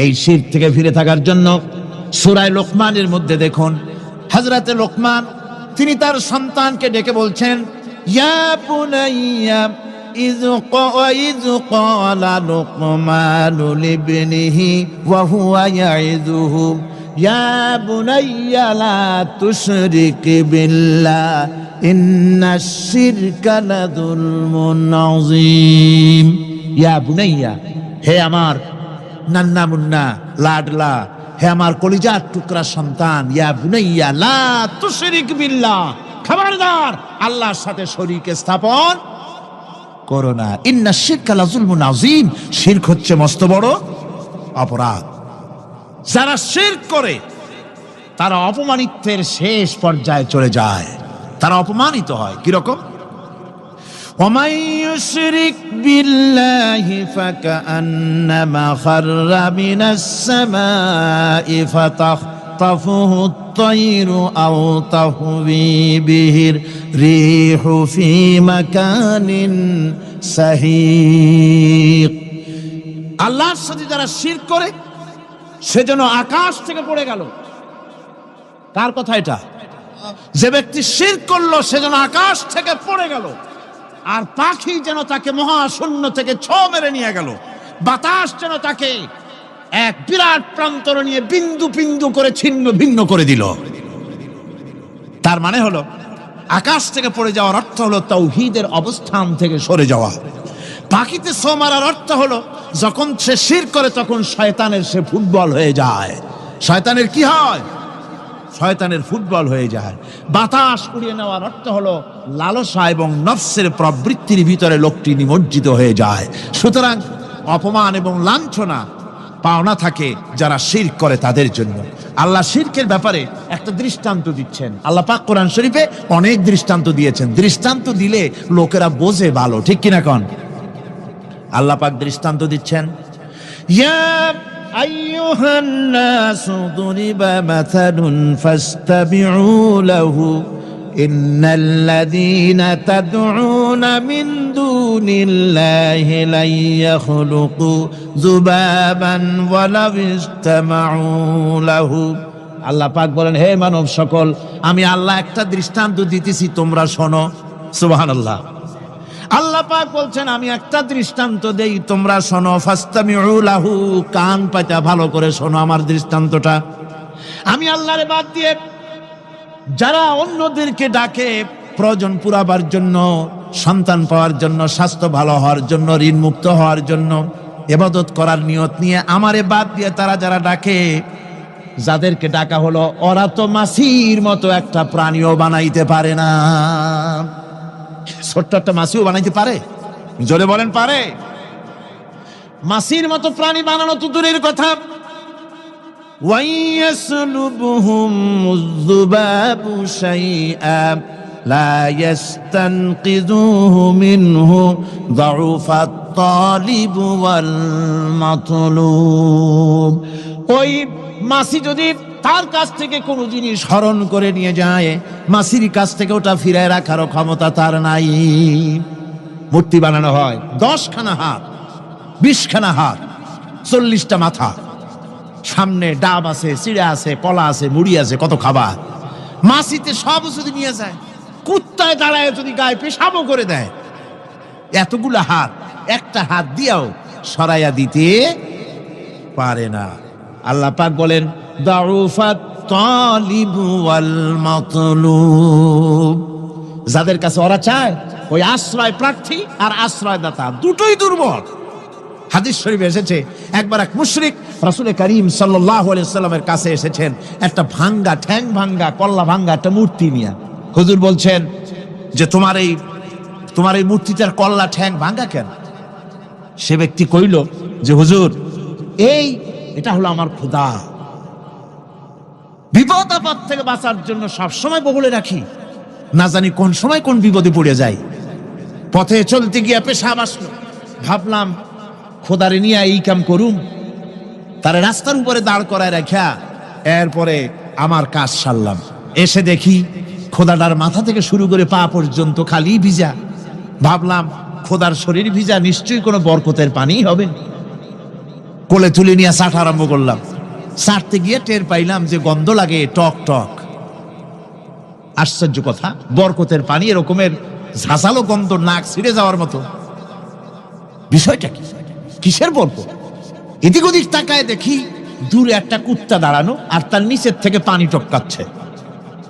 এই শিরক থেকে ফিরে থাকার জন্য সূরা লোকমানের মধ্যে দেখুন, হযরতে লোকমান তিনি তার সন্তানকে ডেকে বলছেন, ইয়া বুনাইয়া ইয ক্বালা লুকমানু লিবনিহি ওয়া হুয়া ইয়াইযুহু ইয়া বুনাইয়া লা তুশরিক বিল্লাহ ইন্নাশ শিরকা লাযুলমুন আযীম। ইয়া বুনাইয়া, হে আমার নান্না মুন্না লাডলা, হে আমার কলিজার টুকরা সন্তান, ইয়া বুনাইয়া লা তুশরিক বিল্লাহ, খবরদার আল্লাহর সাথে শরীক স্থাপন করো না। ইন্নাশ শিরকা লাযুলমুন আযীম, শিরক হচ্ছে মস্ত বড় অপরাধ। যারা শিরক করে তারা অপমানিত্বের শেষ পর্যায়ে চলে যায়, তারা অপমানিত হয়। কিরকম? ومن يشرك بالله فكأنما خر من السماء فتخطفه الطير أو تهوي به الريح في مكان سحيق। আল্লাহর সাথে যারা শিরক করে সেজন্য আকাশ থেকে পড়ে গেল। কার কথা এটা? যে ব্যক্তি শিরক করলো সেজন্য আকাশ থেকে পড়ে গেল, আর পাখি যেন তাকে মহাশূন্য থেকে ছো মেরে নিয়ে গেল, বাতাস যেন তাকে এক বিরাট প্রান্তর নিয়ে বিন্দু বিন্দু করে ছিন্ন ভিন্ন করে দিল। তার মানে হলো আকাশ থেকে পড়ে যাওয়ার অর্থ হলো তাওহীদের অবস্থান থেকে সরে যাওয়া। পাখিতে ছো মারার অর্থ হলো যখন সে শিরক করে তখন শয়তানের সে ফুটবল হয়ে যায়। শয়তানের কি হয়? শয়তানের ফুটবল হয়ে যায়। বাতাস উড়িয়ে নেওয়ার অর্থ হলো লালসা এবং নফসের প্রবৃত্তির ভিতরে লোকটি নিমজ্জিত হয়ে যায়। সুতরাং অপমান এবং লাঞ্ছনা পাওনা থাকে যারা শিরক করে তাদের জন্য। আল্লাহ শিরকের ব্যাপারে একটা দৃষ্টান্ত দিচ্ছেন। আল্লাহ পাক কোরআন শরীফে অনেক দৃষ্টান্ত দিয়েছেন। দৃষ্টান্ত দিলে লোকেরা বোঝে ভালো, ঠিক কিনা কোন? আল্লাহ পাক দৃষ্টান্ত দিচ্ছেন, ইয়া আইয়ুহান নাসু দুরিবা মাসালুন ফাসতাবিউ লাহু ইন্নাল্লাযীনা তাদউনা মিন দুনিল্লাহি লা ইয়াখলুকু যুবাবান ওয়ালাউ ইসতামাউ লাহু। আল্লাহ পাক বলেন, হে মানব সকল, আমি আল্লাহ একটা দৃষ্টান্ত দিতেছি, তোমরা শোনো। সুবহানাল্লাহ। আল্লাহ পাক বলছেন, আমি একটা দৃষ্টান্ত দেই, তোমরা শোনো। ফাসতামিউ লাহু, কান পাতা ভালো করে শোনো আমার দৃষ্টান্তটা। আমি আল্লাহর বাদ দিয়ে যারা অন্যদেরকে ডাকে প্রয়োজন পুরাবার জন্য, সন্তান পাওয়ার জন্য, স্বাস্থ্য ভালো হওয়ার জন্য, ঋণ মুক্ত হওয়ার জন্য, ইবাদত করার নিয়ত নিয়ে আমারে বাদ দিয়ে তারা যারা ডাকে, যাদেরকে ডাকা হলো, ওরা তো মাছির মতো একটা প্রাণীও বানাইতে পারে না। ছোট্ট একটা মাছিও বানাইতে পারে? জোরে বলেন, পারে? মাছির মতো প্রাণী বানানো তো দূরের কথা, وَيَسْلُبُهُمُ الذُّبَابُ شَيْئًا لَا يَسْتَنقِذُوهُ مِنْهُ ضَعُفَ الطَّالِبُ وَالْمَطْلُوبُ। ওই মাছি যদি তার কাছ থেকে কোনো জিনিস হরণ করে নিয়ে যায়, মাছির কাছ থেকে ওটা ফিরায় রাখারও ক্ষমতা তার নাই। মূর্তি বানানো হয়, 10খানা হাত, 20খানা হাত, 40টা মাথা, সামনে ডাব আছে, চিড়া আছে, কলা আছে, মুড়ি আছে, কত খাবার। মাছিতে সব যদি নিয়ে যায়, কুত্তায় দাঁড়ায় যদি গায়ে পেশাবও করে দেয়, এতগুলো হাত একটা হাত দিয়েও সরাইয়া দিতে পারে না। আল্লাহ পাক বলেন, দাউফাত তালিবু ওয়াল মাতলুব। যাদের কাছে ওরা চায়, ওই আশ্রয় প্রার্থী আর আশ্রয়দাতা দুটোই দুর্বল। হাদিস শরীফে এসেছে, একবার এক মুশরিক রাসূল করিম সাল্লাল্লাহু আলাইহি ওয়াসাল্লামের কাছে এসেছেন একটা ভাঙ্গা, ঠ্যাং ভাঙ্গা, কল্লা ভাঙ্গা একটা মূর্তি নিয়ে। হুজুর বলছেন যে তোমার এই মূর্তিটার কল্লা ঠ্যাং ভাঙ্গা কেন? সে ব্যক্তি কইল যে হুজুর, এটা হলো আমার খোদা। বিপদ আপদ থেকে বাঁচার জন্য সবসময় বগলে রাখি, না জানি কোন সময় কোন বিপদে পড়ে যাই। পথে চলতে গিয়ে পেশাব আসলো, ভাবলাম খোদারে নিয়ে এই কাম করুম, তারা রাস্তার উপরে দাঁড় করায় রাখা, এরপরে আমার কাজ সারলাম। এসে দেখি খোদাটার মাথা থেকে শুরু করে পা পর্যন্ত খালি ভিজা। ভাবলাম খোদার শরীর ভিজা, নিশ্চয়ই কোনো বরকতের পানি হবে। কোলে তুলে নিয়ে চাটা আরম্ভ করলাম। চাটতে গিয়ে টের পাইলাম যে গন্ধ লাগে টক টক। আশ্চর্য কথা, বরকতের পানি এরকমের ঝাঁঝালো গন্ধ, নাক ছিঁড়ে যাওয়ার মতো। বিষয়টা কি? কিসের বরকত? এদিক ওদিক তাকায় দেখি দূরে একটা কুত্তা দাঁড়ানো, আর তার নিচের থেকে পানি টপকাচ্ছে।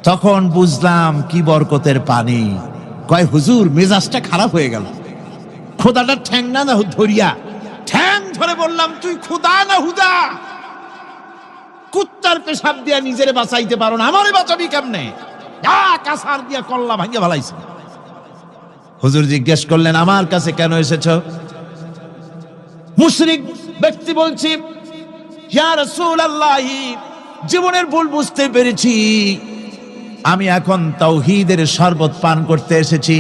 তখন বুঝলাম কি বরকতের পানি। কয় হুজুর, মেজাজটা খারাপ হয়ে গেল। খোদাটা ঠ্যাং না ধরিয়া, ঠ্যাং ধরে বললাম, তুই খোদা না হুদা? কুত্তার পেশাব দিয়া নিজেরে বাঁচাইতে পারো না, আমারে বাঁচাবি কেমনে? কাসার দিয়া কল্লা ভাঙ্গে ভালাইছে। হুজুর জিজ্ঞেস করলেন, আমার কাছে কেন এসেছ? মুশরিক ব্যক্তি বলছি, ইয়া রাসূলুল্লাহ, জীবনের ভুল বুঝতে পেরেছি, আমি এখন তাওহীদের শরবত পান করতে এসেছি।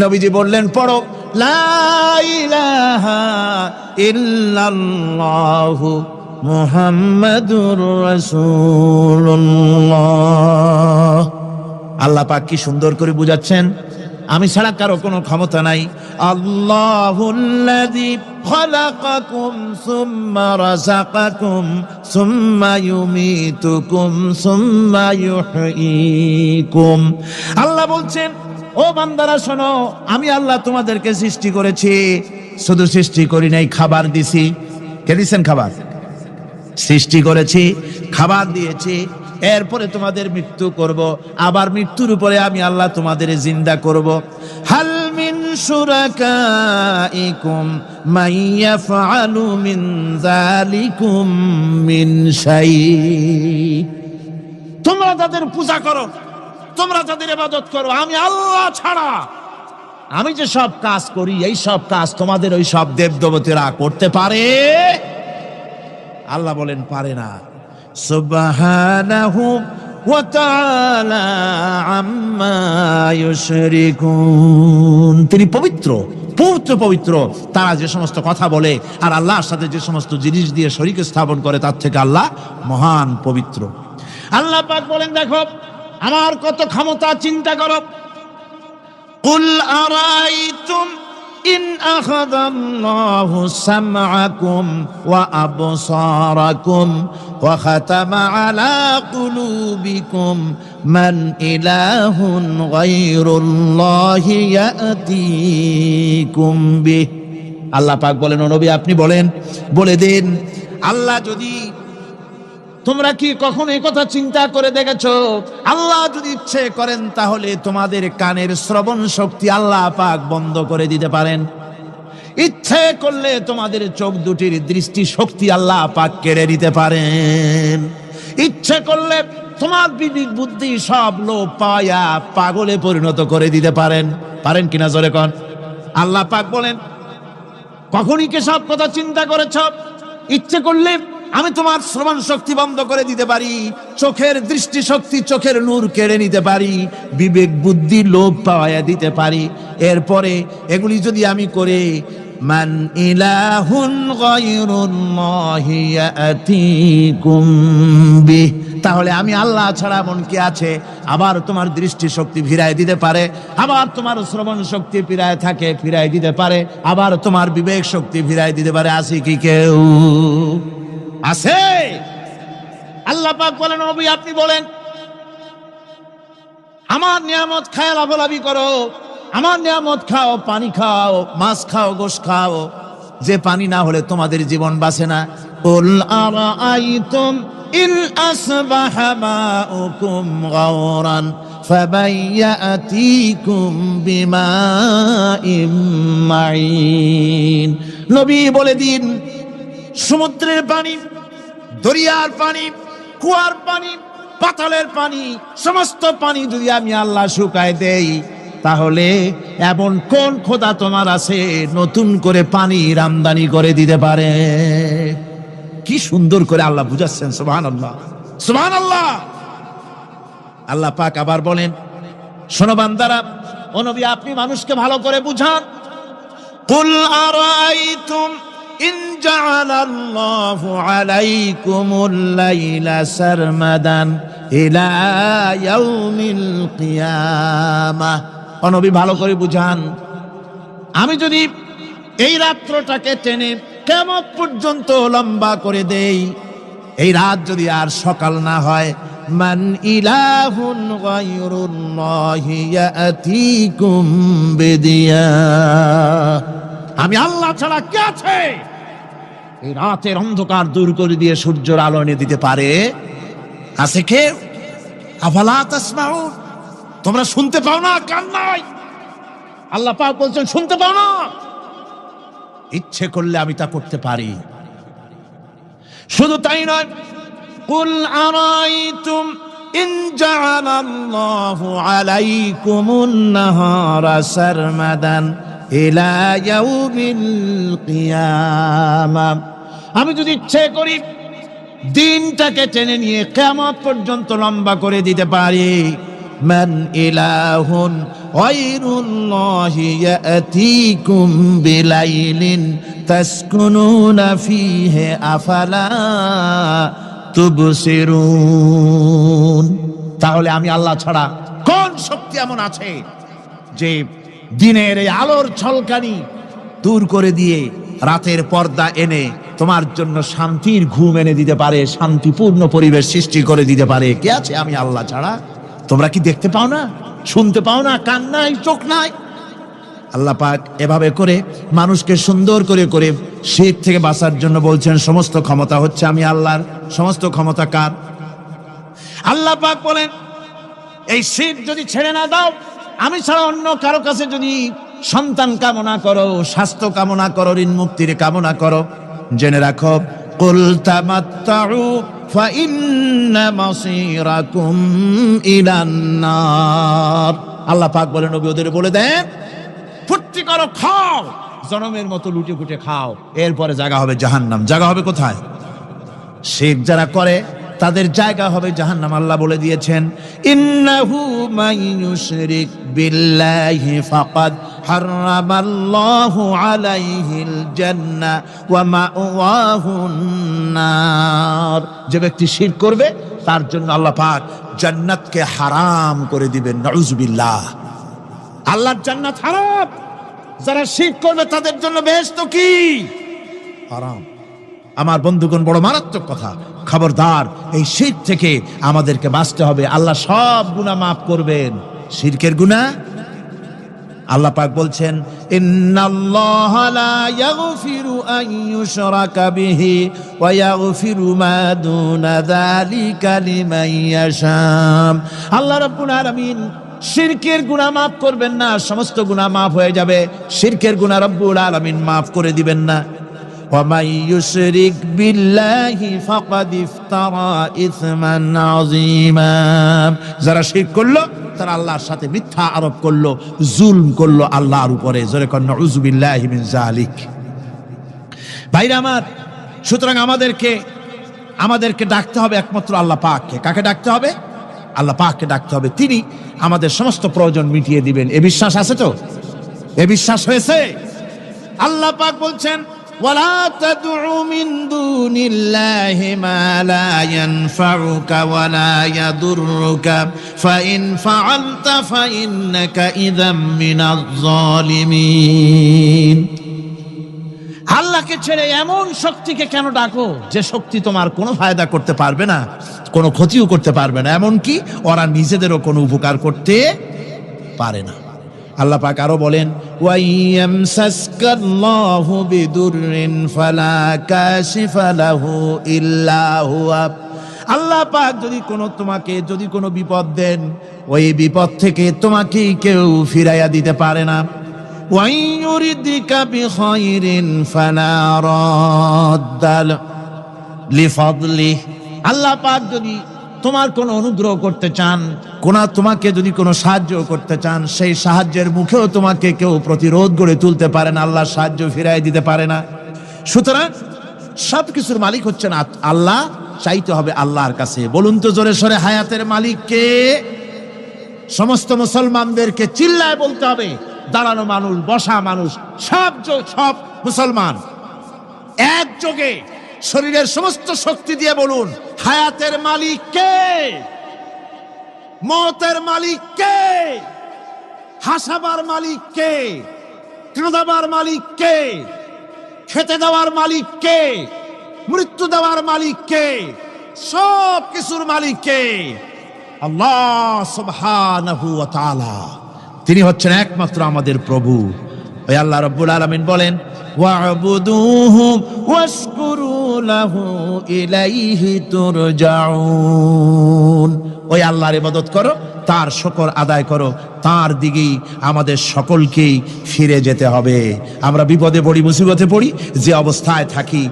নবীজি বললেন, পড়ো লা ইলাহা ইল্লাল্লাহু মুহাম্মাদুর রাসূলুল্লাহ। আল্লাহ পাক কি সুন্দর করে বুঝাচ্ছেন, আমি ছাড়া কারো কোনো ক্ষমতা নাই। আল্লাহুল্লাযী খালাকাকুম সুম্মা রাযাকাকুম সুম্মা ইউমীতুকুম সুম্মা ইউহয়ীকুম। আল্লাহ বলছেন, ও বান্দারা শোনো, আমি আল্লাহ তোমাদেরকে সৃষ্টি করেছি, শুধু সৃষ্টি করি নাই, খাবার দিছি। কে দিয়েছেন খাবার? সৃষ্টি করেছি, খাবার দিয়েছি, এরপরে তোমাদের মৃত্যু করব, আবার মৃত্যুর উপরে আমি আল্লাহ তোমাদের জিন্দা করব। হাল মিন শুরাকাইকুম মান ইয়াফআলু মিন যালিকুম মিন শাই। তোমরা তাদের পূজা করো, তোমরা তাদের ইবাদত করো, আমি আল্লাহ ছাড়া আমি যে সব কাজ করি, এই সব কাজ তোমাদের ওই সব দেবদেবতীরা করতে পারে? আল্লাহ বলেন পারে না। সুবহানাহু ওয়া তাআলা আম্মা ইউশরিকুন, তিনি পবিত্র, পবিত্র পবিত্র। তারা যে সমস্ত কথা বলে আর আল্লাহর সাথে যে সমস্ত জিনিস দিয়ে শরীক স্থাপন করে তার থেকে আল্লাহ মহান পবিত্র। আল্লাহ পাক বলেন দেখো আমার কত ক্ষমতা, চিন্তা করো। কুল আরাইতুম ইন আখাযাল্লাহু সামআকুম ওয়া আবসারাকুম ওয়া খাতামা আলা কুলুবিকুম মান ইলাহুন গায়রুল্লাহি ইয়াতিকুম বিহ। আল্লাহ পাক বলেন ও নবী আপনি বলেন, বলে দিন আল্লাহ যদি, তোমরা কি কখনো এই কথা চিন্তা করে দেখেছো আল্লাহ যদি ইচ্ছে করেন তাহলে তোমাদের কানের শ্রবণ শক্তি আল্লাহ পাক বন্ধ করে দিতে পারেন, ইচ্ছে করলে তোমাদের চোখ দুটির দৃষ্টি শক্তি আল্লাহ পাক কেড়ে নিতে পারেন, ইচ্ছে করলে তোমার বিবেক বুদ্ধি সব লোপ পায়া পাগলে পরিণত করে দিতে পারেন। পারেন কিনা জোরে কোন? আল্লাহ পাক বলেন কখনই কি সব কথা চিন্তা করেছ? ইচ্ছে করলে আমি তোমার শ্রবণ শক্তি বন্ধ করে দিতে পারি, চোখের দৃষ্টি শক্তি, চোখের নূর কেড়ে নিতে পারি, বিবেক বুদ্ধি লোপ পাওয়া দিতে পারি। এরপরে এগুলি যদি আমি করে মান ইলাহুন গায়রুল্লাহি ইয়াতিকুম বিহ, তাহলে আমি আল্লাহ ছাড়া মন কি আছে? আবার তোমার দৃষ্টি শক্তি ফিরায় দিতে পারে, আবার তোমার শ্রবণ শক্তি ফিরায় থাকে ফিরায় দিতে পারে, আবার তোমার বিবেক শক্তি ফিরায় দিতে পারে। আছে কি কেউ? আছে? আল্লাহ পাক বলেন নবী আপনি বলেন আমার নিয়ামত খায় লাভালাভি করো, আমার নিয়ামত খাও, পানি খাও, মাছ খাও, গোশ খাও, যে পানি না হলে তোমাদের জীবন বাঁচে না। কুল আরাআইতুম ইন আসবাহা মাউকুম গাওরান ফাবাইয়াতিকুম বিমাইম মাইন। নবী বলে দিন সমুদ্রের পানি, দরিয়ার পানি, কুয়ার পানি, পাতালের পানি, সমস্ত পানি যদি আমি আল্লাহ শুকায় দেই তাহলে এমন কোন খোদা তোমার আছে নতুন করে পানির আমদানি করে দিতে পারে? কি সুন্দর করে আল্লাহ বুঝাচ্ছেন। সুবহানাল্লাহ, সুবহানাল্লাহ। আল্লাহ পাক আবার বলেন শোনো বান্দারা, ও নবী আপনি মানুষকে ভালো করে বুঝান। কুল আরাইতুম ইন জাআলাল্লাহু আলাইকুমুল লাইলা সারমাদান ইলা ইয়াউমিল কিয়ামাহ। ও নবী ভালো করে বুঝান, আমি যদি এই রাত্রটাকে টেনে কিয়ামত পর্যন্ত লম্বা করে দেই, এই রাত যদি আর সকাল না হয়, মান ইলাহুন গায়রুল্লাহি ইয়াতিকুম বিদিয়া, আমি আল্লাহ ছাড়া কে আছে এই রাতের অন্ধকার দূর করে দিয়ে সূর্যের আলো এনে দিতে পারে? আছে কে? আফালা তাসমাউন, তোমরা শুনতে পাও না? কান নাই? আল্লাহ পাক বলছেন শুনতে পাও না? ইচ্ছে করলে আমি তা করতে পারি। শুধু তাই নয়, কুল আরাইতুম ইন জাআলাল্লাহু আলাইকুমুন নাহারা সারমাদান ইলা ইয়াউমিল কিয়ামাহ, আমি যদি ইচ্ছে করি দিনটাকে টেনে নিয়ে কিয়ামত পর্যন্ত লম্বা করে দিতে পারি। মান ইলাহুন গায়রুল্লাহি ইয়াতিকুম বিলাইলিন তাসকুনুনা ফীহি আফালা তুবসিরুন, তাহলে আমি আল্লাহ ছাড়া কোন শক্তি এমন আছে যে দিনের এই আলোর ঝলকানি দূর করে দিয়ে রাতের পর্দা এনে তোমার জন্য শান্তির ঘুম এনে দিতে পারে, শান্তিপূর্ণ পরিবেশ সৃষ্টি করে দিতে পারে? কে আছে আমি আল্লাহ ছাড়া? তোমরা কি দেখতে পাও না? শুনতে পাও না? কান নাই? চোখ নাই? আল্লাহ পাক এভাবে করে মানুষকে সুন্দর করে করে শিরক থেকে বাঁচার জন্য বলছেন সমস্ত ক্ষমতা হচ্ছে আমি আল্লাহর। সমস্ত ক্ষমতা কার? আল্লাহ পাক বলেন এই শিরক যদি ছেড়ে না দাও, আমি ছাড়া অন্য কারো কাছে যদি সন্তান কামনা করো, স্বাস্থ্য কামনা করো, ঋণ মুক্তির কামনা করো, জেনে রাখো কুল তামাত্তাউ ফাইন্না মাসীরাকুম ইলান নার। আল্লাহ পাক বলেন নবী ওদের বলে দেন ফুর্তি করো, খাও, জনমের মতো লুটে পুটে খাও, এরপরে জায়গা হবে জাহান্নাম। জায়গা হবে কোথায়? শিরক যারা করে তাদের জায়গা হবে জাহান্নাম। আল্লাহ বলে দিয়েছেন, ইন্নাহু মাইয়ুশরিক বিল্লাহি ফাকাদ হারামাল্লাহু আলাইহিল জান্নাহ ওয়া মাওয়াহুন নার। যে ব্যক্তি শিরক করবে তার জন্য আল্লাহ পাক জান্নাতকে হারাম করে দিবেন। নাউযুবিল্লাহ। আল্লাহর জান্নাত হারাম, যারা শিরক করবে তাদের জন্য বেহেশত কি হারাম। আমার বন্ধুগণ, বড় মারাত্মক কথা। খবরদার, এই শিরক থেকে আমাদেরকে বাঁচতে হবে। আল্লাহ সব গুনাহ মাফ করবেন, শিরকের গুনাহ। আল্লাহ পাক বলছেন, ইন্নাল্লাহা লা ইয়াগফিরু আন ইউশরাকা বিহি ওয়া ইয়াগফিরু মা দুনা যালিকা লিমান ইয়াশা। আল্লাহ রাব্বুল আলামিন শিরকের গুনাহ মাফ করবেন না, সমস্ত গুনাহ মাফ হয়ে যাবে, শিরকের গুনাহ রব্বুল আলামিন মাফ করে দিবেন না। وَمَن يُشْرِكْ بِاللَّهِ فَقَدِ افْتَرَى إِثْمًا عَظِيمًا। যারা শিরক করলো তারা আল্লাহর সাথে মিথ্যা আরোপ করলো, জুলম করলো আল্লাহর উপরে। জোরে কর নাউযু বিল্লাহি মিন যালিক। ভাইরা আমার, সুতরাং আমাদেরকে ডাকতে হবে একমাত্র আল্লাহ পাককে। কাকে ডাকতে হবে? আল্লাহ পাককে ডাকতে হবে। তিনি আমাদের সমস্ত প্রয়োজন মিটিয়ে দিবেন। এ বিশ্বাস আছে তো? এ বিশ্বাস হয়েছে? আল্লাহ পাক বলছেন, ওয়ালা তাদউ মিন দুনিল্লাহি মা লা ইয়ানফাউকা ওয়ালা ইয়াদুররুকা ফাইন ফাআলতা ফাইন্নাকা ইযাম মিনাজ জালিমিন। আল্লাহকে ছেড়ে এমন শক্তিকে কেন ডাকো যে শক্তি তোমার কোনো ফায়দা করতে পারবে না, কোনো ক্ষতিও করতে পারবে না, এমনকি ওরা নিজেদেরও কোনো উপকার করতে পারে না। আল্লাহ পাক আরো বলেন, ওয়াইয়ামসাসকাল্লাহু বিদুররিন ফালা কাশিফা লাহু ইল্লা হুয়া। আল্লাহ পাক যদি কোনো বিপদ দেন, ওই বিপদ থেকে তোমাকে কেউ ফিরাইয়া দিতে পারে না। ওয়াইয়ুরিদিকা বিখাইরিন ফালা রাদ্দা লিফাদলিহি। আল্লাহ পাক যদি তোমার কোনো অনুগ্রহ করতে চান, তোমাকে যদি কোনো সাহায্য করতে চান, সেই সাহায্যের মুখেও তোমাকে কেউ প্রতিরোধ গড়ে তুলতে পারে না, আল্লাহ সাহায্য ফিরাই দিতে পারে না। সুতরাং সবকিছুর মালিক হচ্ছেন আল্লাহ। চাইতে হবে আল্লাহর কাছে। বলুন তো জোরে সরে, হায়াতের মালিক কে? সমস্ত মুসলমানদেরকে চিল্লায় বলতে হবে। দাঁড়ানো মানুষ, বসা মানুষ, সব মুসলমান একযোগে শরীরের সমস্ত শক্তি দিয়ে বলুন, হায়াতের মালিক কে? মওতের মালিক কে? হাসাবার মালিক কে? কাঁদাবার মালিক কে? খেতে দেওয়ার মালিক কে? মৃত্যু দেওয়ার মালিক কে? সব কিছুর মালিক কে? আল্লাহ সুবহানাহু ওয়া তাআলা। তিনি হচ্ছেন একমাত্র আমাদের প্রভু। ওই আল্লাহ রাব্বুল আলামিন বলেন, ওয়া'বুদুহু ওয়াশকুরু লাহু ইলাইহি তুরজাউন। ওই আল্লাহর ইবাদত করো, তার শুকর আদায় করো, তার দিকেই আমাদের সকলকেই ফিরে যেতে হবে। আমরা বিপদে পড়ি, মুসিবতে পড়ি, যে অবস্থায় থাকি,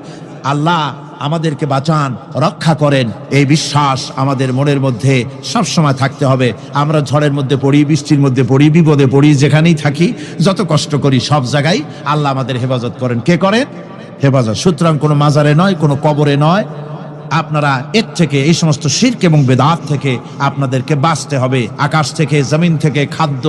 আল্লাহ আমাদেরকে বাঁচান, রক্ষা করেন, এই বিশ্বাস আমাদের মনের মধ্যে সব সময় থাকতে হবে। আমরা ঝড়ের মধ্যে পড়ি, বৃষ্টির মধ্যে পড়ি, বিপদে পড়ি, যেখানেই থাকি, যত কষ্ট করি, সব জায়গায় আল্লাহ আমাদের হেফাজত করেন। কে করেন? হেফাজত। সুতরাং কোনো মাজারে নয়, কোনো কবরে নয়। আপনারা এর থেকে, এই সমস্ত শিরক এবং বেদাত থেকে আপনাদেরকে বাঁচতে হবে। আকাশ থেকে, জমিন থেকে খাদ্য,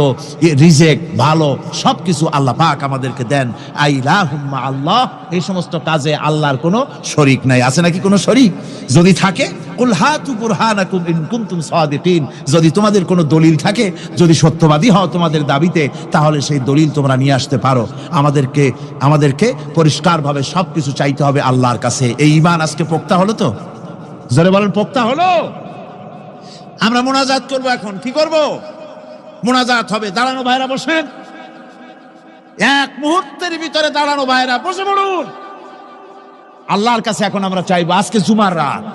রিজেক, ভালো সবকিছু আল্লাহ পাক আমাদেরকে দেন। আইলাহুম্মা আল্লাহ। এই সমস্ত কাজে আল্লাহর কোনো শরীক নাই। আছে নাকি কোনো শরীক? যদি থাকে, কুল হাতু বুরহানাকুম ইন কুনতুম সাদিকিন। যদি তোমাদের কোনো দলিল থাকে, যদি সত্যবাদী হও তোমাদের দাবিতে, তাহলে সেই দলিল তোমরা নিয়ে আসতে পারো। আমাদেরকে পরিষ্কারভাবে সবকিছু চাইতে হবে আল্লাহর কাছে। এই ঈমান আজকে পোক্তা হলো তো? জোরে বলেন, পোক্তা হলো? আমরা মুনাজাত করব। এখন কি করব? মুনাজাত হবে। দাঁড়ানো ভাইরা বসেন, এক মুহূর্তের ভিতরে দাঁড়ানো ভাইরা বসে পড়ুন। আল্লাহর কাছে এখন আমরা চাইবো। আজকে জুমার রাত,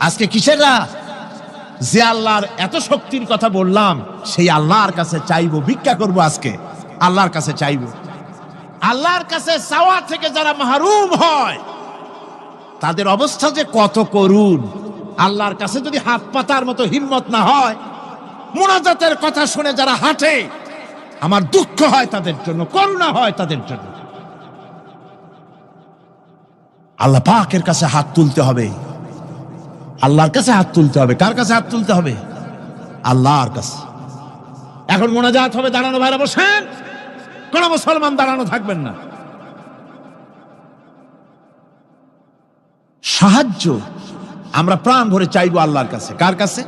আজকে কিসের রাত? যে আল্লাহর এত শক্তির কথা বললাম, সেই আল্লাহর কাছে চাইবো, ভিক্ষা করব। আজকে আল্লাহর কাছে চাইবো। আল্লাহর কাছে চাওয়া থেকে যারা মাহরুম হয়, তাদের অবস্থা যে কত করুণ। আল্লাহর কাছে যদি হাত পাতার মতো হিম্মত না হয়, মুনাজাতের কথা শুনে যারা হাঁটে, আমার দুঃখ হয় তাদের জন্য, করুণা হয় তাদের জন্য। আল্লাহ পাকের কাছে হাত তুলতে হবে। আল্লাহর কাছে হাত তুলতে হবে। কার কাছে হাত তুলতে হবে? আল্লাহর কাছে। এখন মোনাজাত হবে, দাঁড়ানো ভাইরা বসেন, কোন মুসলমান দাঁড়ানো থাকবেন না। সাহায্য আমরা প্রাণ ভরে চাইবো আল্লাহর কাছে। কার কাছে?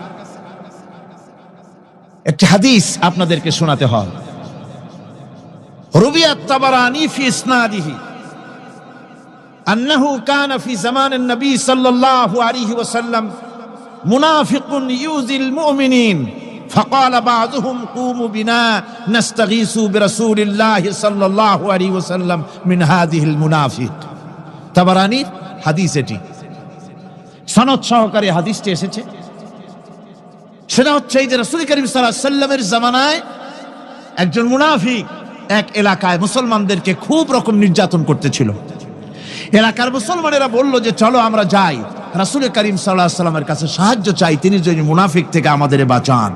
একটি হাদিস আপনাদেরকে শোনাতে হয়। রুবিয়াত তাবারানী ফি ইসনাদিহি আন্নাহু কানা ফি জামানিন নবী সাল্লাল্লাহু আলাইহি ওয়াসাল্লাম মুনাফিকুন ইউযিল মুমিনিন فقال بعضهم قوموا بنا نستغيث برسول الله صلى الله عليه وسلم من هذه المنافق। তাবারানী হাদিস, এটি সনদ সহকারে হাদিসটি এসেছে। সেটা হচ্ছে এই যে রাসূল করিম সাল্লাল্লাহু আলাইহি ওয়াসাল্লামের জামানায় একজন মুনাফিক এক এলাকায় মুসলমানদেরকে খুব রকম নির্যাতন করতেছিল। এলাকার মুসলমানেরা বলল যে চলো আমরা যাই, রাসূল করিম সাল্লাল্লাহু আলাইহি ওয়াসাল্লামের কাছে সাহায্য চাই, তিনি যেন মুনাফিক থেকে আমাদের বাঁচান।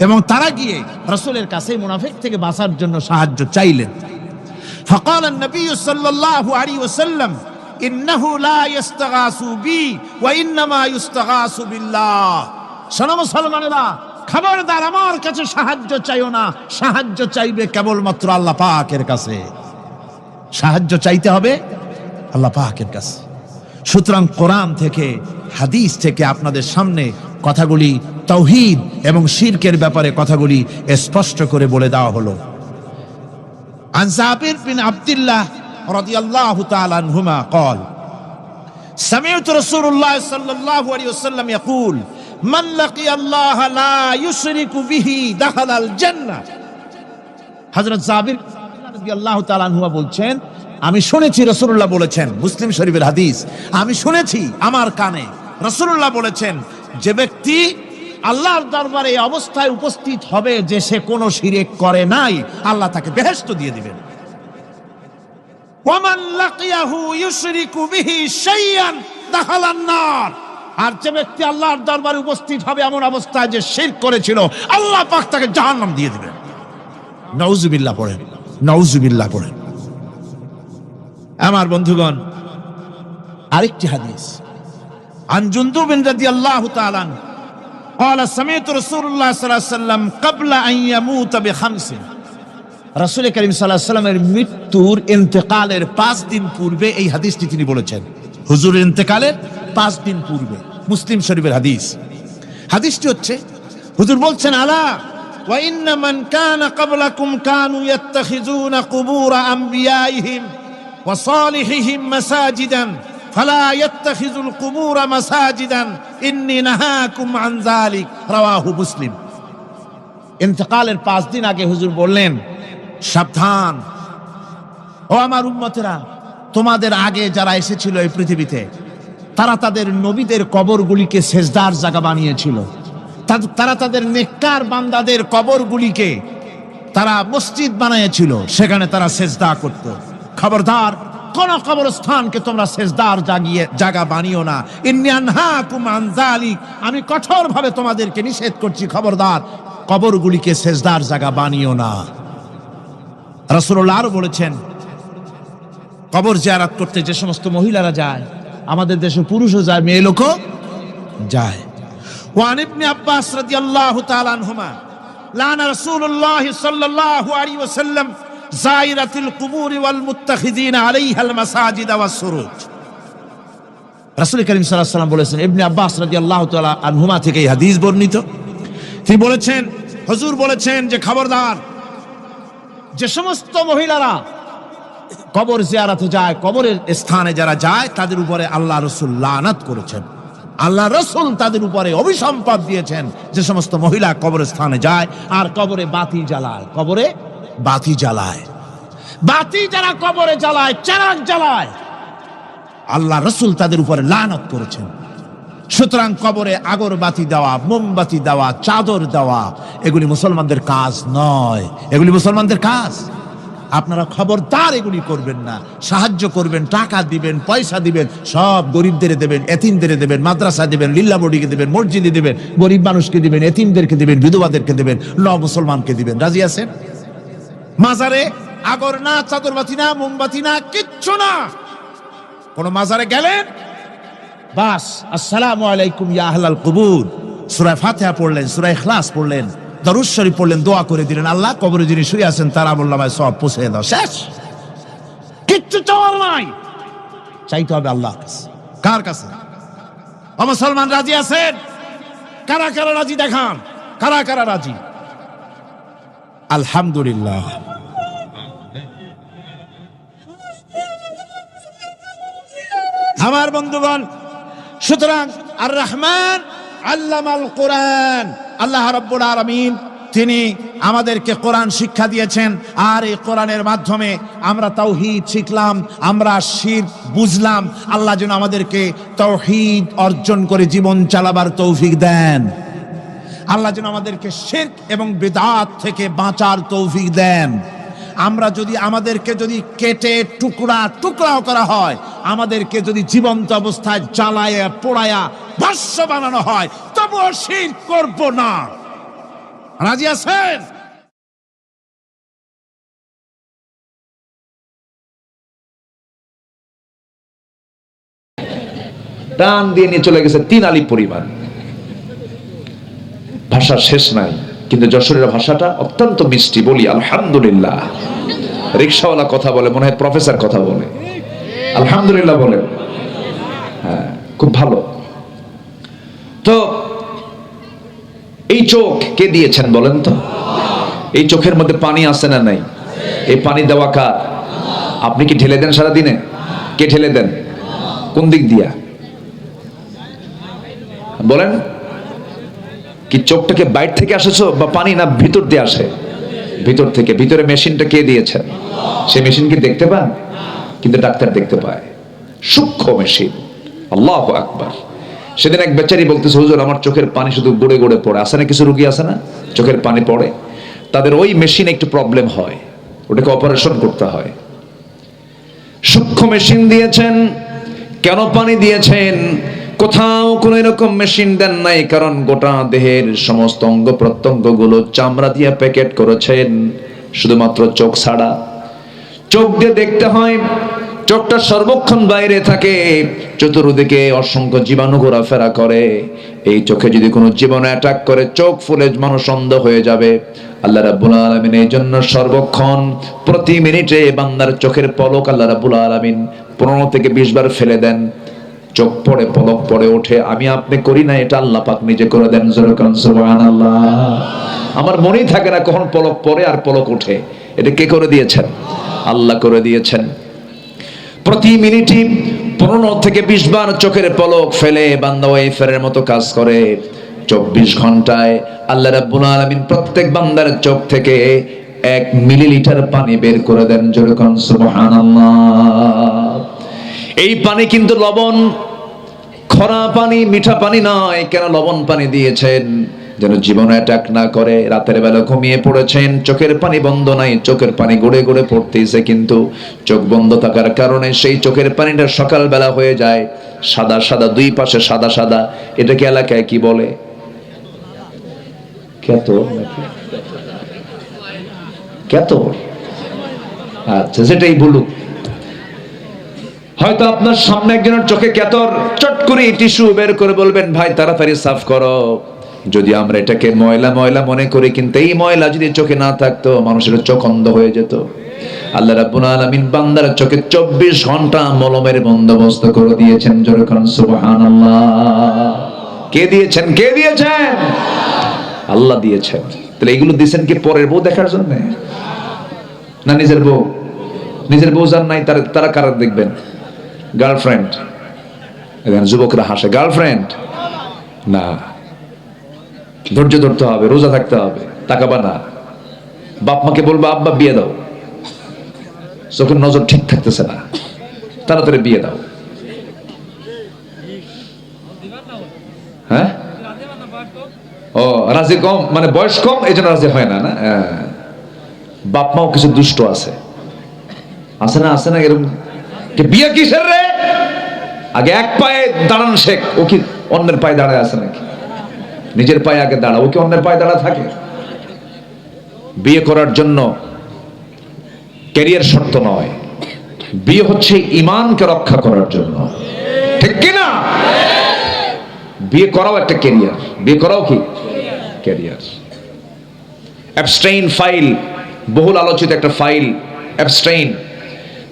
এবং তারা গিয়ে রাসূলের কাছে মুনাফিক থেকে বাঁচার জন্য সাহায্য চাইলেন। فقال النبي صلى الله عليه وسلم إنه لا يستغاث بي وإنما يستغاث بالله। শোনো মুসলমানেরা, খবরদার আমার কাছে সাহায্য চাইও না, সাহায্য চাইবে কেবলমাত্র আল্লাহ পাকের কাছে। সাহায্য চাইতে হবে আল্লাহ পাকের কাছে। সুতরাং কোরআন থেকে, হাদিস থেকে আপনাদের সামনে কথাগুলি তাওহীদ এবং শিরকের ব্যাপারে কথাগুলি স্পষ্ট করে বলে দেওয়া হলো। عن جابر بن عبد الله رضي الله تعالى عنهما قال سمعت رسول الله صلى الله عليه وسلم يقول من لقي الله لا يشرك به دخل الجنة। হযরত জাবির রাদিয়াল্লাহু তাআলা আনহু বলছেন, আমি শুনেছি রাসূলুল্লাহ বলেছেন, মুসলিম শরীফের হাদিস, আমি শুনেছি আমার কানে রাসূলুল্লাহ বলেছেন, যে ব্যক্তি আল্লাহর দরবারে এই অবস্থায় উপস্থিত হবে যে সে কোনো শিরক করে নাই, আল্লাহ তাকে বেহেশত দিয়ে দিবেন। ওয়ামান লাকিয়াহু ইউশরিকু বিহি শাইয়ান দাখালান নার। আর যে ব্যক্তি আল্লাহর দরবারে উপস্থিত হবে এমন অবস্থায় যে শিরক করেছিল, আল্লাহ পাক তাকে জাহান্নাম দিয়ে দিবেন। নাউজুবিল্লাহ পড়েন, নাউজুবিল্লাহ পড়েন। আমার বন্ধুগণ, আরেকটি হাদিস عن جندب رضي الله تعالى عنه قال سمعت رسول الله صلى الله عليه وسلم قبل أن يموت بخمس। রাসূল করিম সাল্লাল্লাহু আলাইহি ওয়াসাল্লামের মৃত্যুর ইন্তেকালের 5 দিন পূর্বে এই হাদিসটি তিনি বলেছেন। হুজুরের ইন্তেকালের 5 দিন পূর্বে, মুসলিম শরীফের হাদিস। হাদিসটি হচ্ছে, হুজুর বলছেন, আলা ওয়া ইন্না মান কানা ক্বাবলাকুম কানু ইয়াত্তাখিযুনা কুবুর আমবিয়াইহিম ওয়া সালিহিহিম মাসাজিদান ফালা ইয়াত্তাখিযুল কুবুর মাসাজিদান ইন্নী নাহাকুম আন যালিক। রাওয়াহু মুসলিম। ইন্তেকালের 5 দিন আগে হুজুর বললেন, সাবধান ও আমার উম্মতেরা, তোমাদের আগে যারা এসেছিল এই পৃথিবীতে, তারা তাদের নবীদের কবরগুলিকে সেজদার জায়গা বানিয়েছিল। তারা তাদের নেককার বান্দাদের কবরগুলিকে তারা মসজিদ বানিয়েছিল, সেখানে তারা সেজদা করত। খবরদার, কোন কবরস্থানকে তোমরা সেজদার জায়গা বানিও না। ইন্নী আনহাকুম আন যালিক, আমি কঠোরভাবে তোমাদেরকে নিষেধ করছি, খবরদার কবরগুলিকে সেজদার জায়গা বানিও না। রাসূলুল্লাহ আরো বলেছেন, কবর জিয়ারত করতে যে সমস্ত মহিলারা যায়, আমাদের দেশে পুরুষও যায়, মেয়ে লোকও যায়। ওয়ান ইবনে আব্বাস রাদিয়াল্লাহু তাআলা আনহুমা লানা রাসূলুল্লাহ সাল্লাল্লাহু আলাইহি ওয়াসাল্লাম যায়রাতুল কুবুর ওয়াল মুত্তাখিযিনা আলাইহাল মাসাজিদ ওয়াস সুরুজ। রাসূল করিম সাল্লাল্লাহু আলাইহি ওয়াসাল্লাম বলেছেন, ইবনে আব্বাস রাদিয়াল্লাহু তাআলা আনহুমা থেকে এই হাদিস বর্ণিত। তিনি বলেছেন, হুজুর বলেছেন যে খবরদার, যে সমস্ত মহিলারা কবর জিয়ারতে যায়, কবরের স্থানে যারা যায়, তাদের উপরে আল্লাহ রাসূল লানত করেছেন। আল্লাহ রাসূল তাদের উপরে অভিসম্পাত দিয়েছেন যে সমস্ত মহিলা কবর স্থানে যায় আর কবরে বাতি জ্বালায়, কবরে বাতি জ্বালায়, বাতি যারা কবরে জ্বালায়, চিরাগ জ্বালায়, আল্লাহ রাসূল তাদের উপরে লানত করেছেন। সুতরাং কবরে আগরবাতি দেওয়া, মোমবাতি দেওয়া, চাদর দেওয়া, এগুলি মুসলমানদের কাজ নয়, এগুলি মুসলমানদের কাজ। আপনারা খবরদার এগুলি করবেন না। সাহায্য করবেন, টাকা দিবেন, পয়সা দিবেন, সব গরিবদের দেবেন, এতিমদের দেবেন, মাদ্রাসা দিবেন, লিল্লা বডিকে দিবেন, মসজিদে দিবেন, গরিব মানুষকে দিবেন, এতিমদেরকে দিবেন, বিধবাদেরকে দিবেন, মুসলমানকে দিবেন। রাজি আছেন? মাজারে আগর না, চাদরবাতি না, মোমবাতি না, কিচ্ছু না। কোন মাজারে গেলেন, বাস আসসালামু আলাইকুম ইয়া আহলাল কুবুর, সূরা ফাতিহা পড়লেন, সূরা ইখলাস পড়লেন, দরুদ শরীফ পড়লেন, দোয়া করে দিলেন, আল্লাহ কবরে যিনি শুয়ে আছেন তার আমলনামায় সওয়াব পৌঁছে দাও, শেষ। কিচ্ছু চাওয়ার নাই, চাইতে হবে আল্লাহর কাছে। কার কাছে? ও মুসলমান, রাজি আছেন? কারা কারা রাজি দেখান, কারা কারা রাজি? আলহামদুলিল্লাহ। আমার বন্ধুগণ, সুতরাং আর রহমান আল্লামাল কোরআন, আল্লাহ রাব্বুল আলামিন তিনি আমাদেরকে কোরআন শিক্ষা দিয়েছেন। আর এই কোরআনের মাধ্যমে আমরা তাওহীদ শিখলাম, আমরা শিরক বুঝলাম। আল্লাহ যেন আমাদেরকে তাওহীদ অর্জন করে জীবন চালাবার তৌফিক দেন। আল্লাহ যেন আমাদেরকে শিরক এবং বিদআত থেকে বাঁচার তৌফিক দেন। আমরা যদি আমাদেরকে যদি কেটে টুকরা টুকরাও করা হয়, আমাদেরকে যদি জীবন্ত অবস্থায় জ্বালায়া পোড়ায়া ভস্ম বানানো হয়, তবুও শিরক করব না। রাজি আছেন? টান দিয়ে নিয়ে চলে গেছে 3 আলি পরিমাণ। ভাষা শেষ নাই, কিন্তু যশোরের ভাষাটা অত্যন্ত মিষ্টি। বলি আলহামদুলিল্লাহ। রিকশাওয়ালা কথা বলে, মনে হয় প্রফেসর কথা বলে। আলহামদুলিল্লাহ বলেন। হ্যাঁ, খুব ভালো। তো এই চোখ কে দিয়েছেন বলেন তো? এই চোখের মধ্যে পানি আছে না নাই? এই পানি দেওয়া কার? আপনি কি ঢেলে দেন সারা দিনে? কে ঢেলে দেন? কোন দিক দিয়া বলেন? কি চোখটাকে বাইরে থেকে আসেছো বা পানি না ভিতর দিয়ে আসে? ভিতর থেকে। ভিতরে মেশিনটা কে দিয়েছেন? সেই মেশিন কি দেখতে পান? কিন্তু ডাক্তার দেখতে পায়। সূক্ষ্ম মেশিন। আল্লাহু আকবার। সেদিন এক বেচারি বলতেছে, হুজুর আমার চোখের পানি শুধু গড়ে গড়ে পড়ে। আসে না কিছু রোগী আছে না চোখের পানি পড়ে, তাদের ওই মেশিনে একটু প্রবলেম হয়, ওটাকে অপারেশন করতে হয়। সূক্ষ্ম মেশিন দিয়েছেন। কেন পানি দিয়েছেন? কোথাও কোন এরকম মেশিন দেন নাই, কারণ গোটা দেহের সমস্ত অঙ্গ প্রত্যঙ্গ গুলো চামড়া দিয়ে প্যাকেট করেছেন, শুধুমাত্র চোখ ছাড়া। চোখ দিয়ে দেখতে হয়, চোখটা সর্বক্ষণ বাইরে থাকে, চতুর্দিকে অসংখ্য জীবাণু ঘোরাফেরা করে। এই চোখে যদি কোনো জীবাণু অ্যাটাক করে, চোখ ফুলে মানুষ অন্ধ হয়ে যাবে। আল্লাহ রাব্বুল আলামিন এই জন্য সর্বক্ষণ প্রতি মিনিটে বান্দার চোখের পলক আল্লাহ রাব্বুল আলামিন 15 থেকে 20 বার ফেলে দেন। চোখ পড়ে, পলক পড়ে ওঠে। আমি আপনি করি না, এটা আল্লাহ পাক নিজে করে দেন। সুবহানাল্লাহ। আমার মনেই থাকে না কখন পলক পড়ে আর পলক ওঠে। এটা কে করে দিয়েছেন? আল্লাহ করে দিয়েছেন। প্রতি মিনিটে 15 থেকে 20 বার চোখের পলক ফেলে বান্দা ওয়াইফারের মতো কাজ করে। 24 ঘন্টায় আল্লাহ রাব্বুল আলামিন প্রত্যেক বান্দার চোখ থেকে 1 মিলিলিটার পানি বের করে দেন। যেরকম সুবহানাল্লাহ। এই পানি কিন্তু লবণ, খরা পানি, মিঠা পানি নয়। কেন লবণ পানি দিয়েছেন? যেন জীবন অ্যাটাক না করে। রাতের বেলা ঘুমিয়ে পড়েছেন, চোখের পানি বন্ধ নাই, চোখের পানি গড়ে গড়ে পড়তেছে, কিন্তু চোখ বন্ধ থাকার কারণে সেই চোখের পানিটা সকাল বেলা হয়ে যায় সাদা সাদা, 2 পাশে সাদা সাদা। এটাকে এলাকায় কি বলে? কেতর নাকি? কেতর। আচ্ছা, সেটাই বলুক। হয়তো আপনার সামনে একজনের চোখে কেতর, চট করে টিস্যু বের করে বলবেন, ভাই তাড়াতাড়ি সাফ করো। যদি আমরা এটাকে ময়লা ময়লা মনে করি, কিন্তু এই ময়লা যদি চোখে না থাকতো, মানুষের চোখ অন্ধ হয়ে যেত। আল্লাহ রাব্বুল আলামিন বান্দার চোখে 24 ঘন্টা মলমের বন্দোবস্ত করে দিয়েছেন। যেরকম সুবহানাল্লাহ। কে দিয়েছেন? কে দিয়েছেন? আল্লাহ দিয়েছেন। তাহলে এগুলো দিয়েছেন কি পরের বউ দেখার জন্য না নিজের বউ? নিজের বউ যার নাই তারা কারা দেখবেন? গার্লফ্রেন্ড। এখানে যুবকরা হাসে। গার্লফ্রেন্ড না, ধৈর্য ধরতে হবে, রোজা থাকতে হবে, তাকাবা না। বাপ মাকে বলবো, আব্বা বিয়ে দাও, চোখের নজর ঠিক থাকতেছে না, তাড়াতাড়ি বিয়ে দাও। হ্যাঁ, ও রাজি কম, মানে বয়স কম, এই জন্য রাজি হয় না। না, বাপ মাও কিছু দুষ্ট আছে, আছে না? আছে না এরকম? বিয়ে কিসের রে? আগে এক পায়ে দাঁড়ান শেখ। ও কি অন্যের পায়ে দাঁড়ায় আছে নাকি? নিজের পায়ে আগে দাঁড়া। ও কি অন্যের পায়ে দাঁড়া থাকে? বিয়ে করার জন্য ক্যারিয়ার শর্ত নয়, বিয়ে হচ্ছে ঈমানকে রক্ষা করার জন্য। ঠিক কিনা? বিয়ে করাও একটা ক্যারিয়ার, বিয়ে করাও কি ক্যারিয়ার। অ্যাবস্টেইন ফাইল, বহুল আলোচিত একটা ফাইল অ্যাবস্টেইন।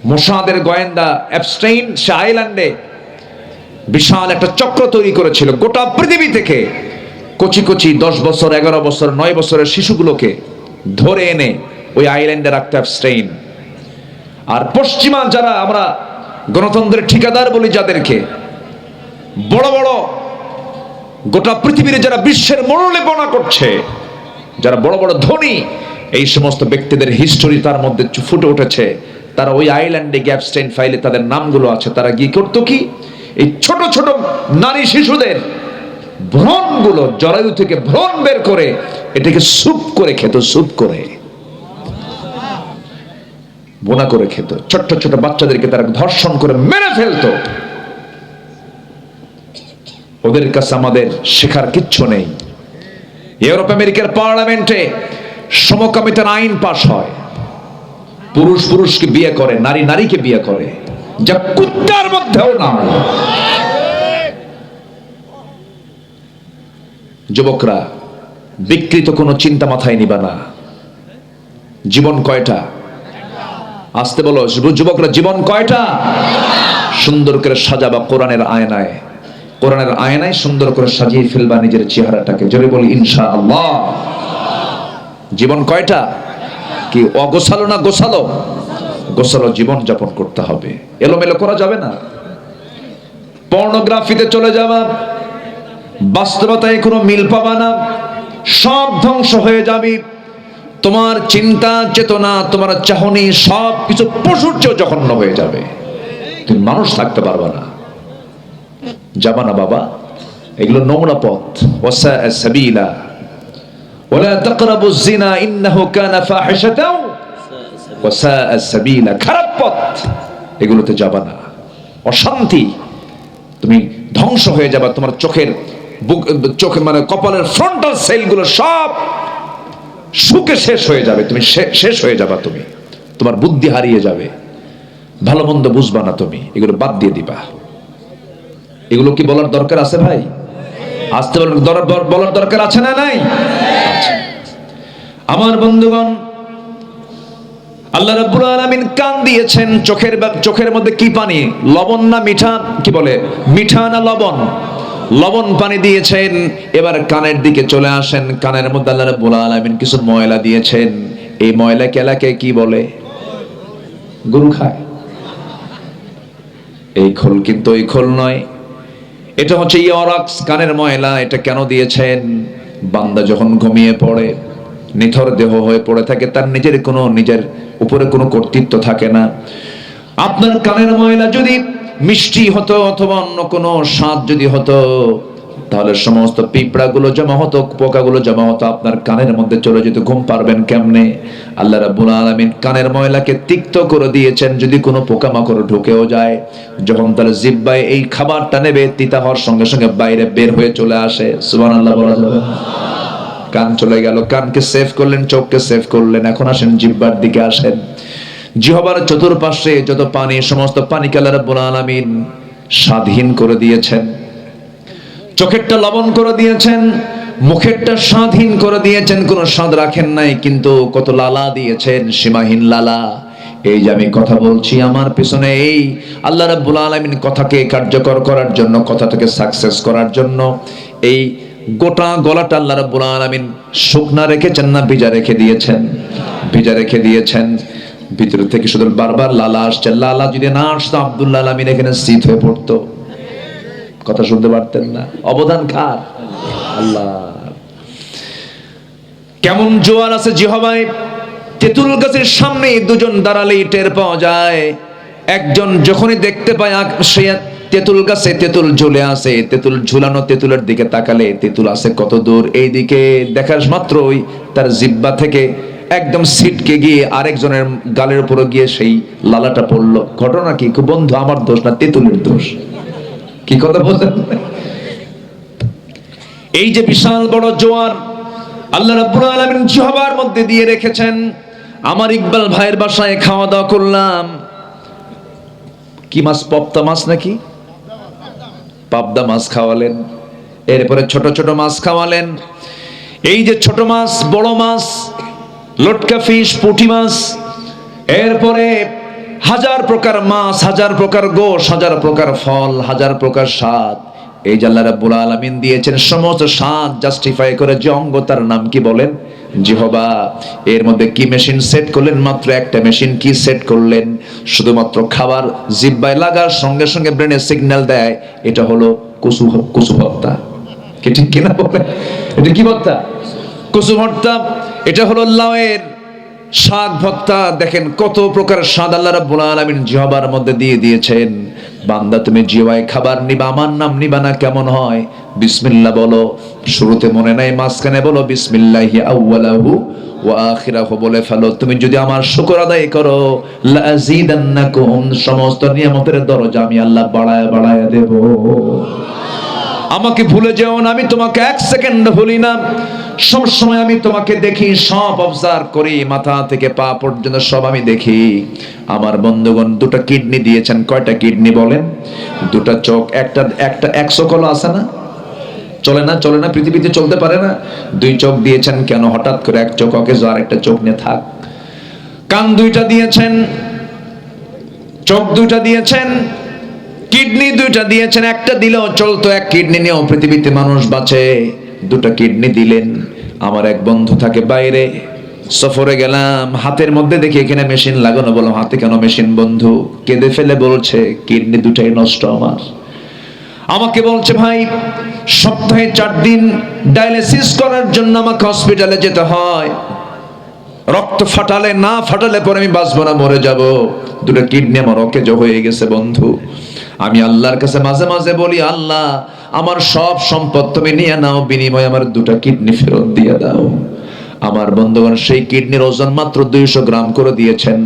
মোসাদের গোয়েন্দা অ্যাবস্টেইন সে আইল্যান্ডে বিশাল একটা চক্র তৈরি করেছিল। গোটা পৃথিবী থেকে কচি কচি 10 বছর 11 বছর 9 বছরের শিশুগুলোকে ধরে এনে ওই আইল্যান্ডে রাখতে অ্যাবস্টেইন। আর পশ্চিমা যারা আমরা গণতন্ত্রের ঠিকাদার বলি যাদেরকে, বড় বড় গোটা পৃথিবীর যারা বিশ্বের মনোলেপনা করছে, যারা বড় বড় ধনী, এই সমস্ত ব্যক্তিদের হিস্টোরি তার মধ্যে ফুটে উঠেছে। তারা ওই আইল্যান্ডে অ্যাবস্টেইন ফাইলে তাদের নামগুলো আছে। তারা গিয়ে করতো কি, এই ছোট ছোট নারী শিশুদের ভ্রণগুলো, জরায়ু থেকে ভ্রণ বের করে এটাকে স্যুপ করে খেত, স্যুপ করে বোনা করে খেত। ছোট্ট ছোট বাচ্চাদেরকে তারা ধর্ষণ করে মেরে ফেলতো। ওদের কাছে আমাদের শেখার কিচ্ছু নেই। ইউরোপ আমেরিকার পার্লামেন্টে সমকামিতার আইন পাশ হয়। পুরুষ পুরুষকে বিয়ে করে, নারী নারীকে বিয়ে করে, যা কুত্তার মধ্যেও না। যুবকরা, বিকৃত কোনো চিন্তা মাথায় নিবা না। জীবন কয়টা? আসতে বলো যুবকরা, জীবন কয়টা? সুন্দর করে সাজাবা কোরআনের আয়নায়। কোরআনের আয়নায় সুন্দর করে সাজিয়ে ফেলবা নিজের চেহারাটাকে। জোরে বলি ইনশাআল্লাহ। জীবন কয়টা? কি অগোছালো না গোছালো? গোছালো জীবন যাপন করতে হবে, এলোমেলো করা যাবে না। পর্নোগ্রাফিতে চলে যাবা, বাস্তবতায় কোনো মিল পাবা না, সব ধ্বংস হয়ে যাবে। তোমার চিন্তা চেতনা, তোমার চাহনি সব কিছু পশুর চেয়েও জঘন্য হয়ে যাবে। তুমি মানুষ থাকতে পারবা না, যাবা না বাবা। এগুলো নোংরা পথ। ওয়াসাআ সাবিলা ওয়ালা তাকরাবুজ জিনা ইন্নাহু কানা ফাহিশাতাও ওয়াসাআ সাবিলা। খারাপ পথ, এগুলোতে যাবা না। অশান্তি, তুমি ধ্বংস হয়ে যাবা। তোমার চোখের মানে কপালের ফ্রন্টাল সেলগুলো সব শুকে শেষ হয়ে যাবে। তুমি শেষ হয়ে যাবা। তুমি তোমার বুদ্ধি হারিয়ে যাবে। ভালো মন্দ বুঝবা না তুমি, এগুলো বাদ দিয়ে দিবা। এগুলো কি বলার দরকার আছে ভাই? আসতে বলার দরকার আছে না নাই? আমার বন্ধুগণ, আল্লাহ রাব্বুল আলামিন কান দিয়েছেন। চোখের মধ্যে কি পানি? লবণ না মিঠা? কি বলে, মিঠা না লবণ? লবণ পানি দিয়েছেন। এবার কানের দিকে চলে আসেন। কানের মধ্যে আল্লাহ রাব্বুল আলামিন কিছু ময়লা দিয়েছেন। এই ময়লা কেলাকে কি বলে? গরু খায়। এই খোল কিন্তু ওই খোল নয়, এটা হচ্ছে ইয়রাক্স, কানের ময়লা। এটা কেন দিয়েছেন? বান্দা যখন ঘুমিয়ে পড়ে, নিথর দেহ হয়ে পড়ে থাকে, তার নিজের উপরে কোনো কর্তৃত্ব থাকে না। আপনার কানের ময়লা যদি মিষ্টি হতো অথবা অন্য কোনো স্বাদ যদি হতো, তাহলে সমস্ত পিঁপড়াগুলো জমা হতো, পোকাগুলো জমা হতো, আপনার কানের মধ্যে চলে যেত। ঘুম পারবেন কেমনে? আল্লাহ রাব্বুল আলামিন কানের ময়লাকে তিক্ত করে দিয়েছেন। যদি কোনো পোকামাকড় ঢুকেও যায়, যখন তার জিহ্বায় এই খাবারটা নেবে, তিতা হওয়ার সঙ্গে সঙ্গে বাইরে বের হয়ে চলে আসে। সুবহানাল্লাহ বলা যাবে? কান চলে গেল, কানকে সেভ করলেন, চোখকে সেভ করলেন। এখন আসেন জিহ্বার দিকে আসেন। জিহ্বার চতুর্পাশে যত পানি, সমস্ত পানিকে আল্লাহ রাব্বুল আলামিন স্বাধীন করে দিয়েছেন। চোখেরটা লবণ করে দিয়েছেন, মুখেরটা স্বাধীন করে দিয়েছেন, কোনো স্বাদ রাখেন নাই, কিন্তু কত লালা দিয়েছেন, সীমাহীন লালা। এই যে আমি কথা বলছি, আমার পিছনে এই আল্লাহ রাব্বুল আলামিন কথাকে কার্যকর করার জন্য, কথাটাকে সাকসেস করার জন্য এই গোটা গলাটা আল্লাহ রাব্বুল আলামিন শুকনা রেখেছেন না ভিজা রেখে দিয়েছেন? ভিজা রেখে দিয়েছেন। ভিতর থেকে শুধু বারবার লালা আসছে। লালা যদি না আসতো, আব্দুল্লাহ আলামিন এখানে স্থিত হয়ে পড়তো, কথা শুনতে পারতেন না। অবদান কার? আল্লাহ। কেমন জোয়ার আছে জিহ্বায়। তেঁতুল গাছের সামনে দুজন দাঁড়ালেই টের পাওয়া যায়। একজন যখনই দেখতে পায় সে তেঁতুল গাছে তেঁতুল ঝুলে আছে, তেঁতুল ঝুলানো তেঁতুলের দিকে তাকালে তেঁতুল আছে কত দূর, এই দিকে দেখার মাত্রই তার জিহ্বা থেকে একদম ছিটকে গিয়ে আরেকজনের গালের উপরে গিয়ে সেই লালাটা পড়লো। ঘটনা কি? বন্ধু, আমার দোষ না, তেঁতুলের দোষ। কি কথা বলছেন? এই যে বিশাল বড় জোয়ার আল্লাহ রাব্বুল আলামিন জিহ্বার মধ্যে দিয়ে রেখেছেন। আমার ইকবাল ভাইয়ের বাসায় খাওয়া দাওয়া করলাম। কি মাছ? পপ্তা মাছ নাকি? পাবদা মাছ খাওয়ালেন। এরপরে ছোট ছোট মাছ খাওয়ালেন। এই যে ছোট মাছ, বড় মাছ, লটকা ফিশ, পুঁটি মাছ, এরপরে হাজার প্রকার মাছ, হাজার প্রকার গোশ, হাজার প্রকার ফল, হাজার প্রকার স্বাদ। এই যে আল্লাহ রাব্বুল আলামিন দিয়েছেন সমস্ত স্বাদ জাস্টিফাই করে যে অঙ্গ, তার নাম কি বলেন? জিহ্বা। এর মধ্যে কি মেশিন সেট করলেন? মাত্র একটা মেশিন। কি সেট করলেন? শুধুমাত্র খাবার জিহ্বায় লাগার সঙ্গে সঙ্গে ব্রেনে সিগন্যাল দেয়, এটা হলো কচু ভর্তা। কি ঠিক কিনা বলেন? এটা কি ভর্তা? কচু ভর্তা। এটা হলো লাউয়ের শাক ভর্তা। দেখেন কত প্রকার স্বাদ আল্লাহ রাব্বুল আলামিন জিহ্বার মধ্যে দিয়ে দিয়েছেন। বান্দা, তুমি জিহ্বায় খাবার নিবা, আমার নাম নিবা না, কেমন হয়? বিসমিল্লাহ বলো। শুরুতে মনে নাই, মাঝখানে বলো বিসমিল্লাহি আউয়ালাহু ওয়া আখিরাহু বলে ফেলো। তুমি যদি আমার শুকর আদায় করো, লাযিদান্নাকুম, সমস্ত নিয়ামতের দরজা আমি আল্লাহ বাড়ায় বাড়ায় দেব। আমাকে ভুলে যেও না, আমি তোমাকে এক সেকেন্ড ভুলি না। সব সময় আমি তোমাকে দেখি, সব অবজার্ভ করি, মাথা থেকে পা পর্যন্ত সব আমি দেখি। আমার বন্ধুগণ, দুটো কিডনি দিয়েছেন। কয়টা কিডনি বলেন? দুটো চোখ, একটা 100 কল আছে না? চলে না, চলে না, পৃথিবীতে চলতে পারে না। দুই চোখ দিয়েছেন কেন? হঠাৎ করে এক চোখ ওকে আর একটা চোখ নিয়ে থাক। কান দুইটা দিয়েছেন, চোখ দুইটা দিয়েছেন, কিডনি দুইটা দিয়েছেন। একটা দিলেও চলতো, এক কিডনি নিয়েও পৃথিবীতে মানুষ বাঁচে। দুটো কিডনি দিলেন। আমার এক বন্ধু থাকে বাইরে, সফরে গেলাম, হাতের মধ্যে দেখি এখানে মেশিন লাগানো। বললাম, হাতে কেন মেশিন? বন্ধু কেঁদে ফেলে বলছে, কিডনি দুটাই নষ্ট আমার। আমাকে বলছে, ভাই সপ্তাহে 4 দিন ডায়ালিসিস করার জন্য আমাকে হসপিটালে যেতে হয়। রক্ত ফাটালে, না ফাটালে পরে আমি বাঁচবো না, মরে যাব। দুটো কিডনি আমার অকেজো হয়ে গেছে বন্ধু। আমি আল্লাহর কাছে মাঝে মাঝে বলি, আল্লাহ আমার সব সম্পদ তুমি নিয়ে নাও, বিনিময়ে আমার দুটো কিডনি ফেরত দিয়ে দাও। আমার বন্ধুগণ, সেই কিডনির ওজন মাত্র 200 গ্রাম করে দিয়েছেন।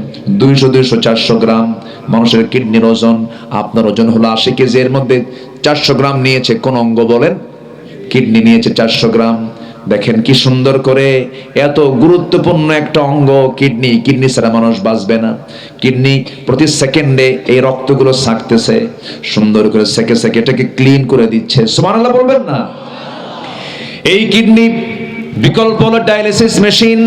200, 400 গ্রাম মানুষের কিডনির ওজন। আপনার ওজন হলো 80 কেজি, এর মধ্যে 400 গ্রাম নিয়েছে কোন অঙ্গ বলেন? কিডনি নিয়েছে 400 গ্রাম। দেখেন কি সুন্দর করে, এত গুরুত্বপূর্ণ একটা অঙ্গ কিডনি। কিডনি ছাড়া মানুষ বাঁচবে না। কিডনি প্রতি সেকেন্ডে এই রক্তগুলো ছাকতেছে, সুন্দর করে সেকে সেকে এটাকে ক্লিন করে দিচ্ছে। সুবহানাল্লাহ বলবেন না? এই কিডনি বিকল্প হলো ডায়ালিসিস মেশিন।